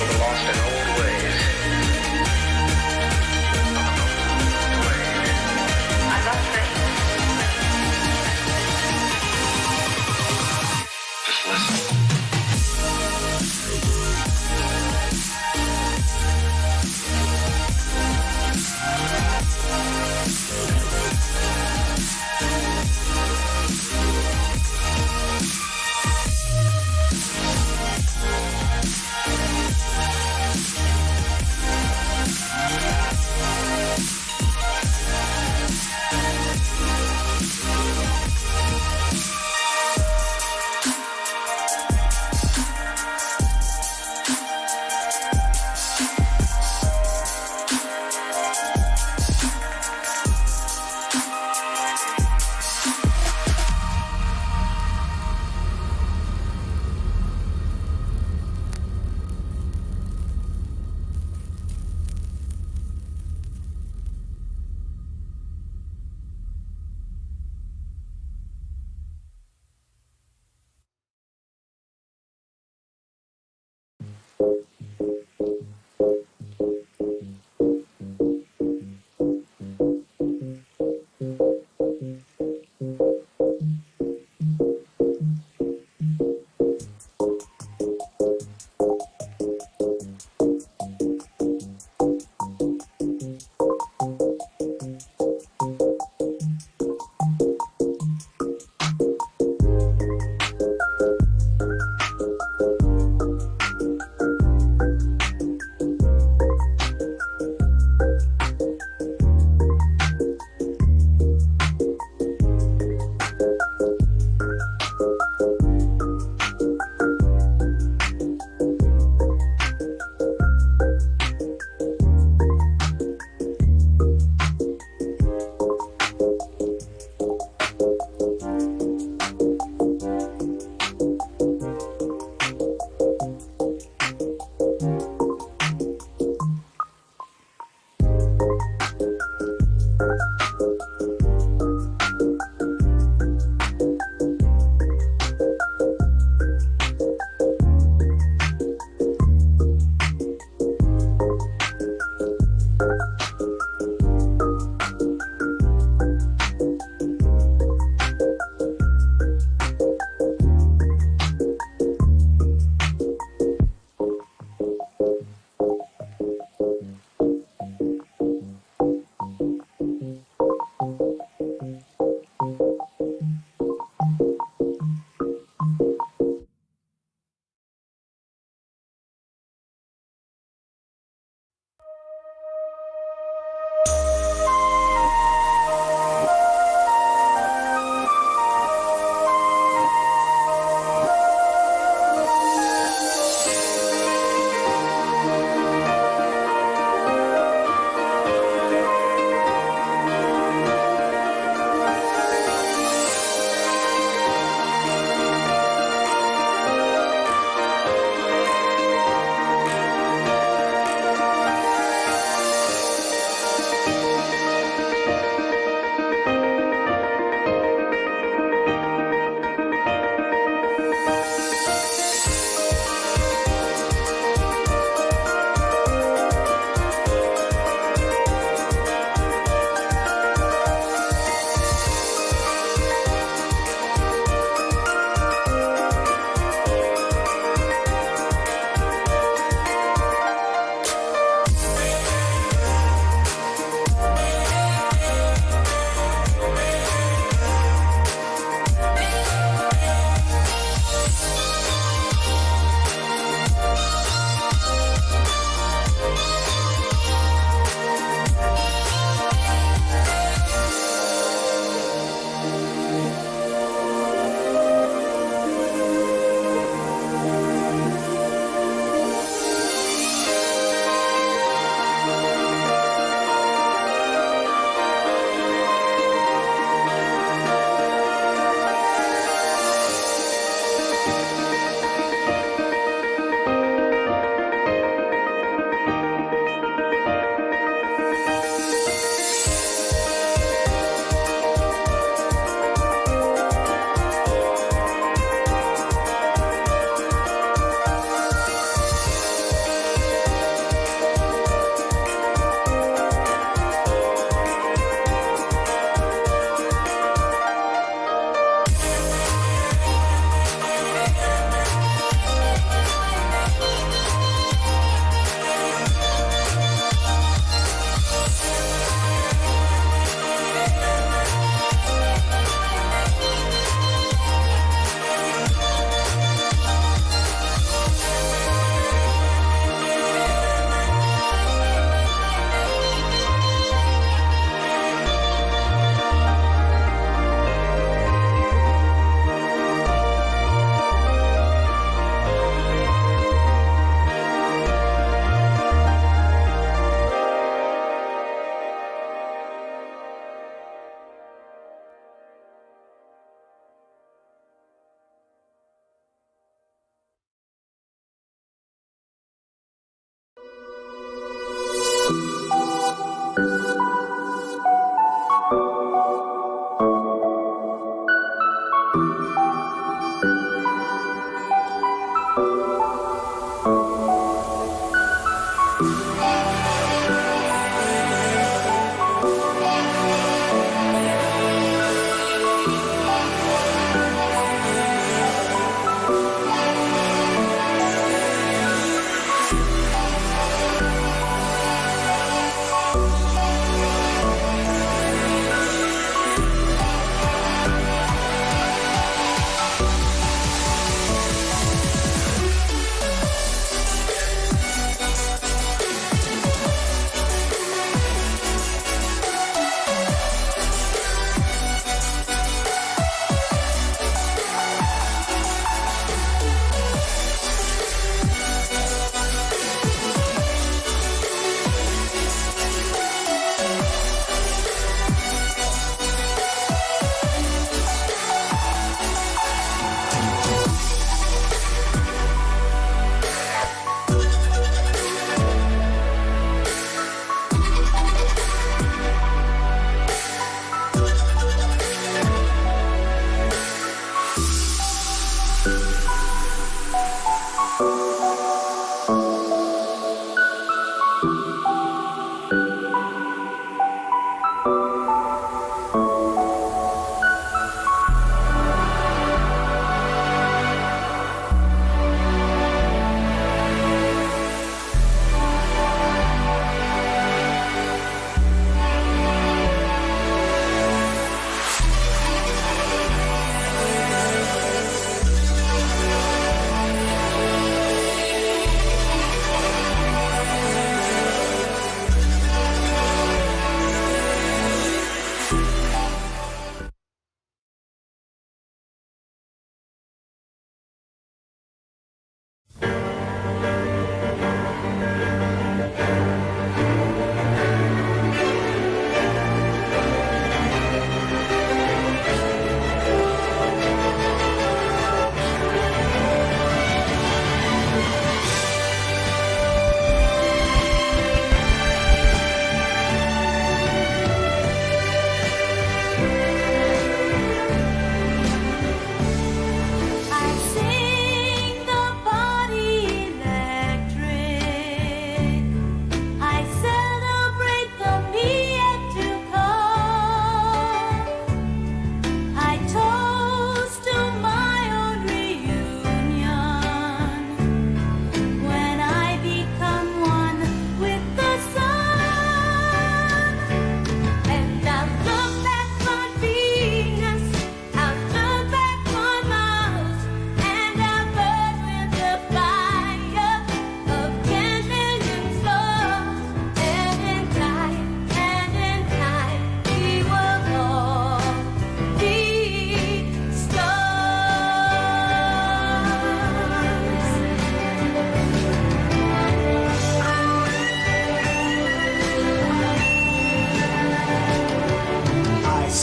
lost in old ways. I must say, Just listen.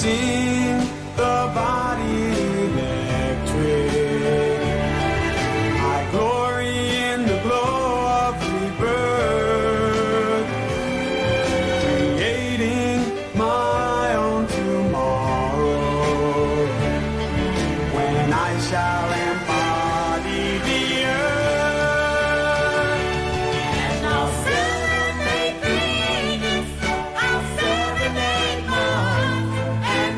sing the body electric. I glory in the glow of rebirth, creating my own tomorrow, when I shall embody the earth. And I'll serenade Venus, I'll serenade Mars, and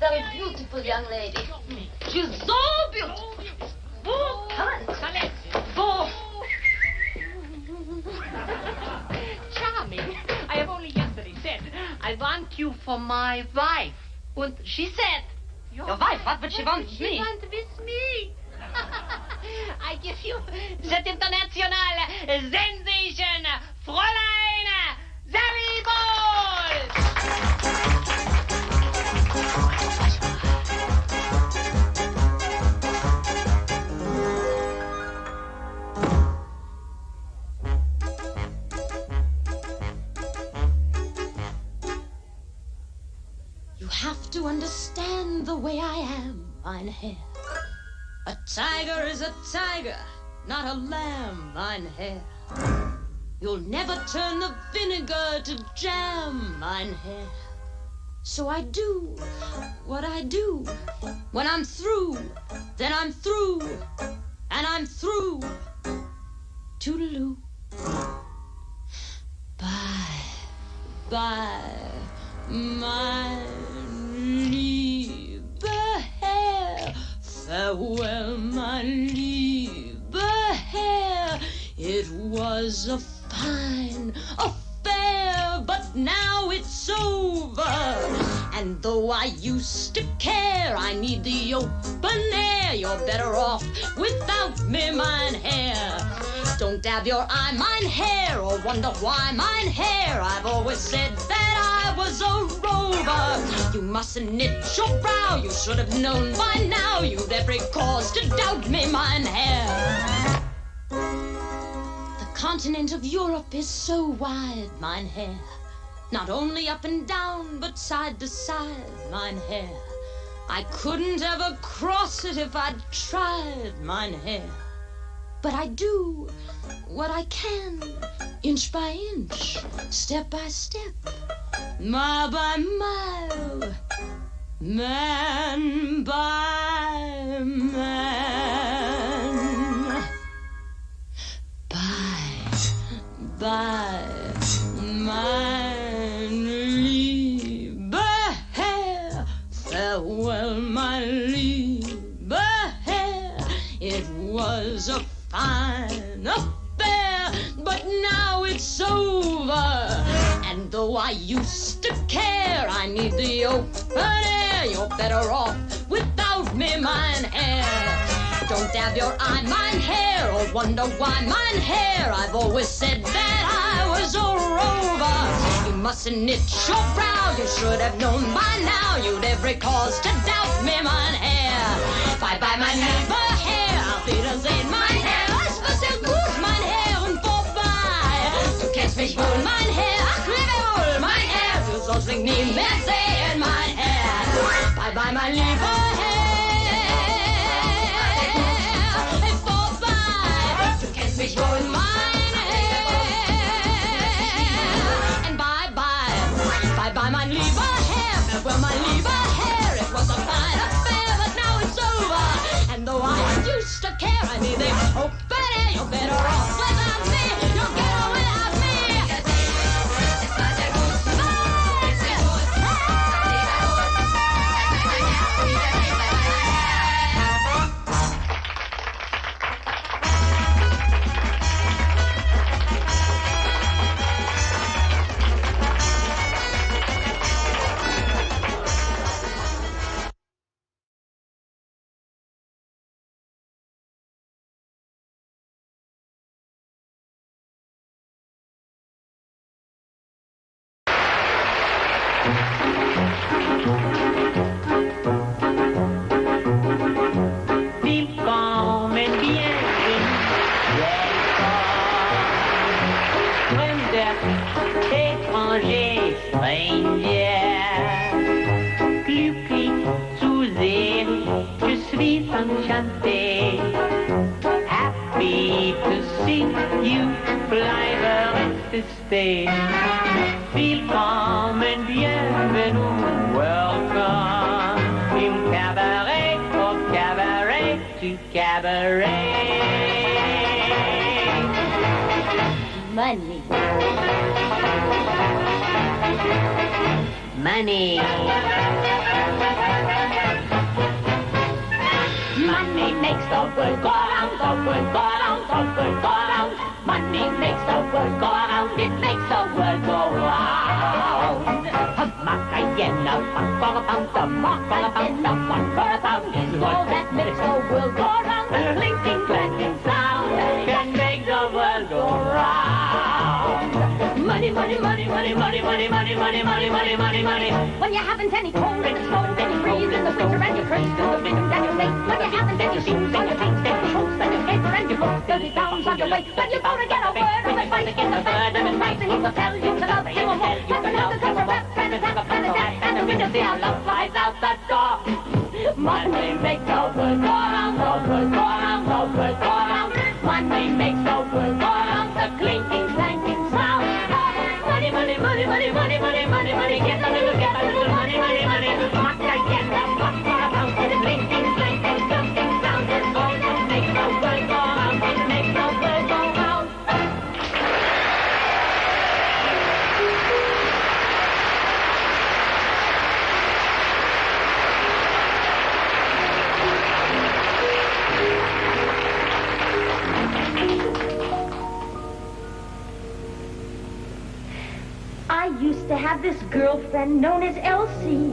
very beautiful young lady. She's so beautiful. Oh, come on, come on. Charming. I have only yesterday said, I want you for my wife. And she said, your wife? What would she want with me? She wants with me. I give you that international sensation, Fräulein Sally Bowles. You have to understand the way I am, mein Herr. A tiger is a tiger, not a lamb, mein Herr. You'll never turn the vinegar to jam, mein Herr. So I do what I do. When I'm through, then I'm through, and I'm through. Toodaloo. Bye, bye, my liebe Herr. Farewell, my liebe Herr. It was a fine affair, but now it's over. And though I used to care, I need the open air. You're better off without me, mein Herr. Don't dab your eye, mein Herr, or wonder why, mein Herr. I've always said that I was a rover. You mustn't knit your brow. You should have known by now. You'd every cause to doubt me, mein Herr. The continent of Europe is so wide, mein Herr. Not only up and down, but side to side, mein Herr. I couldn't ever cross it if I'd tried, mein Herr. But I do what I can, inch by inch, step by step, mile by mile, man by man. Bye, mein liebe Herr. Farewell, my liebe Herr. It was a fine affair, but now it's over. And though I used to care, I need the open air. You're better off without me, mein Herr. Don't dab your eye, mein Herr, or wonder why, mein Herr. I've always said that I was a rover. You mustn't knit your brow. You should have known by now. You'd every cause to doubt me, mein Herr. Bye bye, mein lieber Herr. Auf Wiedersehen, mein Herr. Es war sehr gut, mein Herr, und vorbei. Du kennst mich wohl, mein Herr. Ach, lebe wohl, mein Herr. Du sollst mich nie mehr sehen, mein Herr. Bye bye, mein lieber Herr. Mich wohl, mein Herr. And bye bye, bye bye, mein lieber Herr. Farewell, mein lieber Herr. It was a fine affair, but now it's over. And though I used to care, I need the open air. You're better off without me. You're better without me. Happy to see you fly the rest of stay. Willkommen, bienvenue, welcome. Im cabaret, au cabaret, du cabaret. money. Money. Money makes the world go round, the world go round, the world go round. Money makes the world go round, it makes the world go round. Macarena, one for a pound, the Macarena, one for a pound is all that makes the world go round. The clinking, clanking sound can make the world go round. Money, money, money, money, money, money, money, money, money, money, money, money. When you haven't any cold and it's cold and you freeze in the winter and you curse to the victims and you hate. When you haven't any shoes and you can't stand the shoes and you caper and you put 30 pounds on your weight. When you're gonna get a word of advice against the bird and advice and he will tell you to love him more. And another comes a rap and a tap a and a tap and a winter see how love flies out the door. Money makes the world go round, the world go round, the world go round. Money makes the world go round, the clinking, clanking sound. Money, money, money, money, money, money, money, money, get a little money, money, money. Macarena, one for a pound, the clinking, clanking, clanking sound is all that makes the world go round, it makes the world go round. I used to have this girlfriend known as Elsie,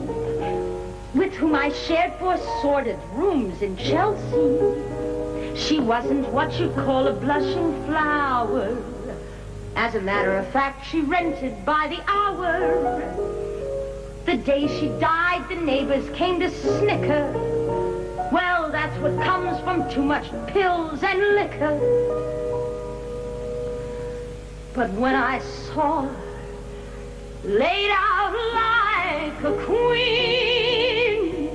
with whom I shared 4 sordid rooms in Chelsea. She wasn't what you'd call a blushing flower. As a matter of fact, she rented by the hour. The day she died, the neighbors came to snicker. Well, that's what comes from too much pills and liquor. But when I saw her laid out like a queen,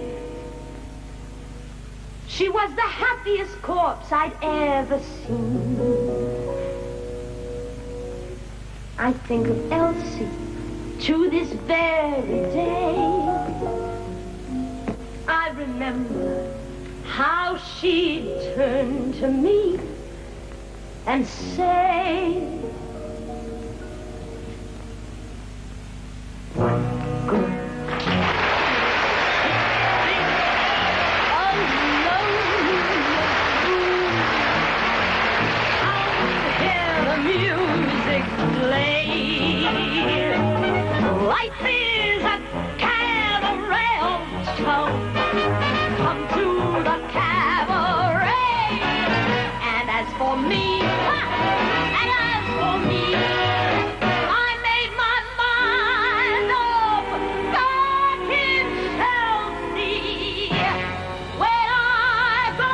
she was the happiest corpse I'd ever seen. I think of Elsie to this very day. I remember how she'd turn to me and say, life is a cabaret show. Come to the cabaret. And as for me, I made my mind up back in Chelsea. When I go,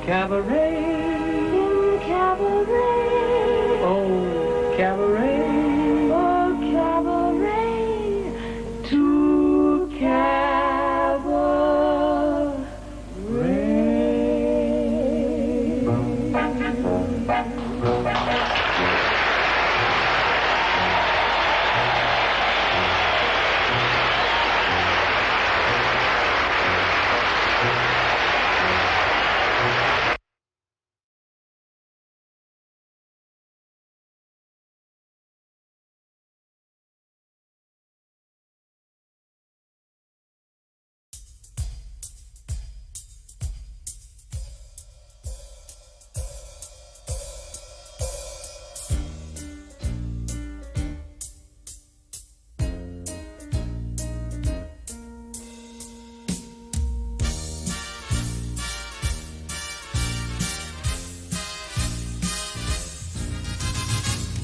Cabaret, oh cabaret, oh cabaret, to cabaret.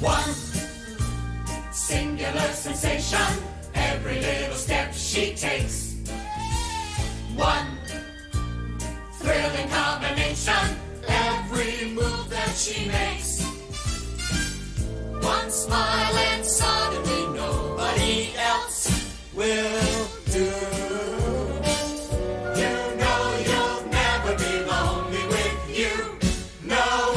One singular sensation, every little step she takes. One thrilling combination, every move that she makes. One smile and suddenly nobody else will do. You know you'll never be lonely with you. No.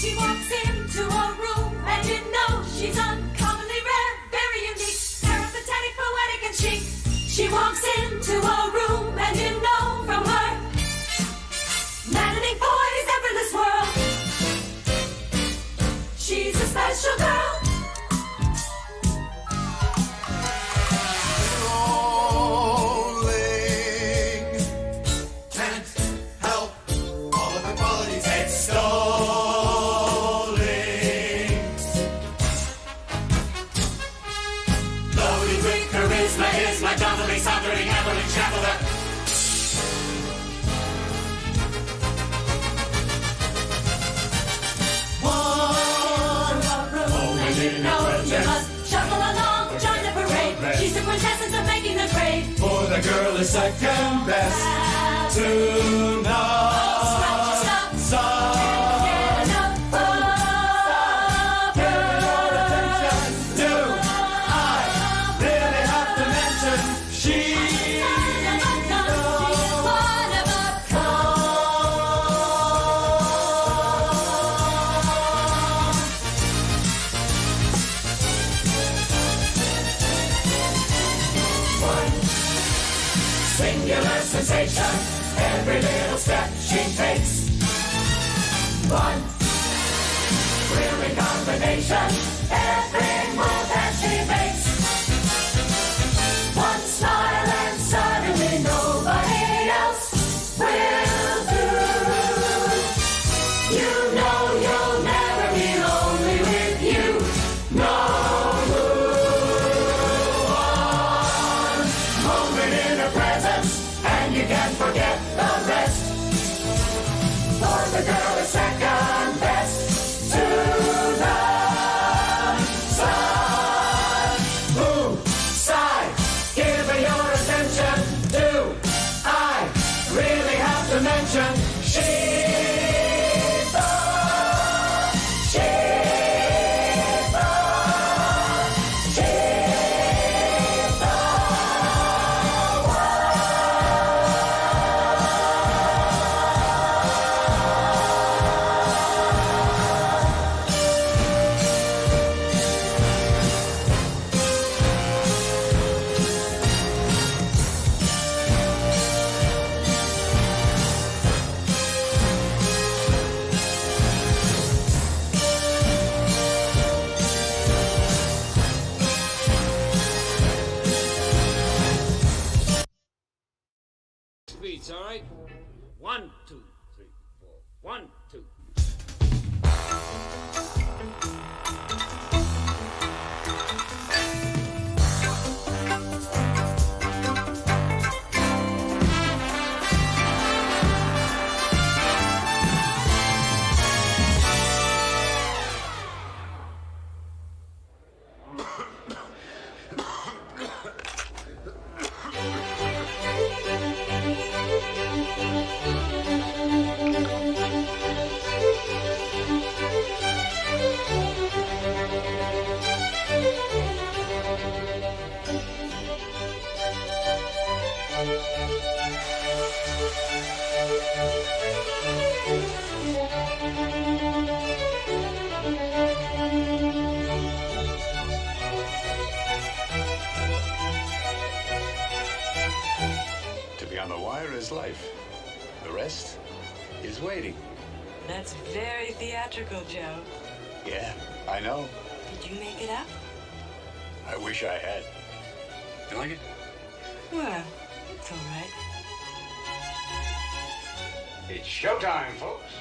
She walks into a room and you know she's uncommonly rare, very unique, peripatetic, poetic and chic. She walks into a room and you know from her maddening poise, effortless world. She's a special girl. Rolling, can't help all of her qualities extolling. Loaded with charisma is my donnelly, sauntering, Evelyn Chapeler. You must shuffle along, join the parade. She's the quintessence of making the grade. For the girl is second best to none. Get enough of her. Do I really have to mention she's one of a kind. Singular sensation, every little step she takes. One thrilling combination, every move that she makes. One smile and suddenly nobody else will do. You know you'll never be lonely with you. No. And you can't forget the rest. For the girl is second best to the sun. Ooh, sigh, give her your attention. Do I really have to mention she's the beats, all right? 1, 2, 3, 4. 1, 2. To be on the wire is life. The rest is waiting. That's very theatrical, Joe. Yeah, I know. Did you make it up? I wish I had. You like it? Well, it's all right. It's showtime, folks.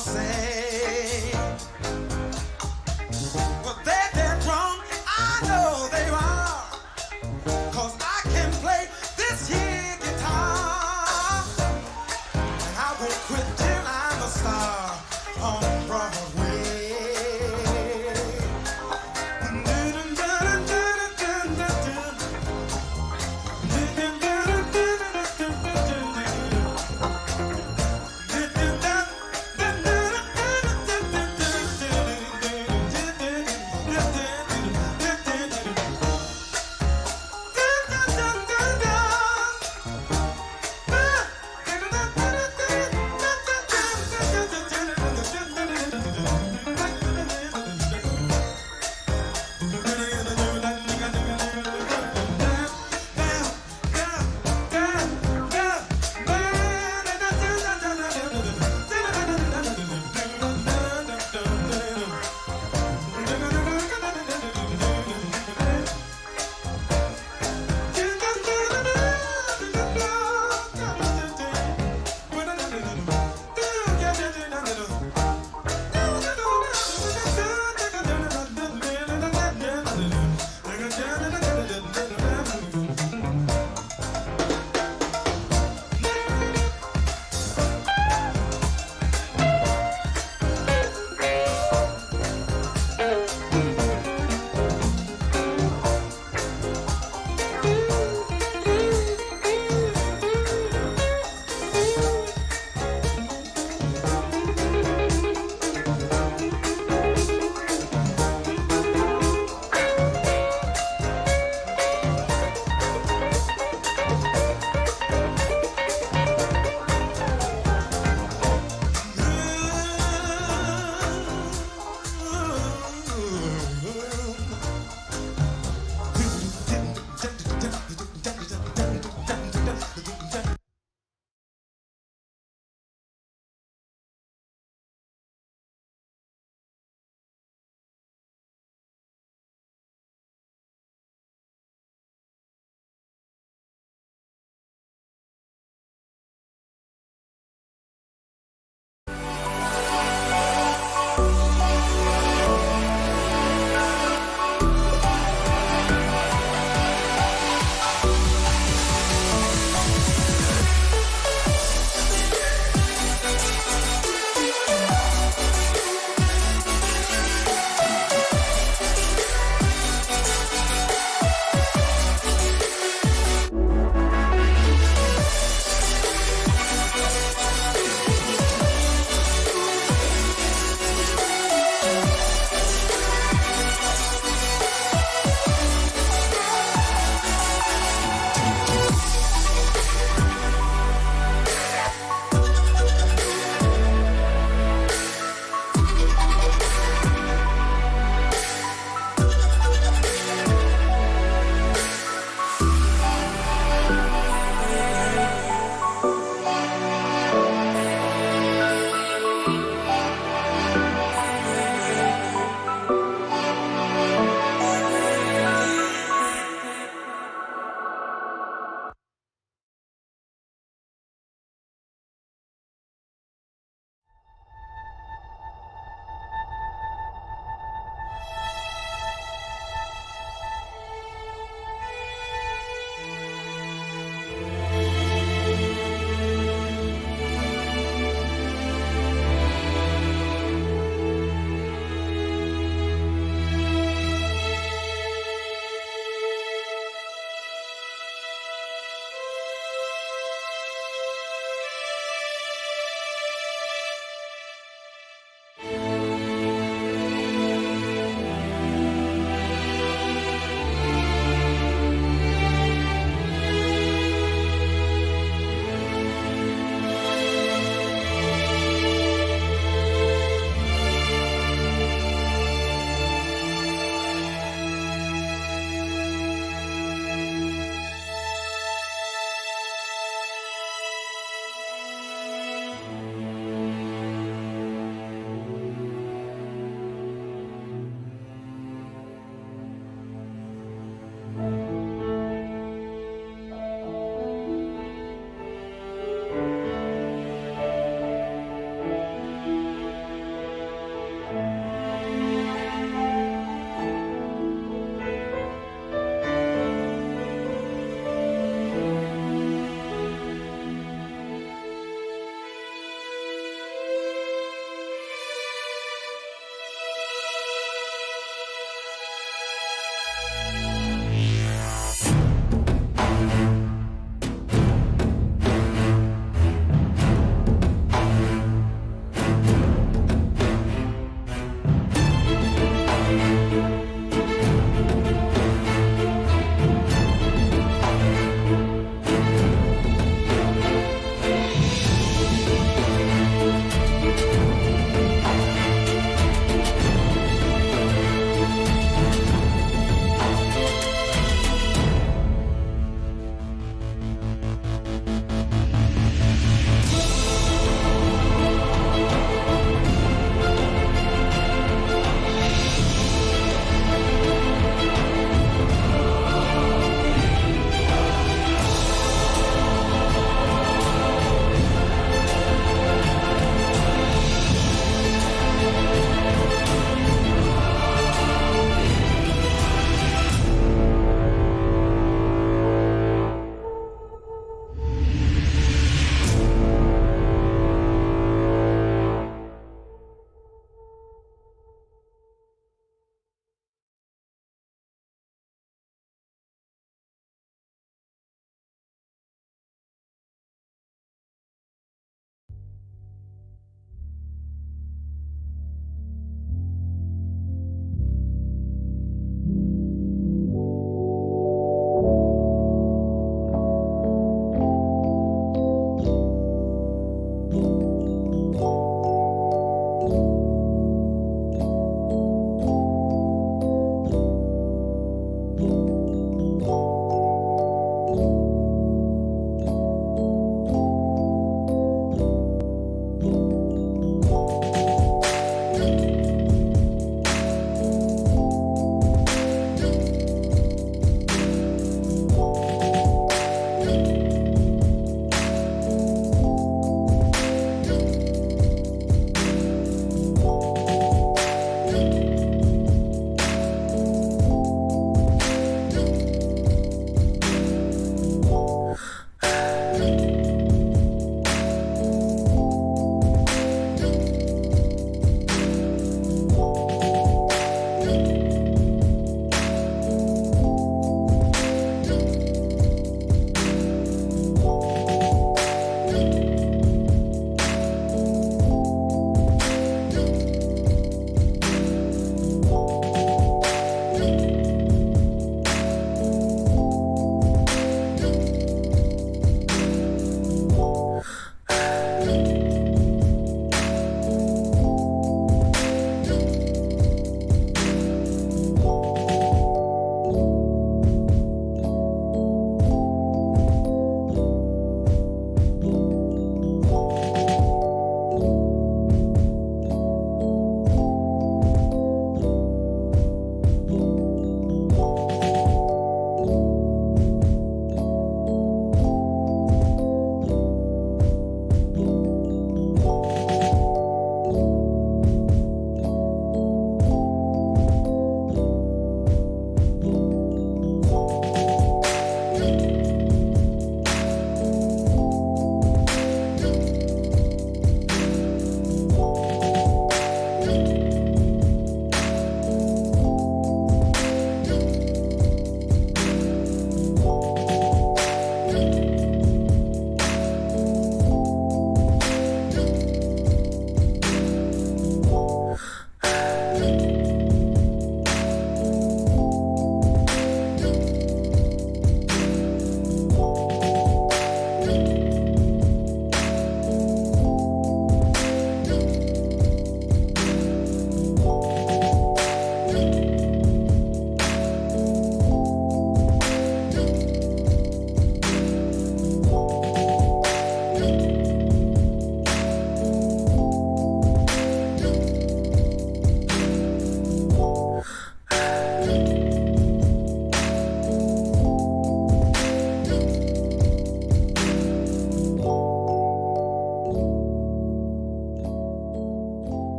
say, well, they're dead wrong. I know they are, 'cause I can play this here guitar, and I won't quit till I'm a star on Broadway.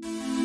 Thank you.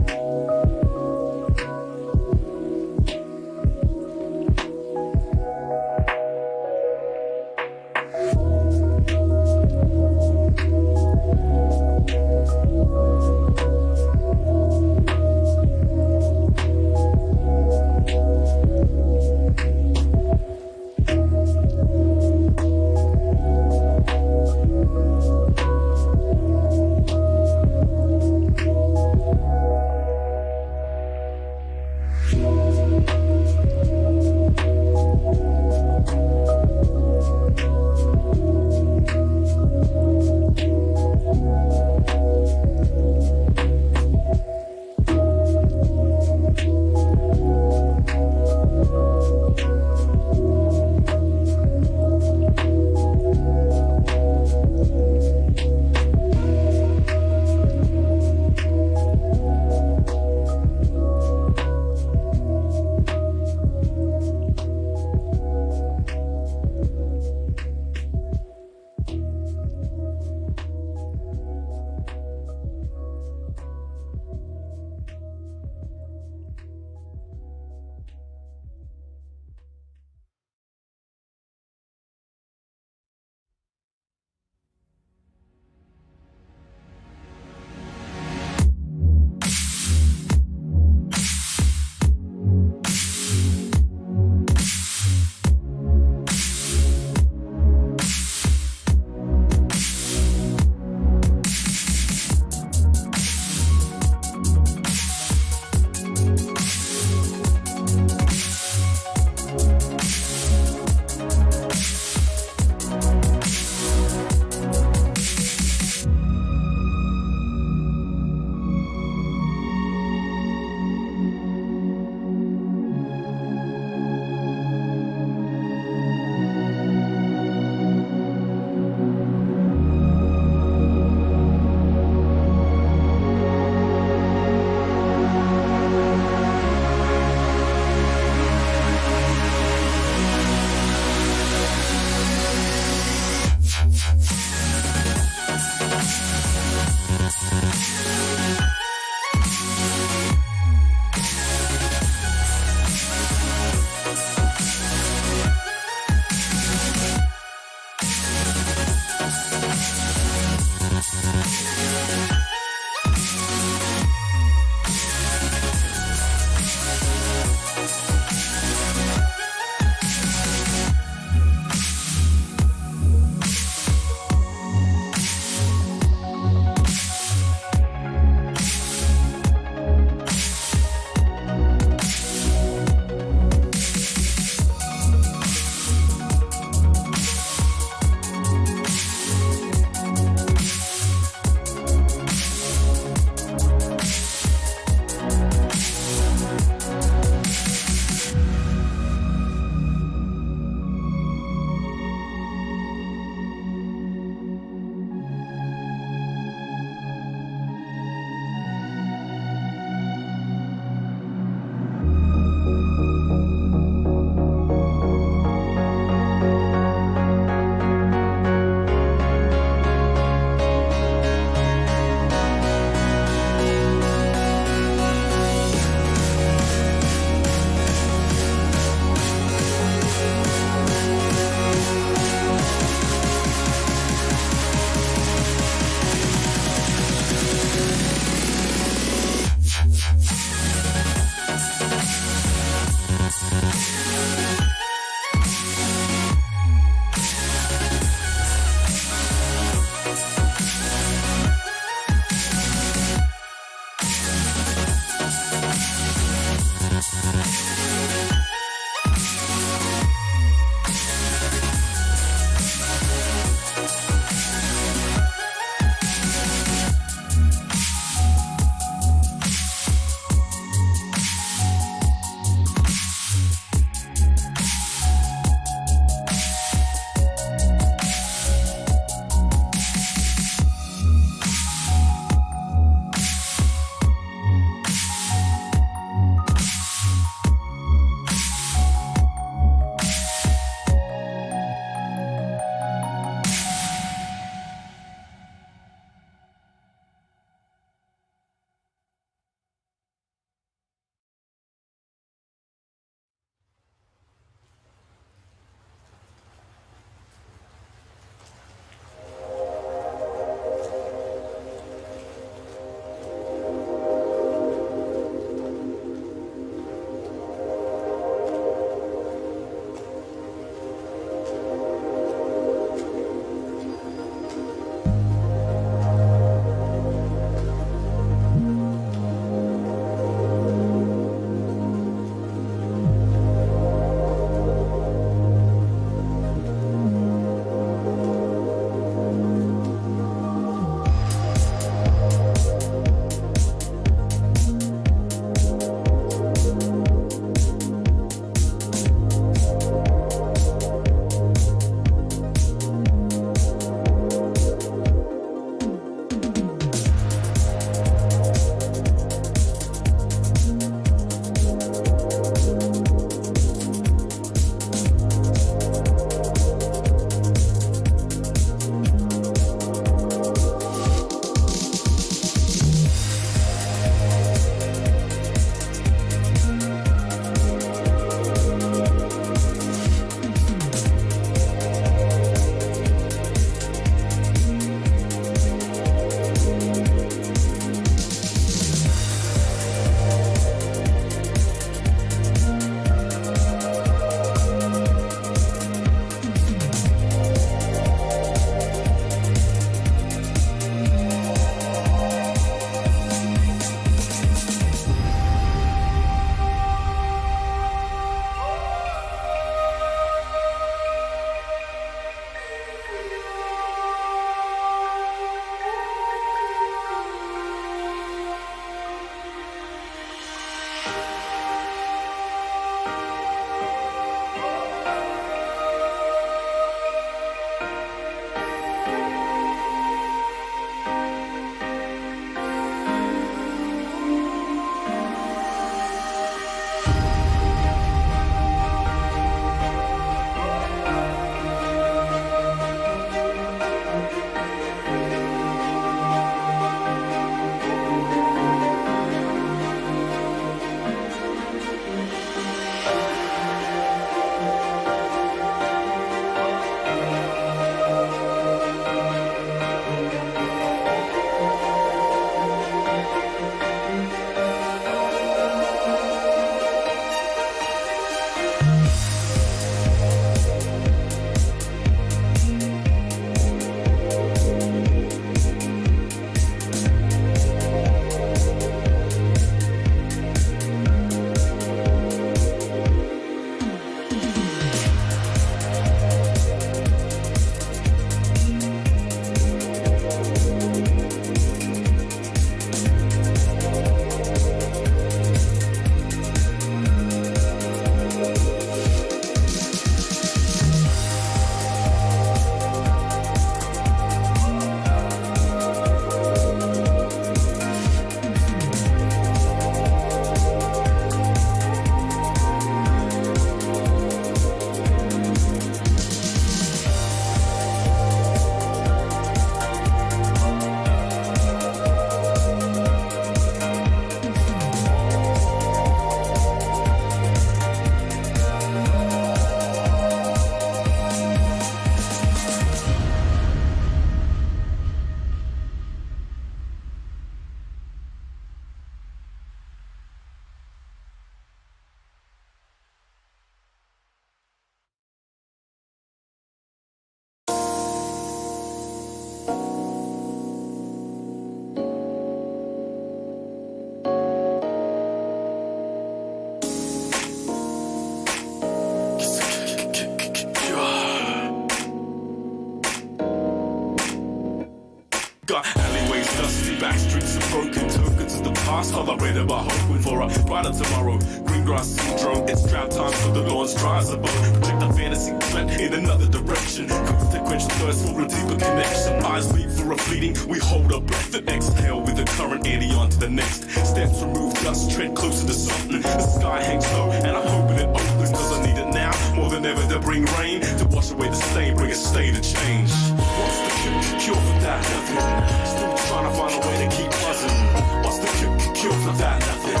days, dusty back streets of broken tokens of the past. Tolerated by hoping for a brighter tomorrow. Green grass syndrome, it's drought time, so the lawns dry as a boat. Project a fantasy fled in another direction. Quick to quench the thirst for a deeper connection. Eyes leap for a fleeting, we hold our breath and exhale with the current eddy on to the next. Steps remove dust, tread closer to something. The sky hangs low, and I'm hoping it opens, cause I need it now more than ever to bring rain, to wash away the stain, bring a state of change. What's the cure for that? Nothing. Still trying to find a way to keep buzzing. What's the cure for that? Nothing.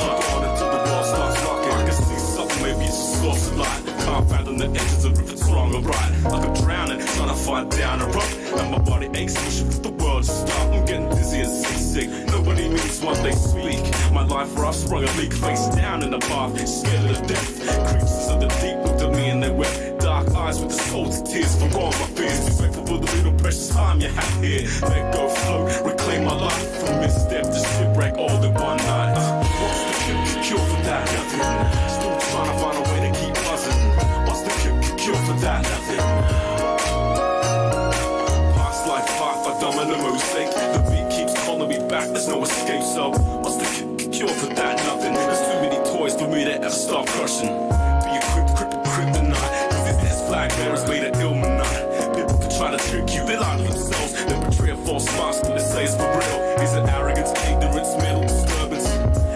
Hold on until the world starts rocking. I can see something, maybe it's a source of light. Can't fathom the edges of if it's wrong or right. Like I'm drowning, trying to fight down a rock, and my body aches, wishing for the world to stop. I'm getting dizzy and seasick. Nobody means what they speak. My life for I've sprung a leak, face down in the bath, scared of death. Creatures of the deep looked at me and they wept. Dark eyes with the salty tears for all my fears. Respectful for the little precious time you have here. Let go, float, reclaim my life from misstep to shipwreck all in one night. What's the cure for that? Nothing. Still trying to find a way to keep buzzing. What's the cure for that? Nothing. Past life fight for domino mosaic. The beat keeps calling me back, there's no escape. So what's the cure for that? Nothing. There's too many toys for me to ever stop crushing. Be equipped, kryptonite. Flag bearers made an illuminati. People could try to trick you, they lie to themselves. They portray a false master that says for real. Is it arrogance, ignorance, mental disturbance?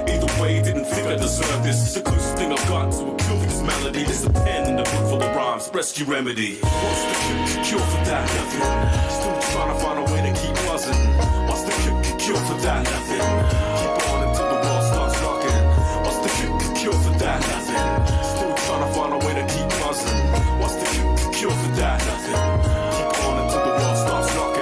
Either way, didn't think I deserved this. It's the closest thing I've got to a cure for this malady. There's a pen in the book full of rhymes, rescue remedy. What's the cure for that? Nothing. Still trying to find a way to keep buzzing. What's the cure for that? Nothing. Keep on until the world starts rocking. What's the cure for that? Nothing. Still trying to find a way to keep buzzing. What's the cure for that? Nothing. Keep on until the world starts rocking.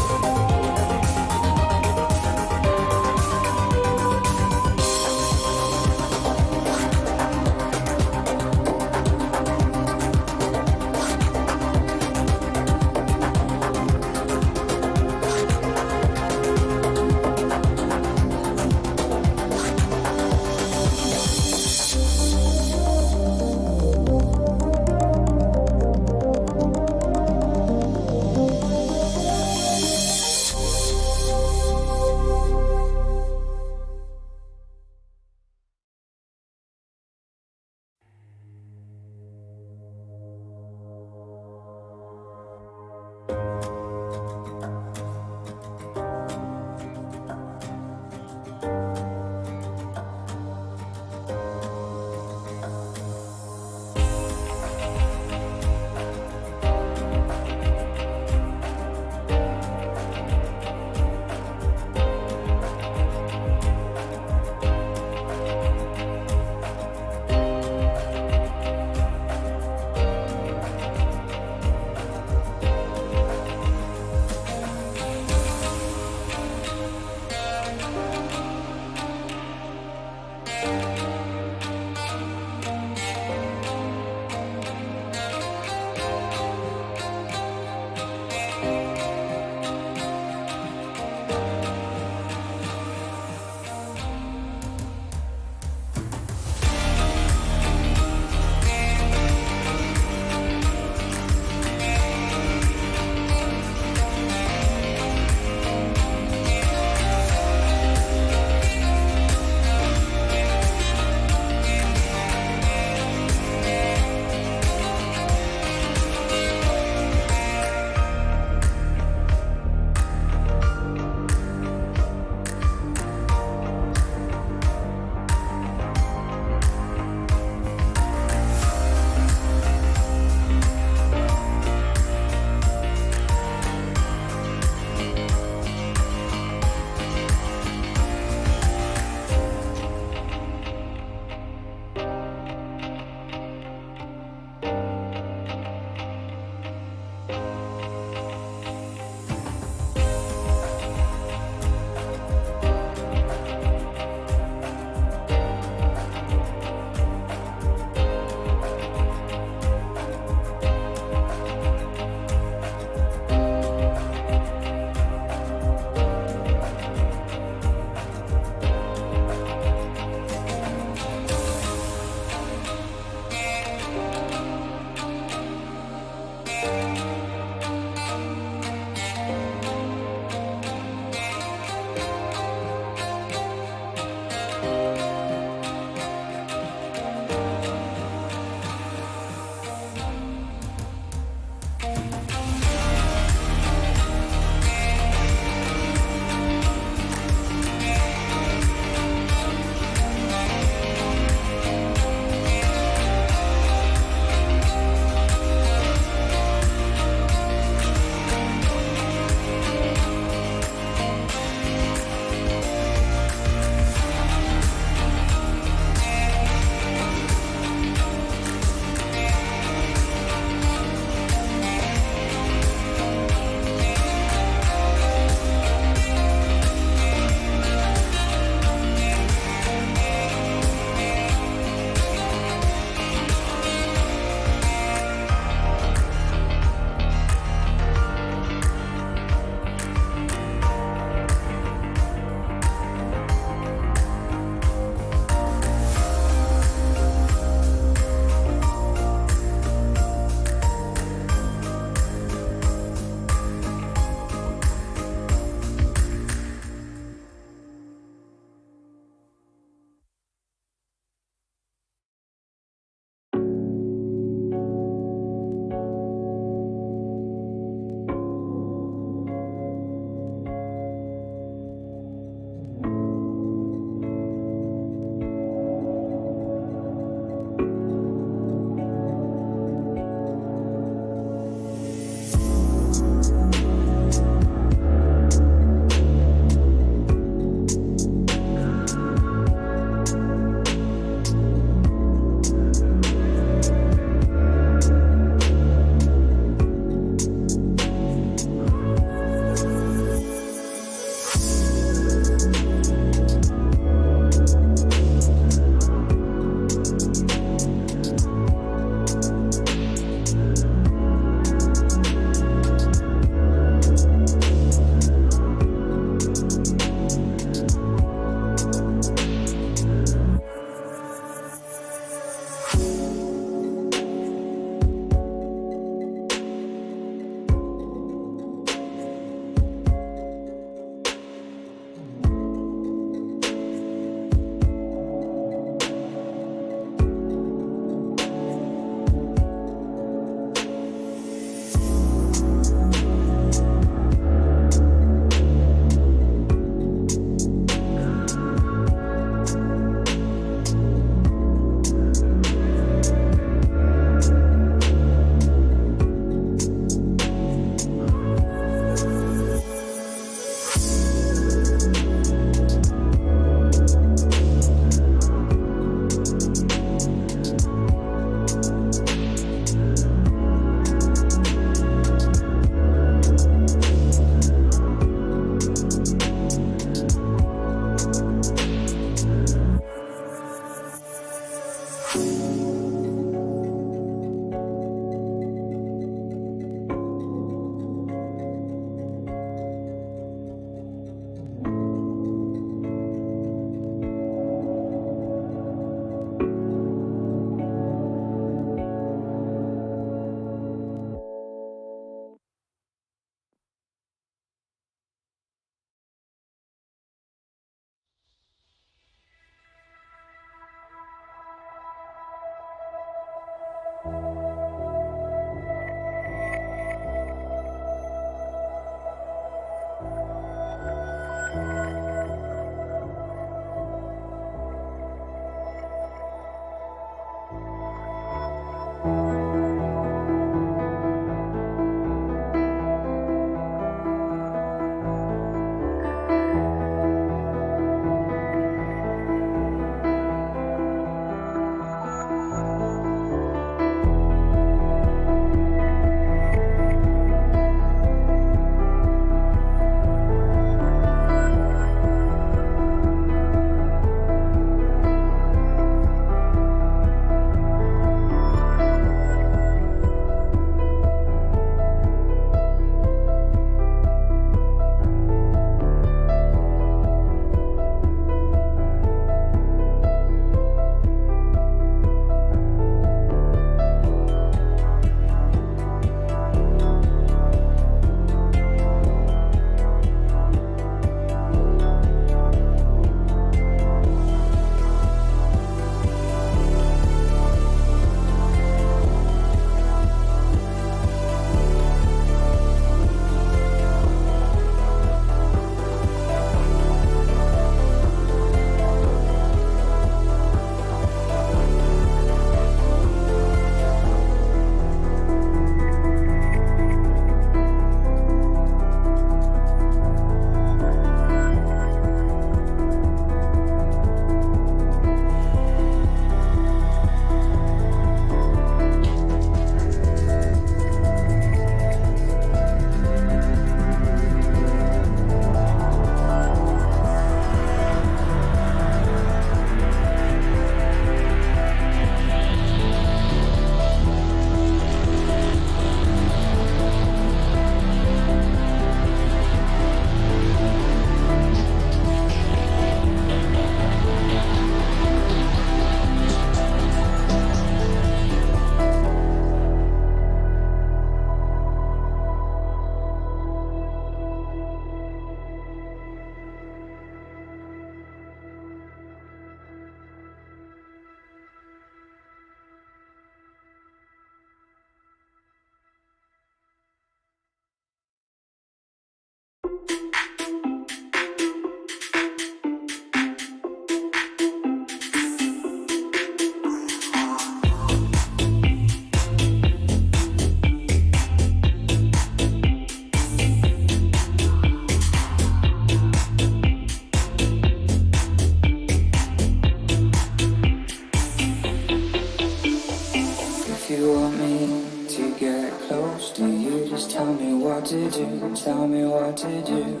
want me to get close to you, just tell me what to do, tell me what to do.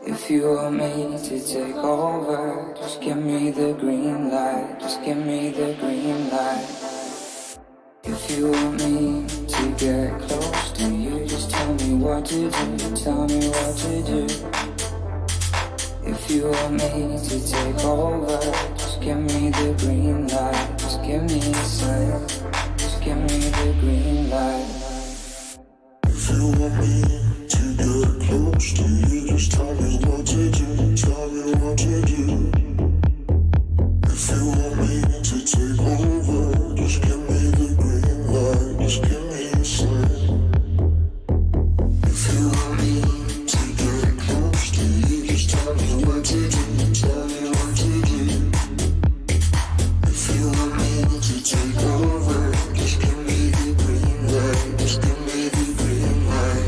If you want me to take over, just give me the green light, just give me the green light. If you want me to get close to you, just tell me what to do, tell me what to do. If you want me to take over, just give me the green light, just give me a sign, just give me the green light. If you want me to get close to you, just tell me what to do, tell me what to do. If you want me to take over, just give me the green light, just give me a sign. If you want me to get close to you, just tell me what to do, tell me what to do. If you want me to take over, just give me the green light, just give me the green light.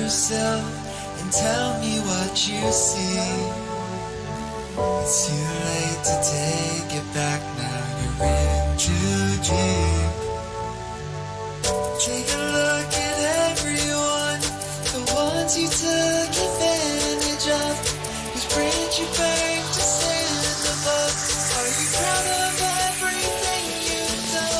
yourself and tell me what you see. It's too late to take it back now, you're in too deep. Take a look at everyone, the ones you took advantage of, who's brought you back to stand above. Are you proud of everything you've done?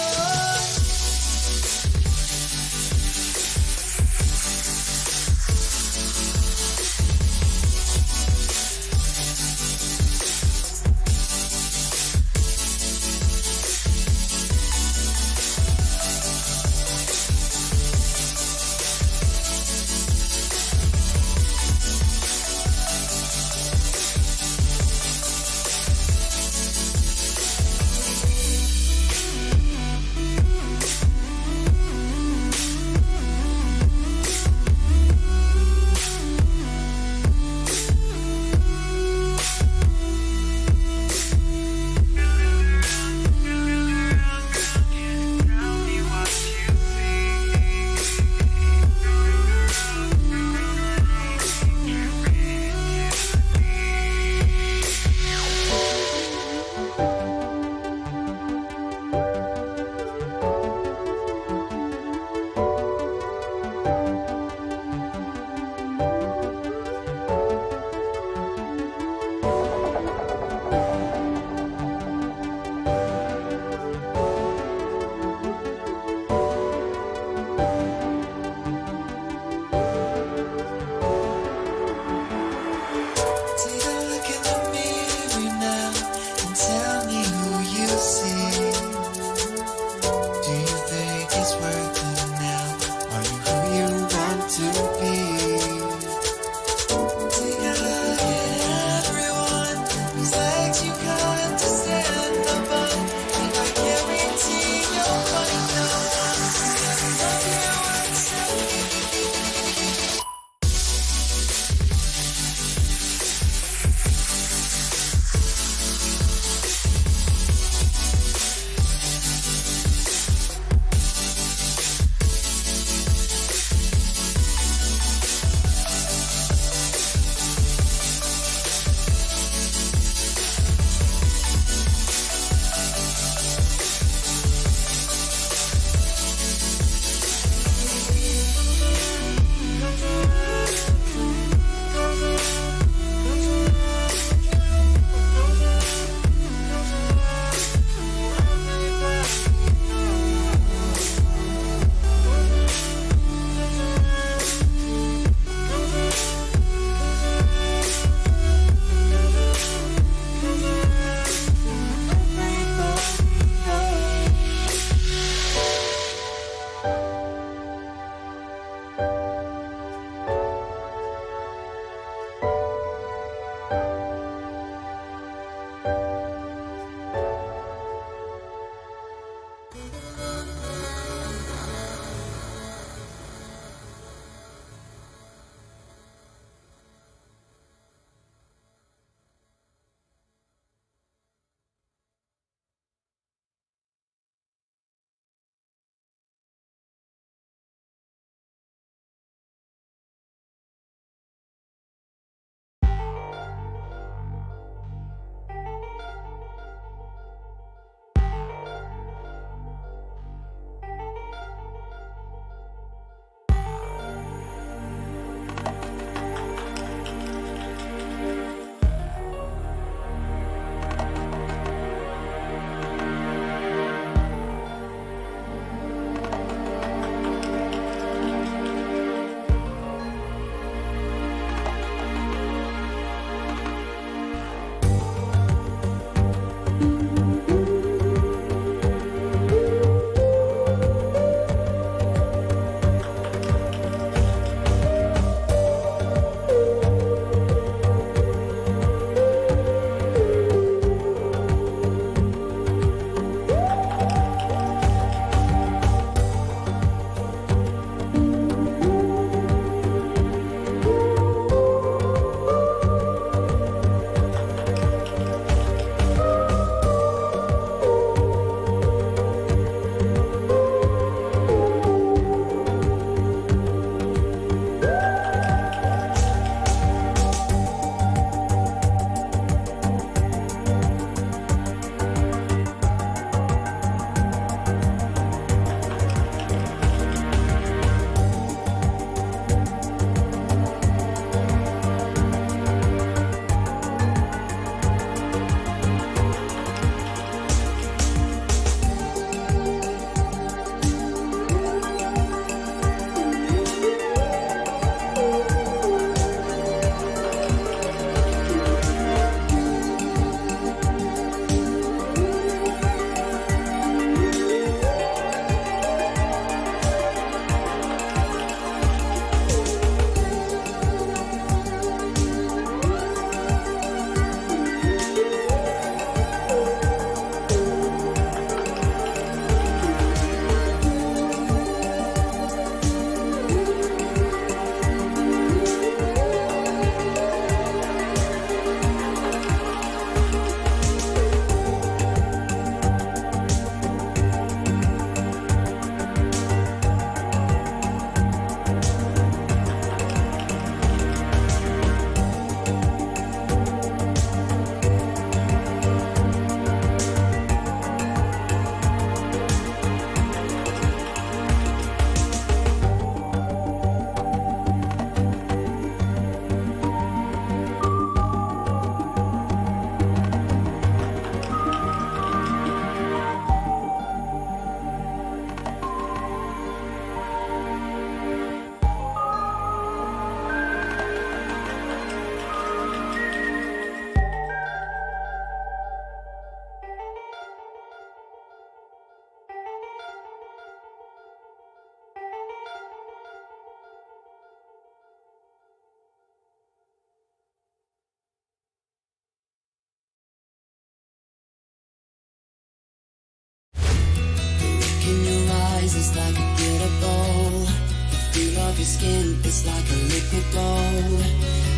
is like a glitter bowl. The feel of your skin is like a liquid gold.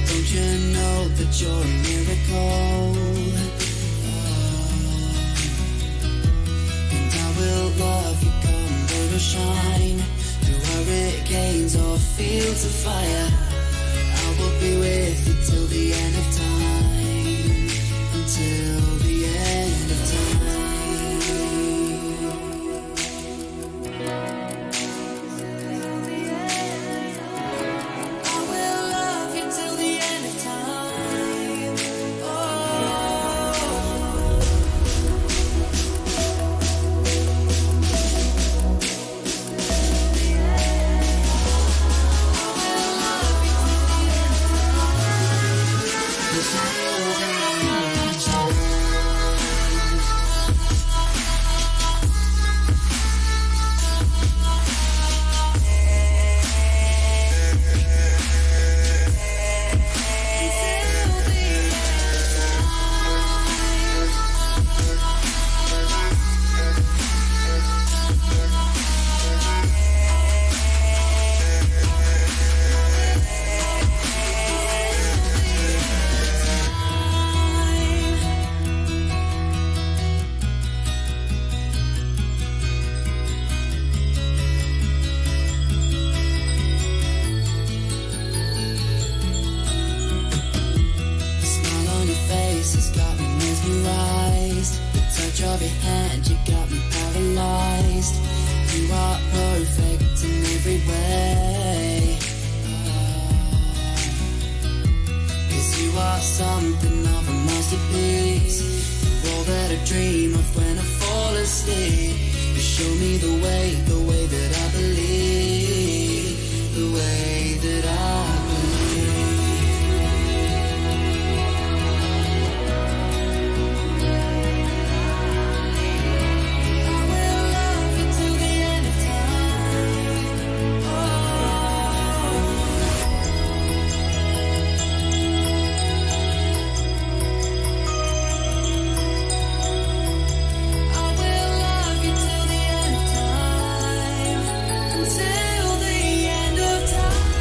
Don't you know that you're a miracle? And I will love you, come rain or shine, through hurricanes or fields of fire. I will be with you till the end of time, until the end of time. Of your hand, you got me paralyzed. You are perfect in every way. 'Cause you are something of a masterpiece. All that I dream of when I fall asleep. You show me the way that I believe, the way that I believe. Till the end of time.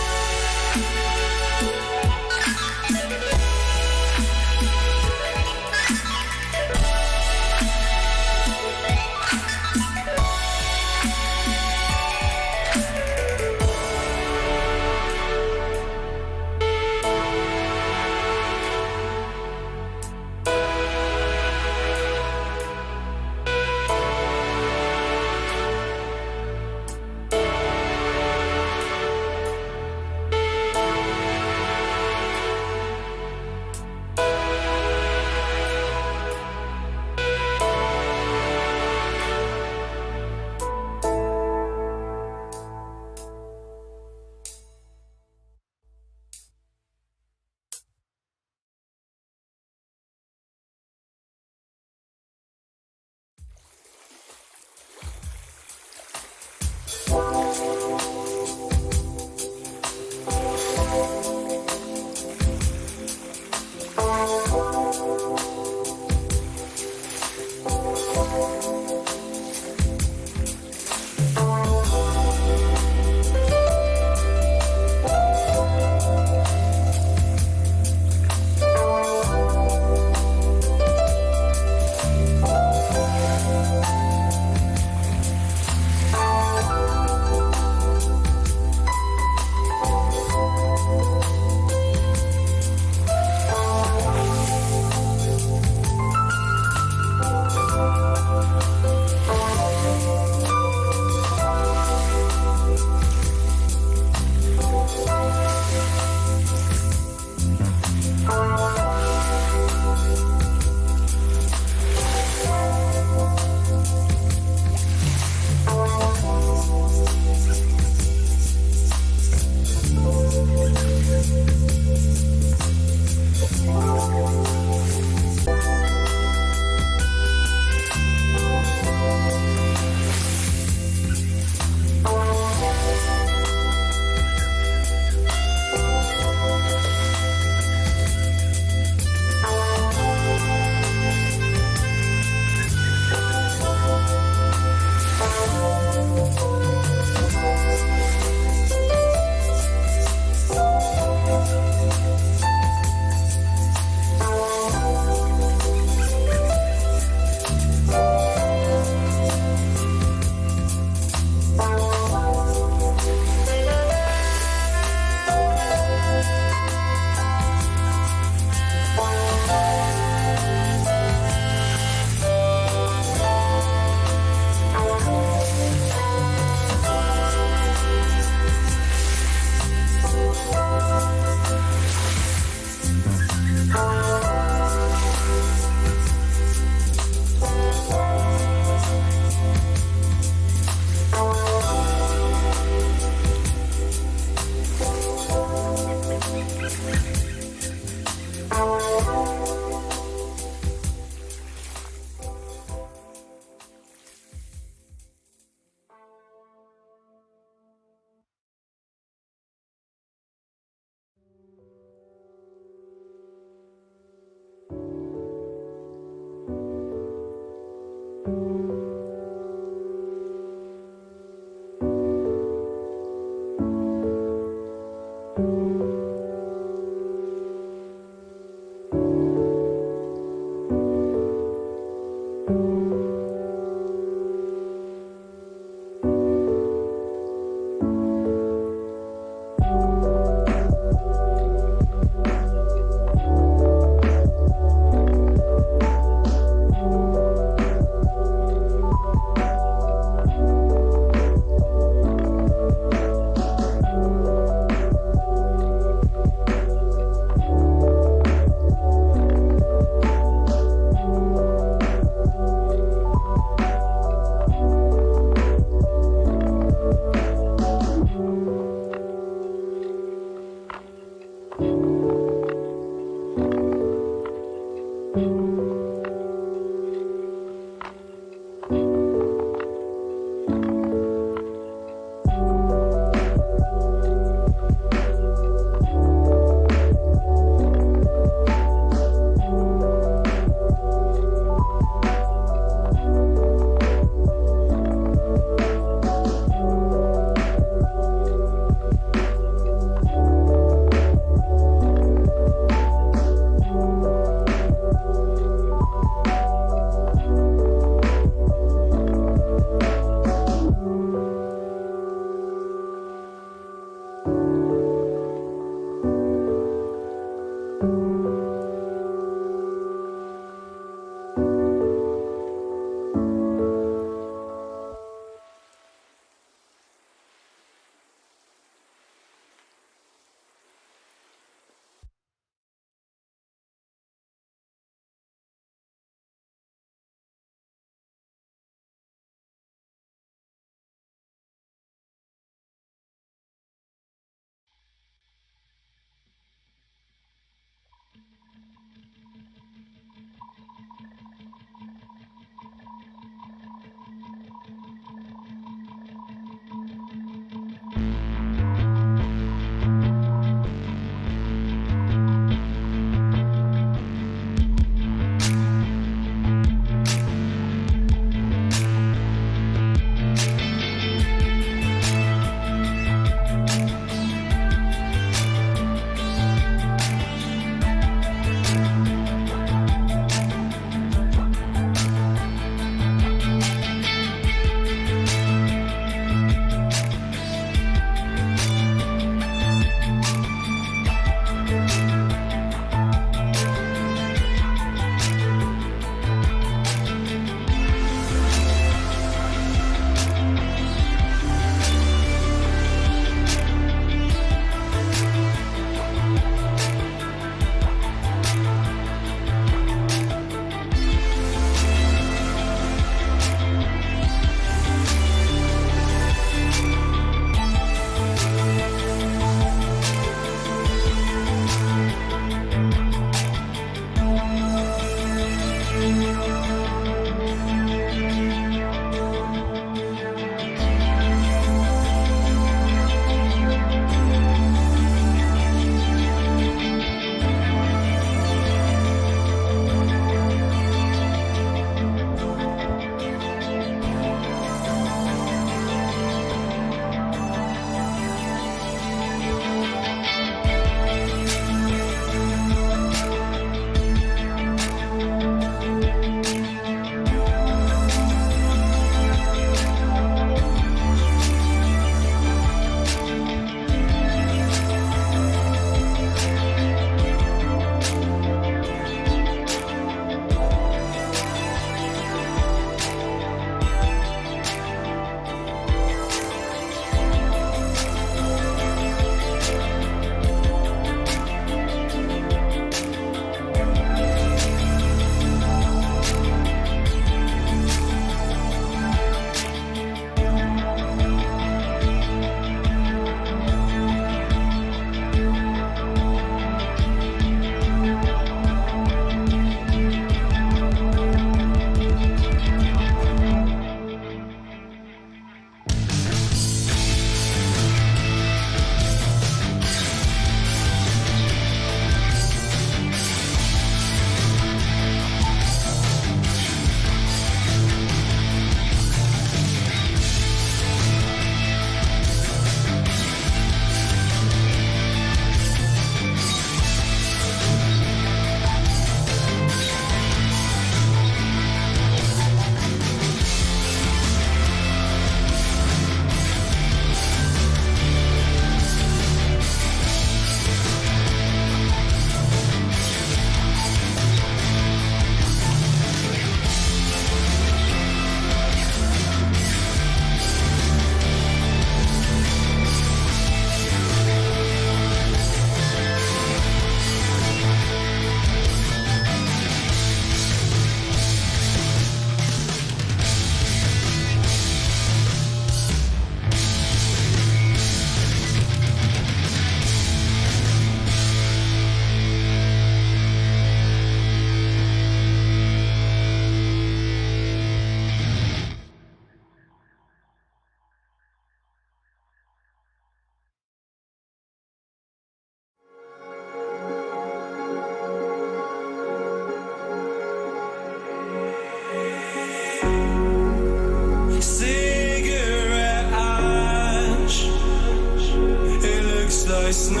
like snow.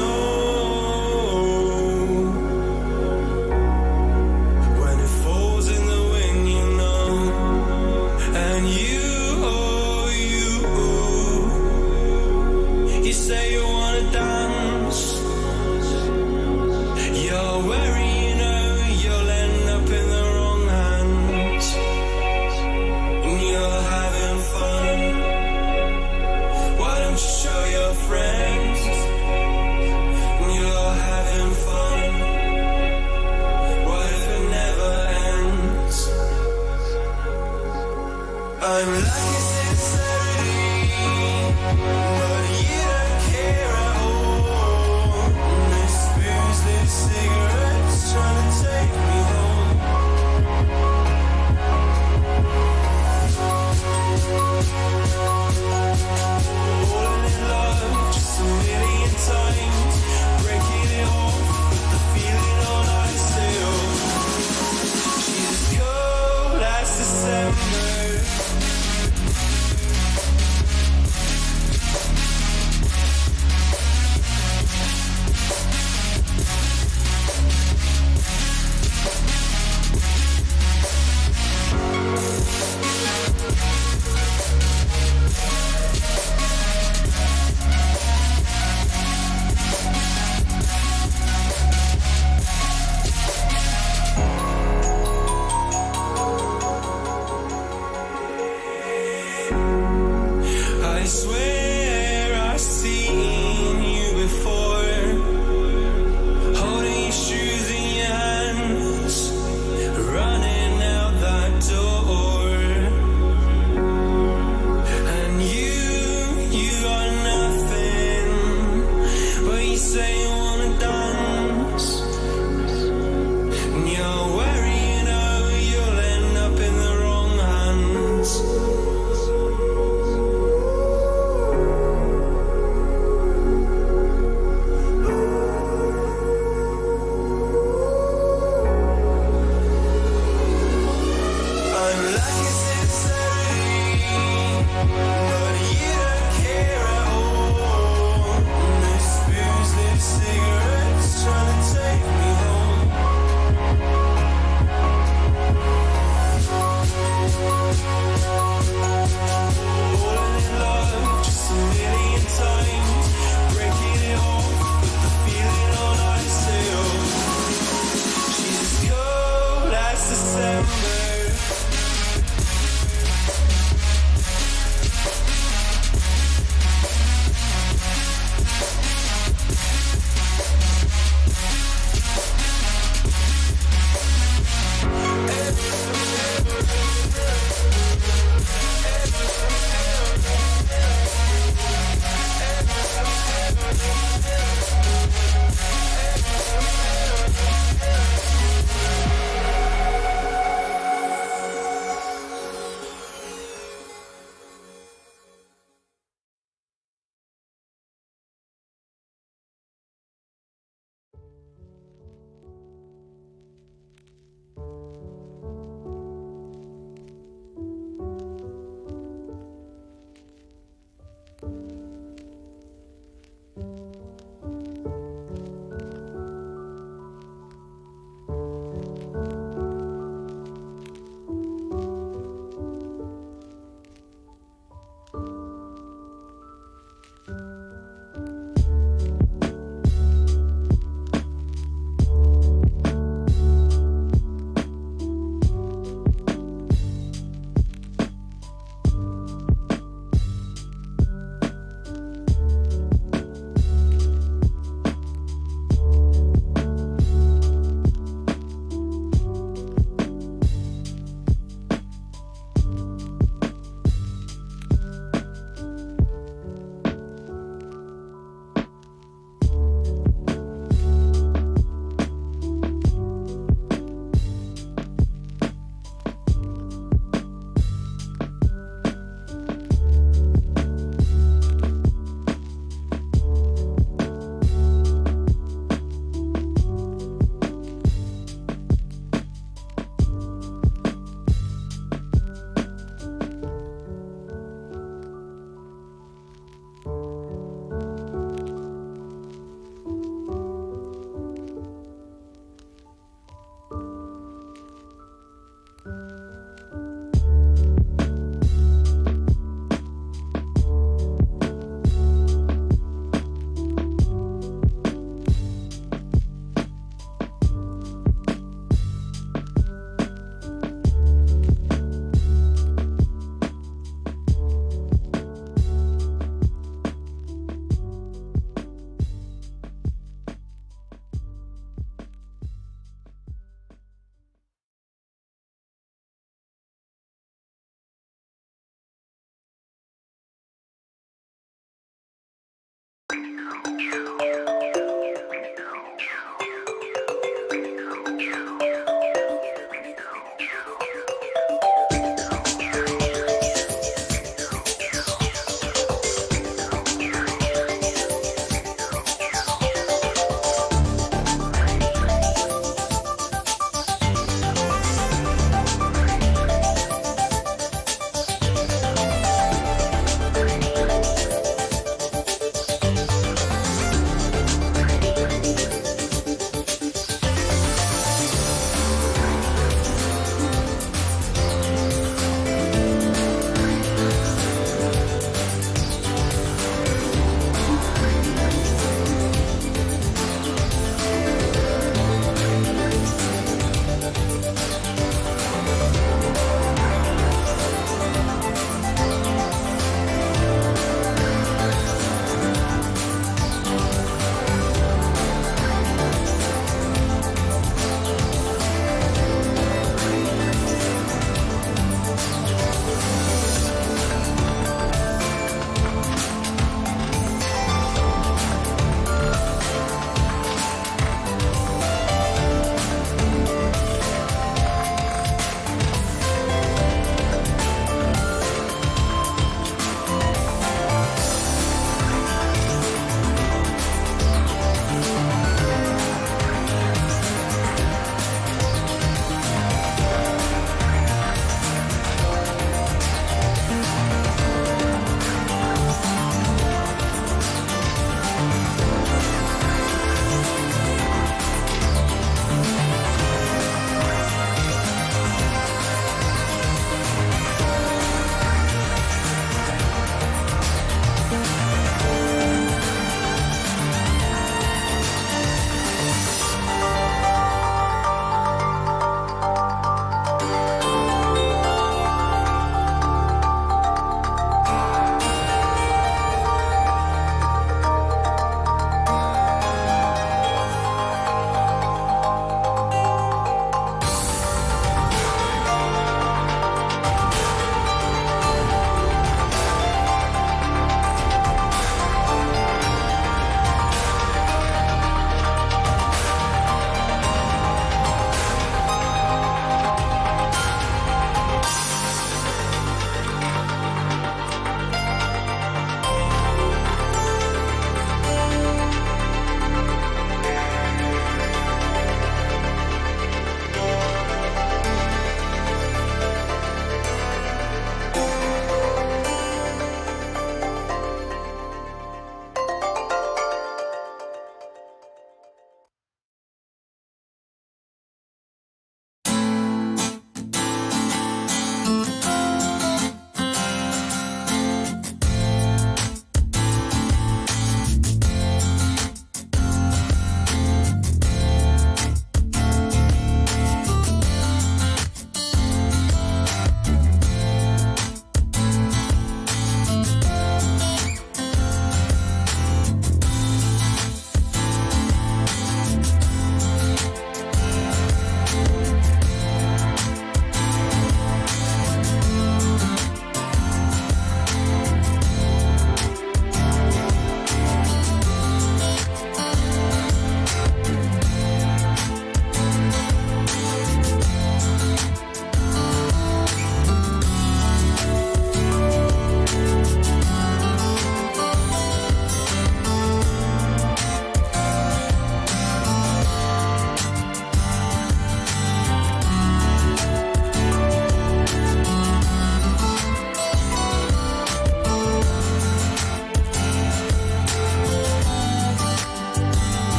When it falls in the wind, you know. And you say you wanna dance. You're wary, you know, you'll end up in the wrong hands. And you're having fun. Why don't you show your friends? And you're having fun. What if it never ends? I'm like a sincerity, but you don't care at all. This booze, this cigarettes trying to take me home. Falling in love just a million times, breaking it off with the feeling on ice still. She's as cold as December.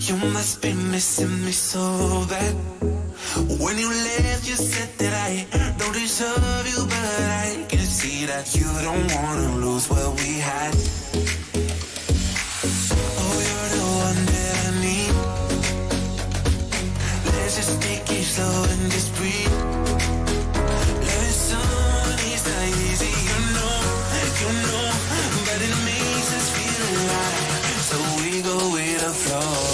You must be missing me so bad. When you left, you said that I don't deserve you, but I can see that you don't wanna lose what we had. Oh, you're the one that I need. Let's just take it slow and just breathe. Loving someone is not easy, you know, but it makes us feel alive, so we go with the flow.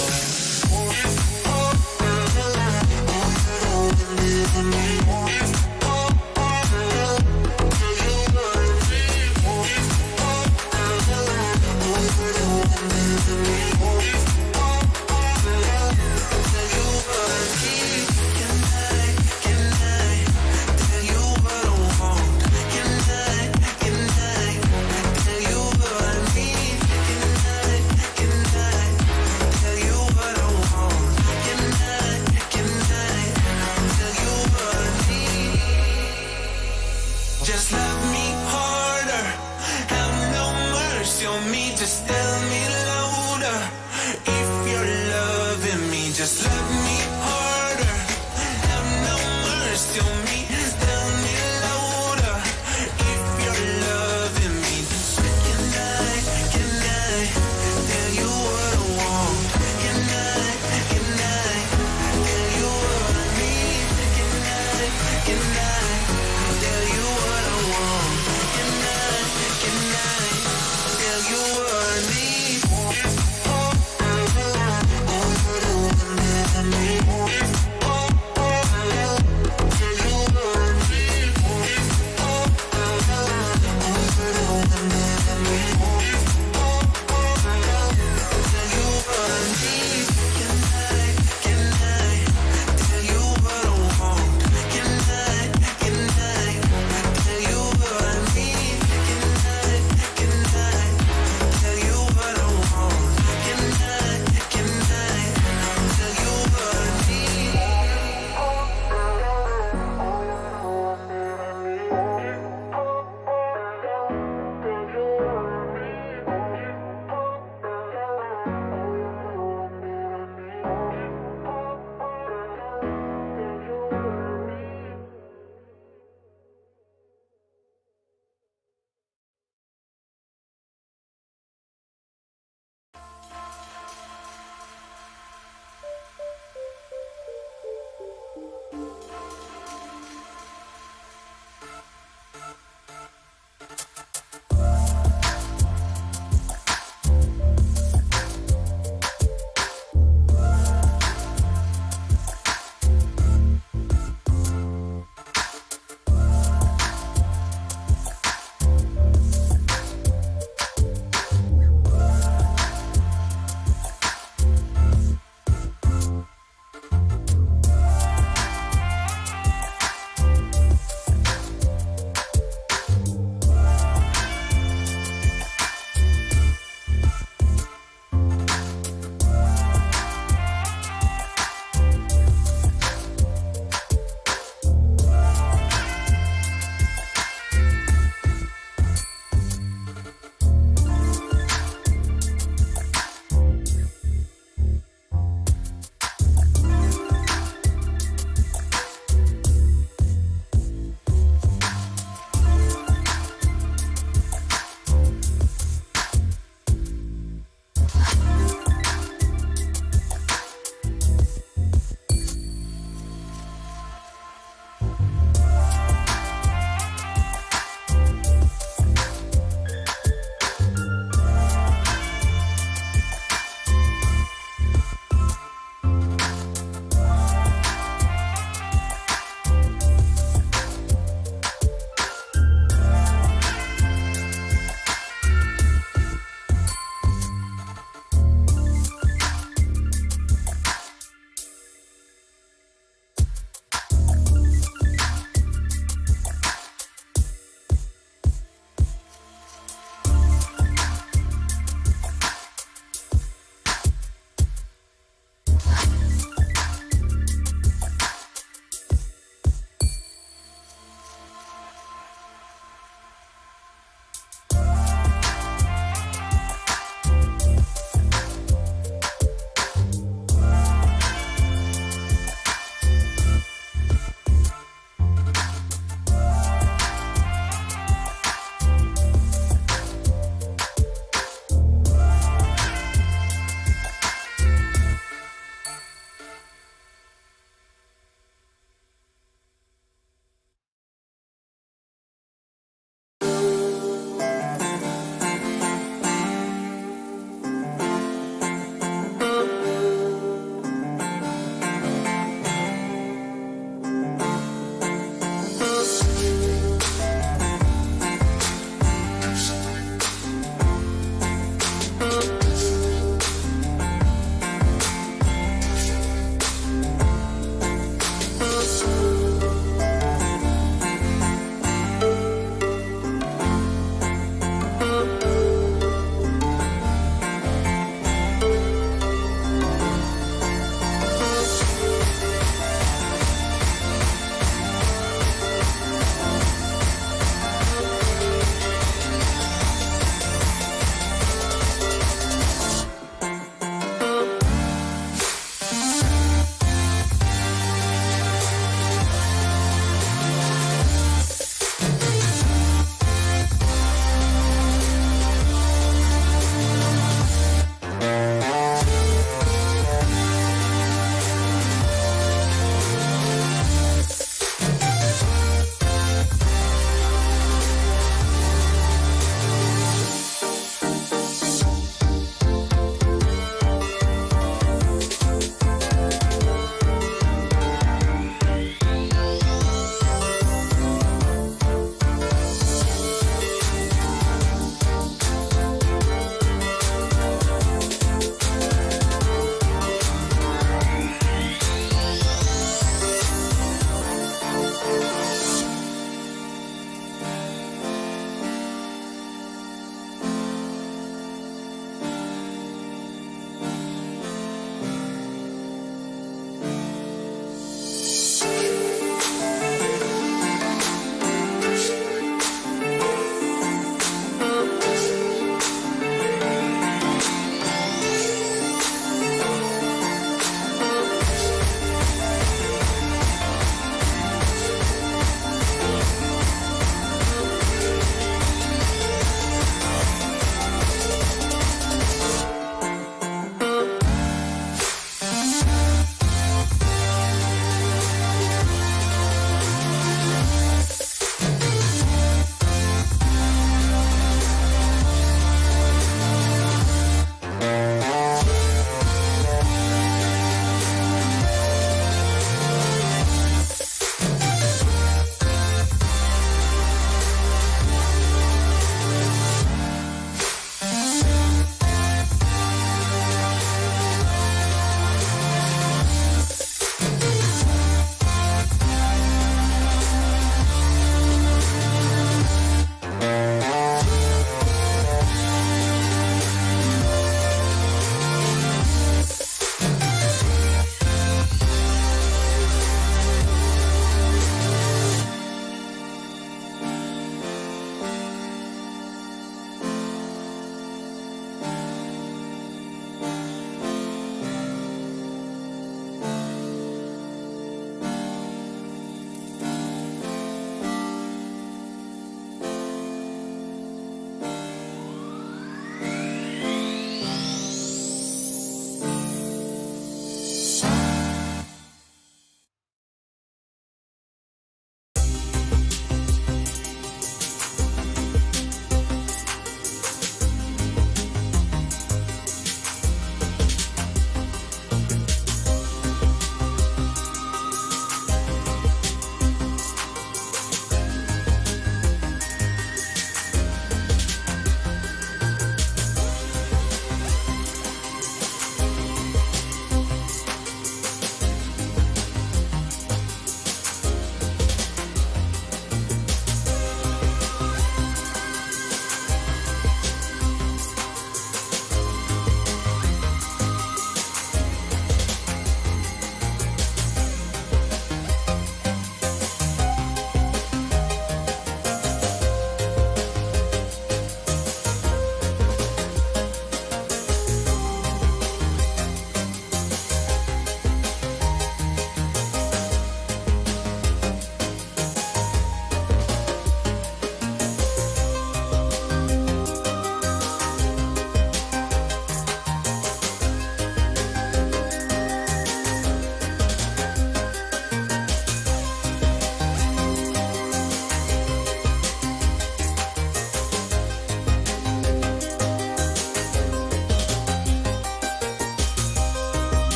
Just love me harder, have no mercy on me, just tell me louder. If you're loving me, just love me harder, have no mercy on me, tell me louder. If you're loving me, can I tell you what I want? Can I tell you what I need? Can I tell you what I want? Can I tell you what I need?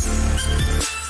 Peace.